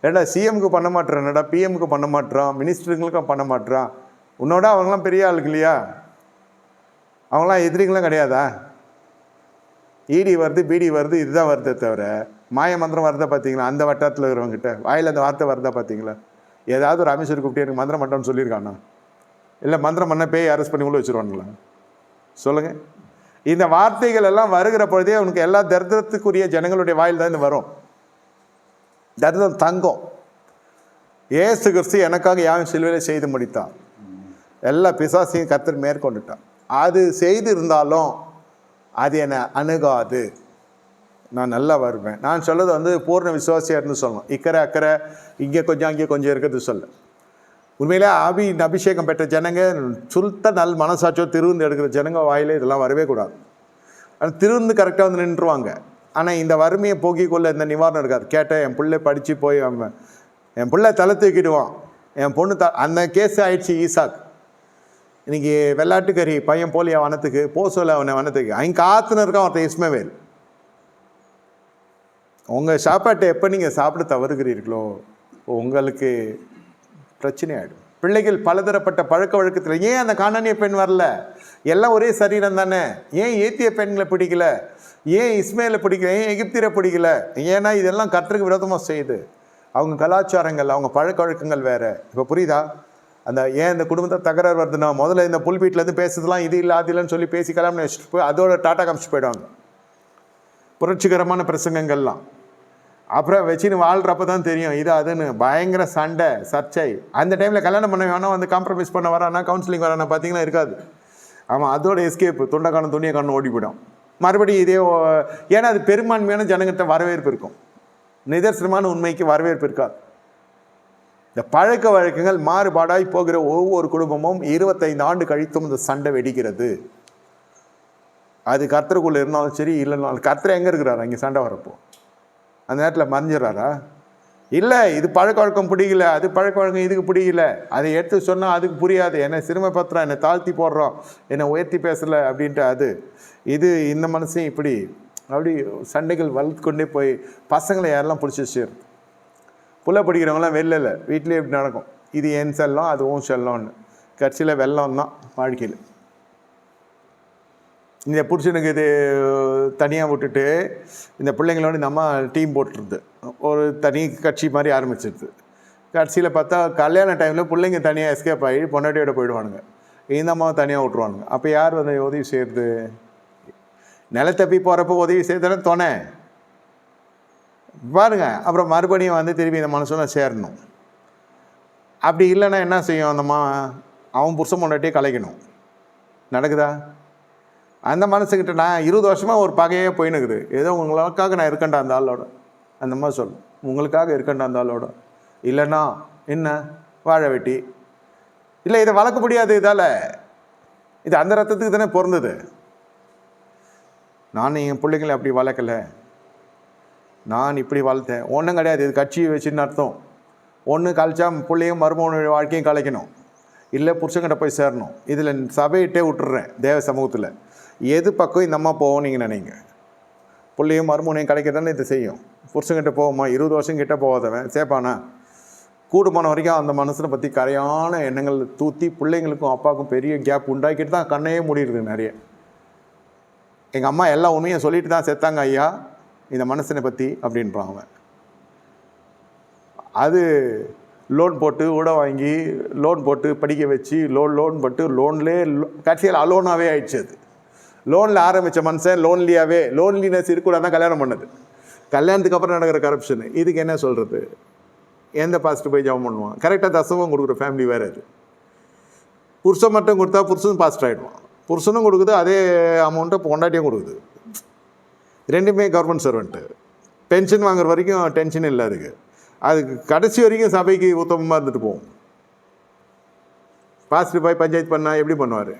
Speaker 1: ஏன்டா சிஎம்க்கு பண்ண மாட்டேறானடா, பிஎம்க்கு பண்ண மாட்டான், மினிஸ்டருங்களுக்கும் பண்ண மாட்டான். உன்னோட அவங்களாம் பெரிய ஆளுக்கு இல்லையா? அவங்களாம் எதிரிகளும் கிடையாதா? ஈடி வருது, பிடி வருது, இதுதான் வருதே தவிர மாய மந்திரம் வருதா பார்த்தீங்களா? அந்த வட்டத்தில் இருக்கிறவங்ககிட்ட வாயில் அந்த வார்த்தை வருதா பார்த்தீங்களா? ஏதாவது ஒரு அமைச்சர் கூப்பிட்டு எனக்கு மந்திரம் மட்டும்னு சொல்லியிருக்கானா? இல்லை மந்திரம் பண்ண பேய் அரெஸ்ட் பண்ணி உள்ள வச்சுருவானுங்களா? சொல்லுங்கள். இந்த வார்த்தைகள் எல்லாம் வருகிற பொழுதே அவனுக்கு எல்லா தரித்திரத்துக்குரிய ஜனங்களுடைய வாயில் தான் இந்த வரும். தரித்திரம் தங்கம். ஏசு கிறிஸ்து எனக்காக யாரும் சிலுவையில் செய்து முடித்தான். எல்லா பிசாசையும் கர்த்தர் மேற்கொண்டுட்டான். அது செய்து இருந்தாலும் அது என்னை அணுகாது. நான் நல்லா வருவேன். நான் சொல்கிறது வந்து பூர்ண விசுவாசியாக இருந்து சொல்லணும். இக்கரை அக்கறை இங்கே கொஞ்சம் அங்கே கொஞ்சம் இருக்கிறது சொல்ல. உண்மையிலே அபிஷேகம் பெற்ற ஜனங்க, சுத்த நல் மனசாட்சியோ திருவிந்து எடுக்கிற ஜனங்க வாயிலே இதெல்லாம் வரவே கூடாது. ஆனால் திருவிந்து கரெக்டாக வந்து நின்றுவாங்க. ஆனால் இந்த வறுமையை போக்கிக் கொள்ள இந்த நிவாரணம் இருக்காது. கேட்டேன், என் பிள்ளை படித்து போய் என் பிள்ளை தலை தூக்கிடுவான், என் பொண்ணு அந்த கேஸ் ஆயிடுச்சு. ஈசாக் இன்னைக்கு வெள்ளாட்டுக்கறி பையன் போலியா வனத்துக்கு சொல்ல அவனை வனத்துக்கு அங்கே காத்துன்னு இருக்கான் ஒருத்தன் இஸ்மவேல். உங்கள் சாப்பாட்டை எப்போ நீங்கள் சாப்பிட தவறுகிறீர்களோ உங்களுக்கு பிரச்சனை ஆகிடும். பிள்ளைகள் பலதரப்பட்ட பழக்க வழக்கத்தில் ஏன் அந்த கானானிய பெண் வரல? எல்லாம் ஒரே சரீரம் தானே. ஏன் ஏத்திய பெண்களை பிடிக்கல? ஏன் இஸ்மேலை பிடிக்கல? ஏன் எகிப்தியரை பிடிக்கல? ஏன்னா இதெல்லாம் கர்த்தருக்கு விரோதமாக செய்யுது. அவங்க கலாச்சாரங்கள், அவங்க பழக்க வழக்கங்கள் வேறு. இப்போ புரியுதா? அந்த ஏன் இந்த குடும்பத்தை தகராறு வருதுன்னா, முதல்ல இந்த புல்பீட்லேருந்து பேசுறதுலாம் இது இல்லை அது இல்லைன்னு சொல்லி பேசி கல்யாணம் வச்சுட்டு போய் அதோட டாட்டா காமிச்சு போயிடுவாங்க. புரட்சிகரமான பிரசங்கங்கள்லாம் அப்புறம் வச்சுன்னு வாழ்கிறப்ப தான் தெரியும் இது அதுன்னு பயங்கர சண்டை சர்ச்சை. அந்த டைமில் கல்யாணம் பண்ண வேணா வந்து காம்ப்ரமைஸ் பண்ண வரானா, கவுன்சிலிங் வரானா பார்த்தீங்கன்னா இருக்காது. ஆமாம், அதோட எஸ்கேப்பு தொண்டை காணும் துணியை காணும் ஓடி போயிடும். மறுபடியும் இதே, ஏன்னா அது பெரும்பான்மையான ஜனங்கிட்ட வரவேற்பு இருக்கும். நிதர்சனமான உண்மைக்கு வரவேற்பு இருக்காது. இந்த பழக்க வழக்கங்கள் மாறுபாடாய் போகிற ஒவ்வொரு குடும்பமும் 25 ஆண்டு கழித்தும் இந்த சண்டை வெடிக்கிறது. அது கர்த்தருக்குள்ளே இருந்தாலும் சரி இல்லைனாலும். கர்த்தர் எங்கே இருக்கிறாரா? இங்கே சண்டை வரப்போ அந்த நேரத்தில் மறைஞ்சிடறாரா? இல்லை, இது பழக்க வழக்கம் பிடிக்கல, அது பழக்க வழக்கம் இதுக்கு பிடிக்கல, அதை எடுத்து சொன்னால் அதுக்கு புரியாது, என்னை சிறுமைப்படுத்துகிறான், என்னை தாழ்த்தி போடுறோம், என்னை உயர்த்தி பேசலை அப்படின்ட்டு அது இது இந்த மனசையும் இப்படி அப்படி சண்டைகள் வளர்த்து கொண்டே போய் பசங்களை யாரெல்லாம் பிடிச்சி வச்சுருது. புள்ள படிக்கிறவங்களாம் வெளில இல்லை, வீட்டிலே இப்படி நடக்கும். இது என் செல்லம், அது ஓன் செல்லம்னு. கட்சியில் வெள்ளம் தான் வாழ்க்கையில். இந்த புருஷனுக்கு இது தனியாக விட்டுட்டு இந்த பிள்ளைங்களோட இந்த அம்மா டீம் போட்டுருது, ஒரு தனி கட்சி மாதிரி ஆரம்பிச்சிருது. கட்சியில் பார்த்தா கல்யாண டைமில் பிள்ளைங்க தனியாக எஸ்கேப் ஆகி பொண்டாட்டியோட போயிடுவானுங்க, இந்த அம்மாவை தனியாக விட்ருவானுங்க. அப்போ யார் வந்து உதவி செய்கிறது? நிலத்தப்பி போகிறப்போ உதவி செய்தானே துணை பாருங்க. அப்புறம் மறுபடியும் வந்து திருப்பி இந்த மனசுல சேரணும். அப்படி இல்லைன்னா என்ன செய்யும் அந்த அம்மா? அவன் புருஷன் பொண்டாட்டியே கலைக்கணும். நடக்குதா? அந்த மனசுக்கிட்ட நான் 20 வருஷமாக ஒரு பகையே போயினுக்குது, ஏதோ உங்களுக்காக நான் இருக்கேன்டா அந்த ஆளோட. அந்த மாதிரி சொல்லும், உங்களுக்காக இருக்கேன்டா அந்த ஆளோட. இல்லைன்னா என்ன வாழை வெட்டி இல்லை, இதை வளர்க்க முடியாது. இதால் இது அந்த ரத்தத்துக்கு தானே பிறந்தது. நான் என் பிள்ளைங்களை அப்படி வளர்க்கலை, நான் இப்படி வளர்த்தேன். ஒன்றும் கிடையாது, இது கட்சியை வச்சுன்னு அர்த்தம். ஒன்று கழிச்சா பிள்ளையும் மருமகனுடைய வாழ்க்கையும் கலைக்கணும், இல்லை புருஷங்கிட்ட போய் சேரணும். இதில் சபையிட்டே விட்டுறேன். தேவ சமூகத்தில் எது பக்கம் இந்த அம்மா போவோம் நீங்கள் நினைங்க? பிள்ளையும் மருமகனையும் கலைக்க தானே இதை செய்யும். புருஷங்கிட்ட போவோமா? 20 வருஷம் கிட்டே போகாதவன் சேப்பானா? கூடு போன வரைக்கும் அந்த மனசனை பற்றி கரையான எண்ணங்கள் தூத்தி பிள்ளைங்களுக்கும் அப்பாவுக்கும் பெரிய கேப் உண்டாக்கிட்டு தான் கண்ணையே மூடிடுது நிறைய. எங்கள் அம்மா எல்லா உண்மையும் சொல்லிட்டு தான் செத்தாங்க ஐயா இந்த மனசனை பற்றி அப்படின்றான் அவன். அது லோன் போட்டு உட வாங்கி லோன் போட்டு படிக்க வச்சு லோன் போட்டு லோன்லேயே கட்சியில் அலோனாகவே ஆயிடுச்சு. அது லோனில் ஆரம்பித்த மனுஷன் லோன்லினஸ் இருக்கக்கூடாது தான் கல்யாணம் பண்ணது. கல்யாணத்துக்கு அப்புறம் நடக்கிற கரப்ஷன். இதுக்கு என்ன சொல்கிறது? எந்த பாஸ்ட்டு போய் ஜாபம் பண்ணுவான்? கரெக்டாக தசமும் கொடுக்குற ஃபேமிலி வேறு. அது புருஷன் மட்டும் கொடுத்தா புருஷன் பாஸ்ட் ஆகிடுவான். புருஷனும் கொடுக்குது, அதே அமௌண்ட்டை பொண்டாட்டியும் கொடுக்குது. ரெண்டுமே கவர்மெண்ட் சர்வெண்ட்டு. பென்ஷன் வாங்குற வரைக்கும் டென்ஷன் இல்லை அதுக்கு. அதுக்கு கடைசி வரைக்கும் சபைக்கு உத்தமமாக இருந்துட்டு போவோம். பாஸ்ட்டு போய் பஞ்சாயத்து பண்ணால் எப்படி பண்ணுவார்?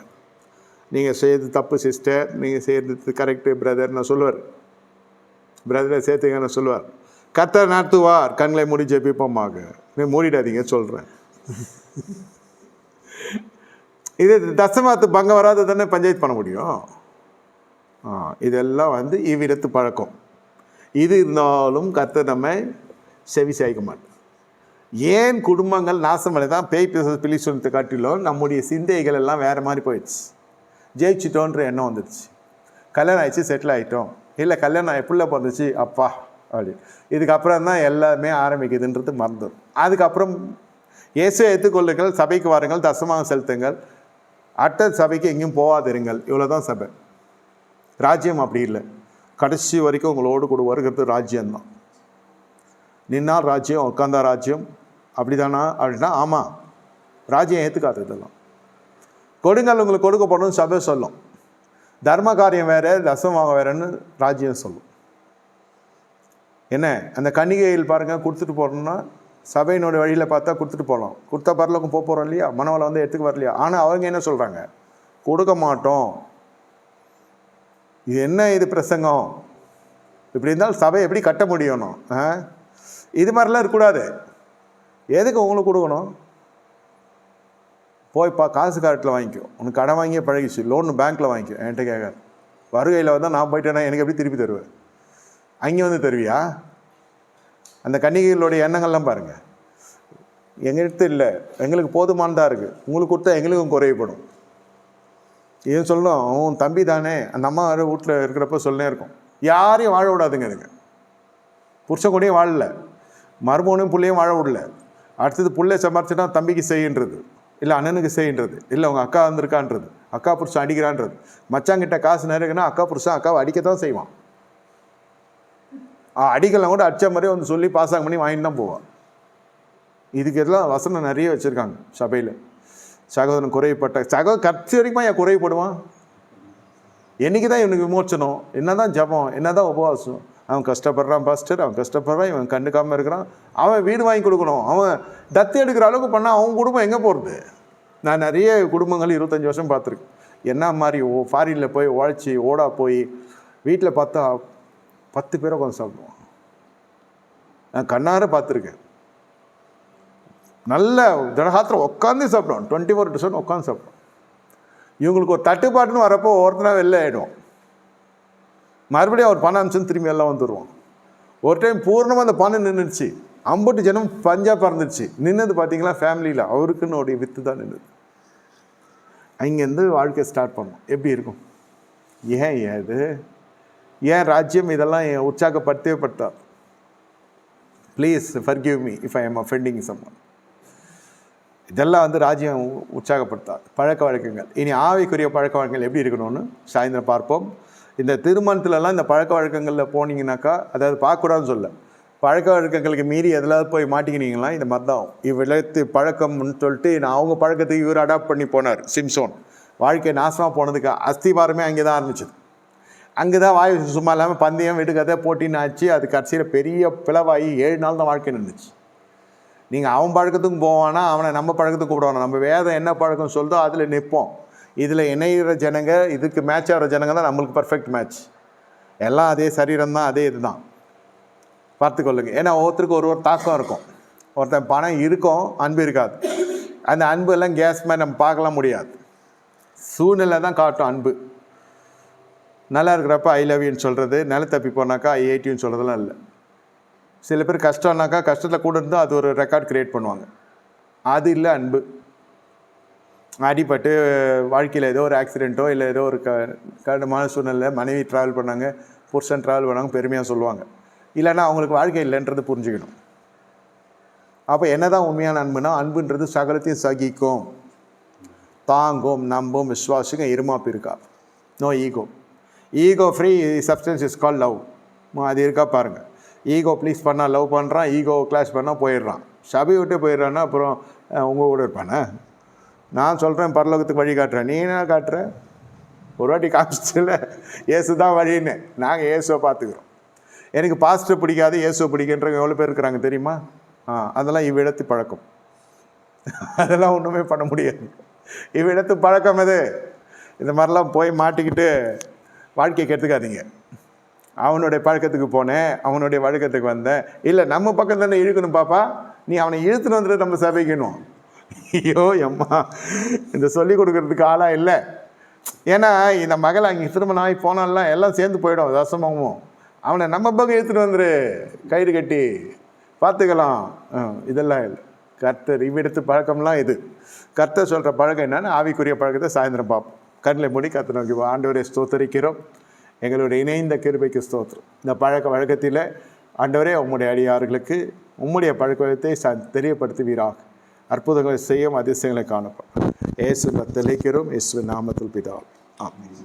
Speaker 1: நீங்கள் செய்யறது தப்பு சிஸ்டர், நீங்கள் செய்கிறது கரெக்டு பிரதர் நான் சொல்லுவார். பிரதரை சேர்த்துங்கன்னு சொல்லுவார். கர்த்தர் நடத்துவார், கண்களை மூடி ஜெபிப்போமாக. நீ மூடிடாதீங்க சொல்கிறேன். இது தசமாத்து பங்கம் வராது தானே பஞ்சாயத்து பண்ண முடியும். இதெல்லாம் வந்து இவ்விடத்து பழக்கம். இது இருந்தாலும் கர்த்தர் நம்ம செவி சாய்க்க மாட்டோம். ஏன் குடும்பங்கள் நாசமடை தான் பேய் பிள்ளி சொல்லிட்டு காட்டிலும் நம்முடைய சிந்தைகள் எல்லாம் வேறு மாதிரி போயிடுச்சு. ஜெயிச்சிட்டோன்ற எண்ணம் வந்துடுச்சு. கல்யாணம் ஆயிடுச்சு, செட்டில் ஆகிட்டோம். இல்லை கல்யாணம் எப்படில பிறந்துச்சு அப்பா அப்படி. இதுக்கப்புறம் தான் எல்லாமே ஆரம்பிக்குதுன்றது மறந்துடும். அதுக்கப்புறம் இயேசுவை ஏற்றுக்கொள்ளுங்கள், சபைக்கு வாருங்கள், தசமாக செலுத்துங்கள், அடுத்த சபைக்கு எங்கேயும் போகாதிருங்கள். இவ்வளோ தான் சபை. ராஜ்யம் அப்படி இல்லை. கடைசி வரைக்கும் உங்களோடு கூட வருகிறது ராஜ்யம்தான். நின்னால் ராஜ்யம், உட்காந்தா ராஜ்யம். அப்படி தானா அப்படின்னா ஆமாம், ராஜ்யம் ஏற்றுக்காது. இதெல்லாம் கொடுங்கள் உங்களுக்கு கொடுக்கப்படும் சபை சொல்லும். தர்ம காரியம் வேறு, தசமாக வேறுன்னு ராஜ்யம் சொல்லும். என்ன அந்த கன்னிகையில் பாருங்கள், கொடுத்துட்டு போகிறோம்னா சபையினுடைய வழியில் பார்த்தா கொடுத்துட்டு போகலாம். கொடுத்தா பரலோகம் போக போகிறோம் இல்லையா? மனவளை வந்து எடுத்துக்க வரலையா? ஆனால் அவங்க என்ன சொல்கிறாங்க? கொடுக்க மாட்டோம். இது என்ன இது பிரசங்கம்? இப்படி இருந்தாலும் சபை எப்படி கட்ட முடியணும்? இது மாதிரிலாம் இருக்கக்கூடாது. எதுக்கு உங்களுக்கு கொடுக்கணும்? போய்ப்பா காசு கார்ட்டில் வாங்கிக்கோ. உனக்கு கடன் வாங்கியே பழகிச்சு. லோன் பேங்க்கில் வாங்கிக்கோ. என்கிட்ட கேட்காது. வருகையில் வந்தால் நான் போயிட்டேன்னா எனக்கு எப்படி திருப்பி தருவேன்? அங்கே வந்து தருவியா? அந்த கன்னிகைகளுடைய எண்ணங்கள்லாம் பாருங்கள். எங்கள்கிட்ட இல்லை, எங்களுக்கு போதுமானதாக இருக்குது. உங்களுக்கு கொடுத்தா எங்களுக்கும் குறையப்படும். இது சொல்லணும், அவன் தம்பி தானே. அந்த அம்மா வீட்டில் இருக்கிறப்ப சொல்லே இருக்கும், யாரையும் வாழ விடாதுங்க. இதுங்க புருஷன் கூடயும் வாழல, மருமகனையும் பிள்ளையும் வாழ விடல. அடுத்தது பிள்ளை சம்பாரிச்சுன்னா தம்பிக்கு செய்கின்றது, இல்லை அண்ணனுக்கு செய்கின்றது, இல்லை அவங்க அக்கா வந்திருக்கான்றது, அக்கா புருஷன் அடிக்கிறான்றது. மச்சாங்கிட்ட காசு நிறையக்குன்னா அக்கா புருஷன் அக்காவை அடிக்கத்தான் செய்வான். அடிக்கலாம் கூட அடித்த மாதிரியே வந்து சொல்லி பாசாங்க பண்ணி வாங்கிட்டு தான் போவான். இதுக்கு எல்லாம் வசனம் நிறைய வச்சுருக்காங்க சபையில். சகோதரன் குறைப்பட்ட கட்சி வரைக்கும் என் குறைப்படுவான். என்றைக்கு தான் இவனுக்கு விமோச்சனம்? என்ன தான் ஜபம், என்ன தான் உபவாசம்? அவன் கஷ்டப்படுறான் பாஸ்டர், அவன் கஷ்டப்படுறான், இவன் கண்டுக்காமல் இருக்கிறான். அவன் வீடு வாங்கி கொடுக்கணும், அவன் தத்து எடுக்கிற அளவுக்கு பண்ணால் அவன் குடும்பம் எங்கே போகிறது? நான் நிறைய குடும்பங்கள் 25 வருஷம் பார்த்துருக்கேன். என்ன மாதிரி ஃபாரினில் போய் உழைச்சி ஓடா போய் வீட்டில் பார்த்தா 10 பேரை உட்காந்து சாப்பிடுவான். நான் கண்ணார பார்த்துருக்கேன். நல்ல திடகாத்திரம் உட்காந்து சாப்பிடுவான். 24/7 உட்காந்து சாப்பிடுவான். இவங்களுக்கு ஒரு தட்டுப்பாட்டுன்னு வரப்போ ஒருத்தனா வெளில ஆகிடும். மறுபடியும் அவர் பணம் அனுப்பிச்சுன்னு திரும்பி எல்லாம் வந்துடுவோம். ஒரு டைம் பூர்ணமாக அந்த பணம் நின்றுச்சு, அம்புட்டு ஜனம் பஞ்சா பறந்துச்சு. நின்னது பார்த்தீங்களா ஃபேமிலியில் அவருக்குன்னு உடைய வித்து தான் நின்றுது. அங்கேருந்து வாழ்க்கை ஸ்டார்ட் பண்ணோம். எப்படி இருக்கும்? ஏன் இது ஏன் ராஜ்யம் இதெல்லாம் உற்சாகப்படுத்தவே படுத்தார். Please forgive me if I am offending someone. இதெல்லாம் ராஜ்யம் உற்சாகப்படுத்தார். பழக்க வழக்கங்கள், இனி ஆவிக்குரிய பழக்க வழக்கங்கள் எப்படி இருக்கணும்னு சாயந்தரம் பார்ப்போம். இந்த திருமணத்துலலாம் இந்த பழக்க வழக்கங்களில் போனீங்கன்னாக்கா, அதாவது பார்க்கக்கூடாதுன்னு சொல்ல, பழக்க வழக்கங்களுக்கு மீறி எதில் போய் மாட்டிக்கினீங்களா இந்த மாதிரி தான் இவ்விழத்து பழக்கம்னு சொல்லிட்டு அவங்க பழக்கத்துக்கு இவர் அடாப்ட் பண்ணி போனார் சிம்சோன். வாழ்க்கை நாசமாக போனதுக்கு அஸ்திபாரமே அங்கே தான் ஆரம்பிச்சது. அங்கே தான் வாய் சும்மா இல்லாமல் பந்தயம் வீட்டுக்கதை போட்டின்னு ஆச்சு. அது கடைசியில் பெரிய பிளவாகி 7 நாள் தான் வாழ்க்கை நின்றுச்சு. நீங்கள் அவன் பழக்கத்துக்கும் போவானா, அவனை நம்ம பழக்கத்துக்கு கூப்பிடுவானா. நம்ம வேதம் என்ன பழக்கம் சொல்லுதோ அதில் நிற்போம். இதில் இணையிற ஜனங்க, இதுக்கு மேட்ச் ஆகிற ஜனங்க தான் நம்மளுக்கு பர்ஃபெக்ட் மேட்ச். எல்லாம் அதே சரீரம் தான், அதே இது தான். பார்த்துக்கொள்ளுங்க. ஏன்னா ஒவ்வொருத்தருக்கு ஒரு தாக்கம் இருக்கும். ஒருத்தன் பணம் இருக்கும், அன்பு இருக்காது. அந்த அன்பு எல்லாம் கேஸ் மாதிரி நம்ம பார்க்கலாம் முடியாது. சூழ்நிலை தான் காட்டும் அன்பு. நல்லா இருக்கிறப்ப ஐ லவ் யூன்னு சொல்கிறது, நில தப்பி போனாக்கா ஐ ஹேட் யூன்னு சொல்கிறதுலாம் இல்லை. சில பேர் கஷ்டம்னாக்கா கஷ்டத்தில் கூட இருந்தால் அது ஒரு ரெக்கார்ட் க்ரியேட் பண்ணுவாங்க. அது இல்லை அன்பு. அடிபட்டு வாழ்க்கையில் ஏதோ ஒரு ஆக்சிடெண்ட்டோ இல்லை ஏதோ ஒரு கடினமான சூழ்நிலை, மனைவி ட்ராவல் பண்ணாங்க, புருஷன் ட்ராவல் பண்ணாங்க, பெருமையாக சொல்லுவாங்க. இல்லைன்னா அவங்களுக்கு வாழ்க்கை இல்லைன்றது புரிஞ்சுக்கணும். அப்போ என்ன தான் உண்மையான அன்புனா, அன்புன்றது சகலத்தையும் சகிக்கும், தாங்கும், நம்பும், விசுவாசிக்கும், இருமாப்பு இருக்கா. No ego. Ego free substance is call love. அது இருக்கா பாருங்கள். ஈகோ ப்ளீஸ் பண்ணால் லவ் பண்ணுறான், ஈகோ கிளாஷ் பண்ணால் போயிடுறான். சபை விட்டே போயிடுறான்னா அப்புறம் உங்கள் கூட இருப்பானே. நான் சொல்கிறேன் பரலோகத்துக்கு வழி காட்டுறேன், நீ என்ன காட்டுற? ஒரு வாட்டி காமிச்சில ஏசு தான் வழின்னு. நாங்கள் இயேசுவை பார்த்துக்குறோம். எனக்கு பாஸ்டர் பிடிக்காது, இயேசுவை பிடிக்கின்றவங்க எவ்வளோ பேர் இருக்கிறாங்க தெரியுமா? அதெல்லாம் இவ்விடத்து பழக்கம். அதெல்லாம் ஒன்றுமே பண்ண முடியாது. இவ்விடத்து பழக்கம் அது. இந்த மாதிரிலாம் போய் மாட்டிக்கிட்டு வாழ்க்கையை கெடுத்துக்காதீங்க. அவனுடைய பழக்கத்துக்கு போனேன், அவனுடைய வழக்கத்துக்கு வந்தேன். இல்லை நம்ம பக்கம் தானே இழுக்கணும் பாப்பா, நீ அவனை இழுத்துன்னு வந்துட்டு நம்ம சபைக்கணும். ஐயோ எம்மா, இந்த சொல்லி கொடுக்கறதுக்கு ஆளாக இல்லை. ஏன்னா இந்த மகள் அங்கே திருமணம் ஆகி போனாலாம் எல்லாம் சேர்ந்து போயிடும் தசமமும். அவனை நம்ம பக்கம் இழுத்துட்டு வந்துரு, கயிறு கட்டி பார்த்துக்கலாம். இதெல்லாம் இல்லை. கர்த்தர் இவ்விடத்து பழக்கம்லாம் இது. கர்த்தர் சொல்கிற பழக்கம் என்னன்னு ஆவிக்குரிய பழக்கத்தை சாயந்தரம் பார்ப்போம். கண்ணில் மூடி கர்த்தர் நோக்கி ஆண்டவரை ஸ்தோத்தரிக்கிறோம். எங்களுடைய இணைந்த கிருபைக்கு ஸ்தோத்திரம். இந்த பழக்க வழக்கத்தில் ஆண்டவரே உம்முடைய அடியார்களுக்கு உம்முடைய பழக்க வழக்கத்தை தெரியப்படுத்துவீராக. அற்புதங்களை செய்யும், அதிசயங்களை காணப்படும். இயேசு தெளிக்கிறோம், இயேசு நாமத்தில் பிதாவே ஆமென்.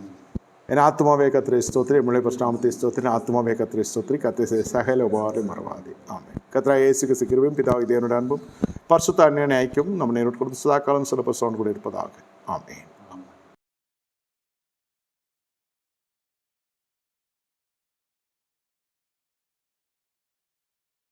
Speaker 1: என் ஆத்மாவே கர்த்தரை ஸ்தோத்திரி, முளை பரிசுத்த ஸ்தோத்திரி, ஆத்மாவே கர்த்தரை ஸ்தோத்திரி, கர்த்தரை சகல உபகாரம் மறவாதே ஆமென். கர்த்தராகிய இயேசுவுக்கு கிருபையும் பிதாவாகிய தேவனுடைய அன்பும் பரிசுத்த அன்யோன்ய ஐக்கியமும் நம்ம நேரோடு கொடுத்து சதாகாலம் சிறப்பு கூட இருப்பதாக ஆமென்.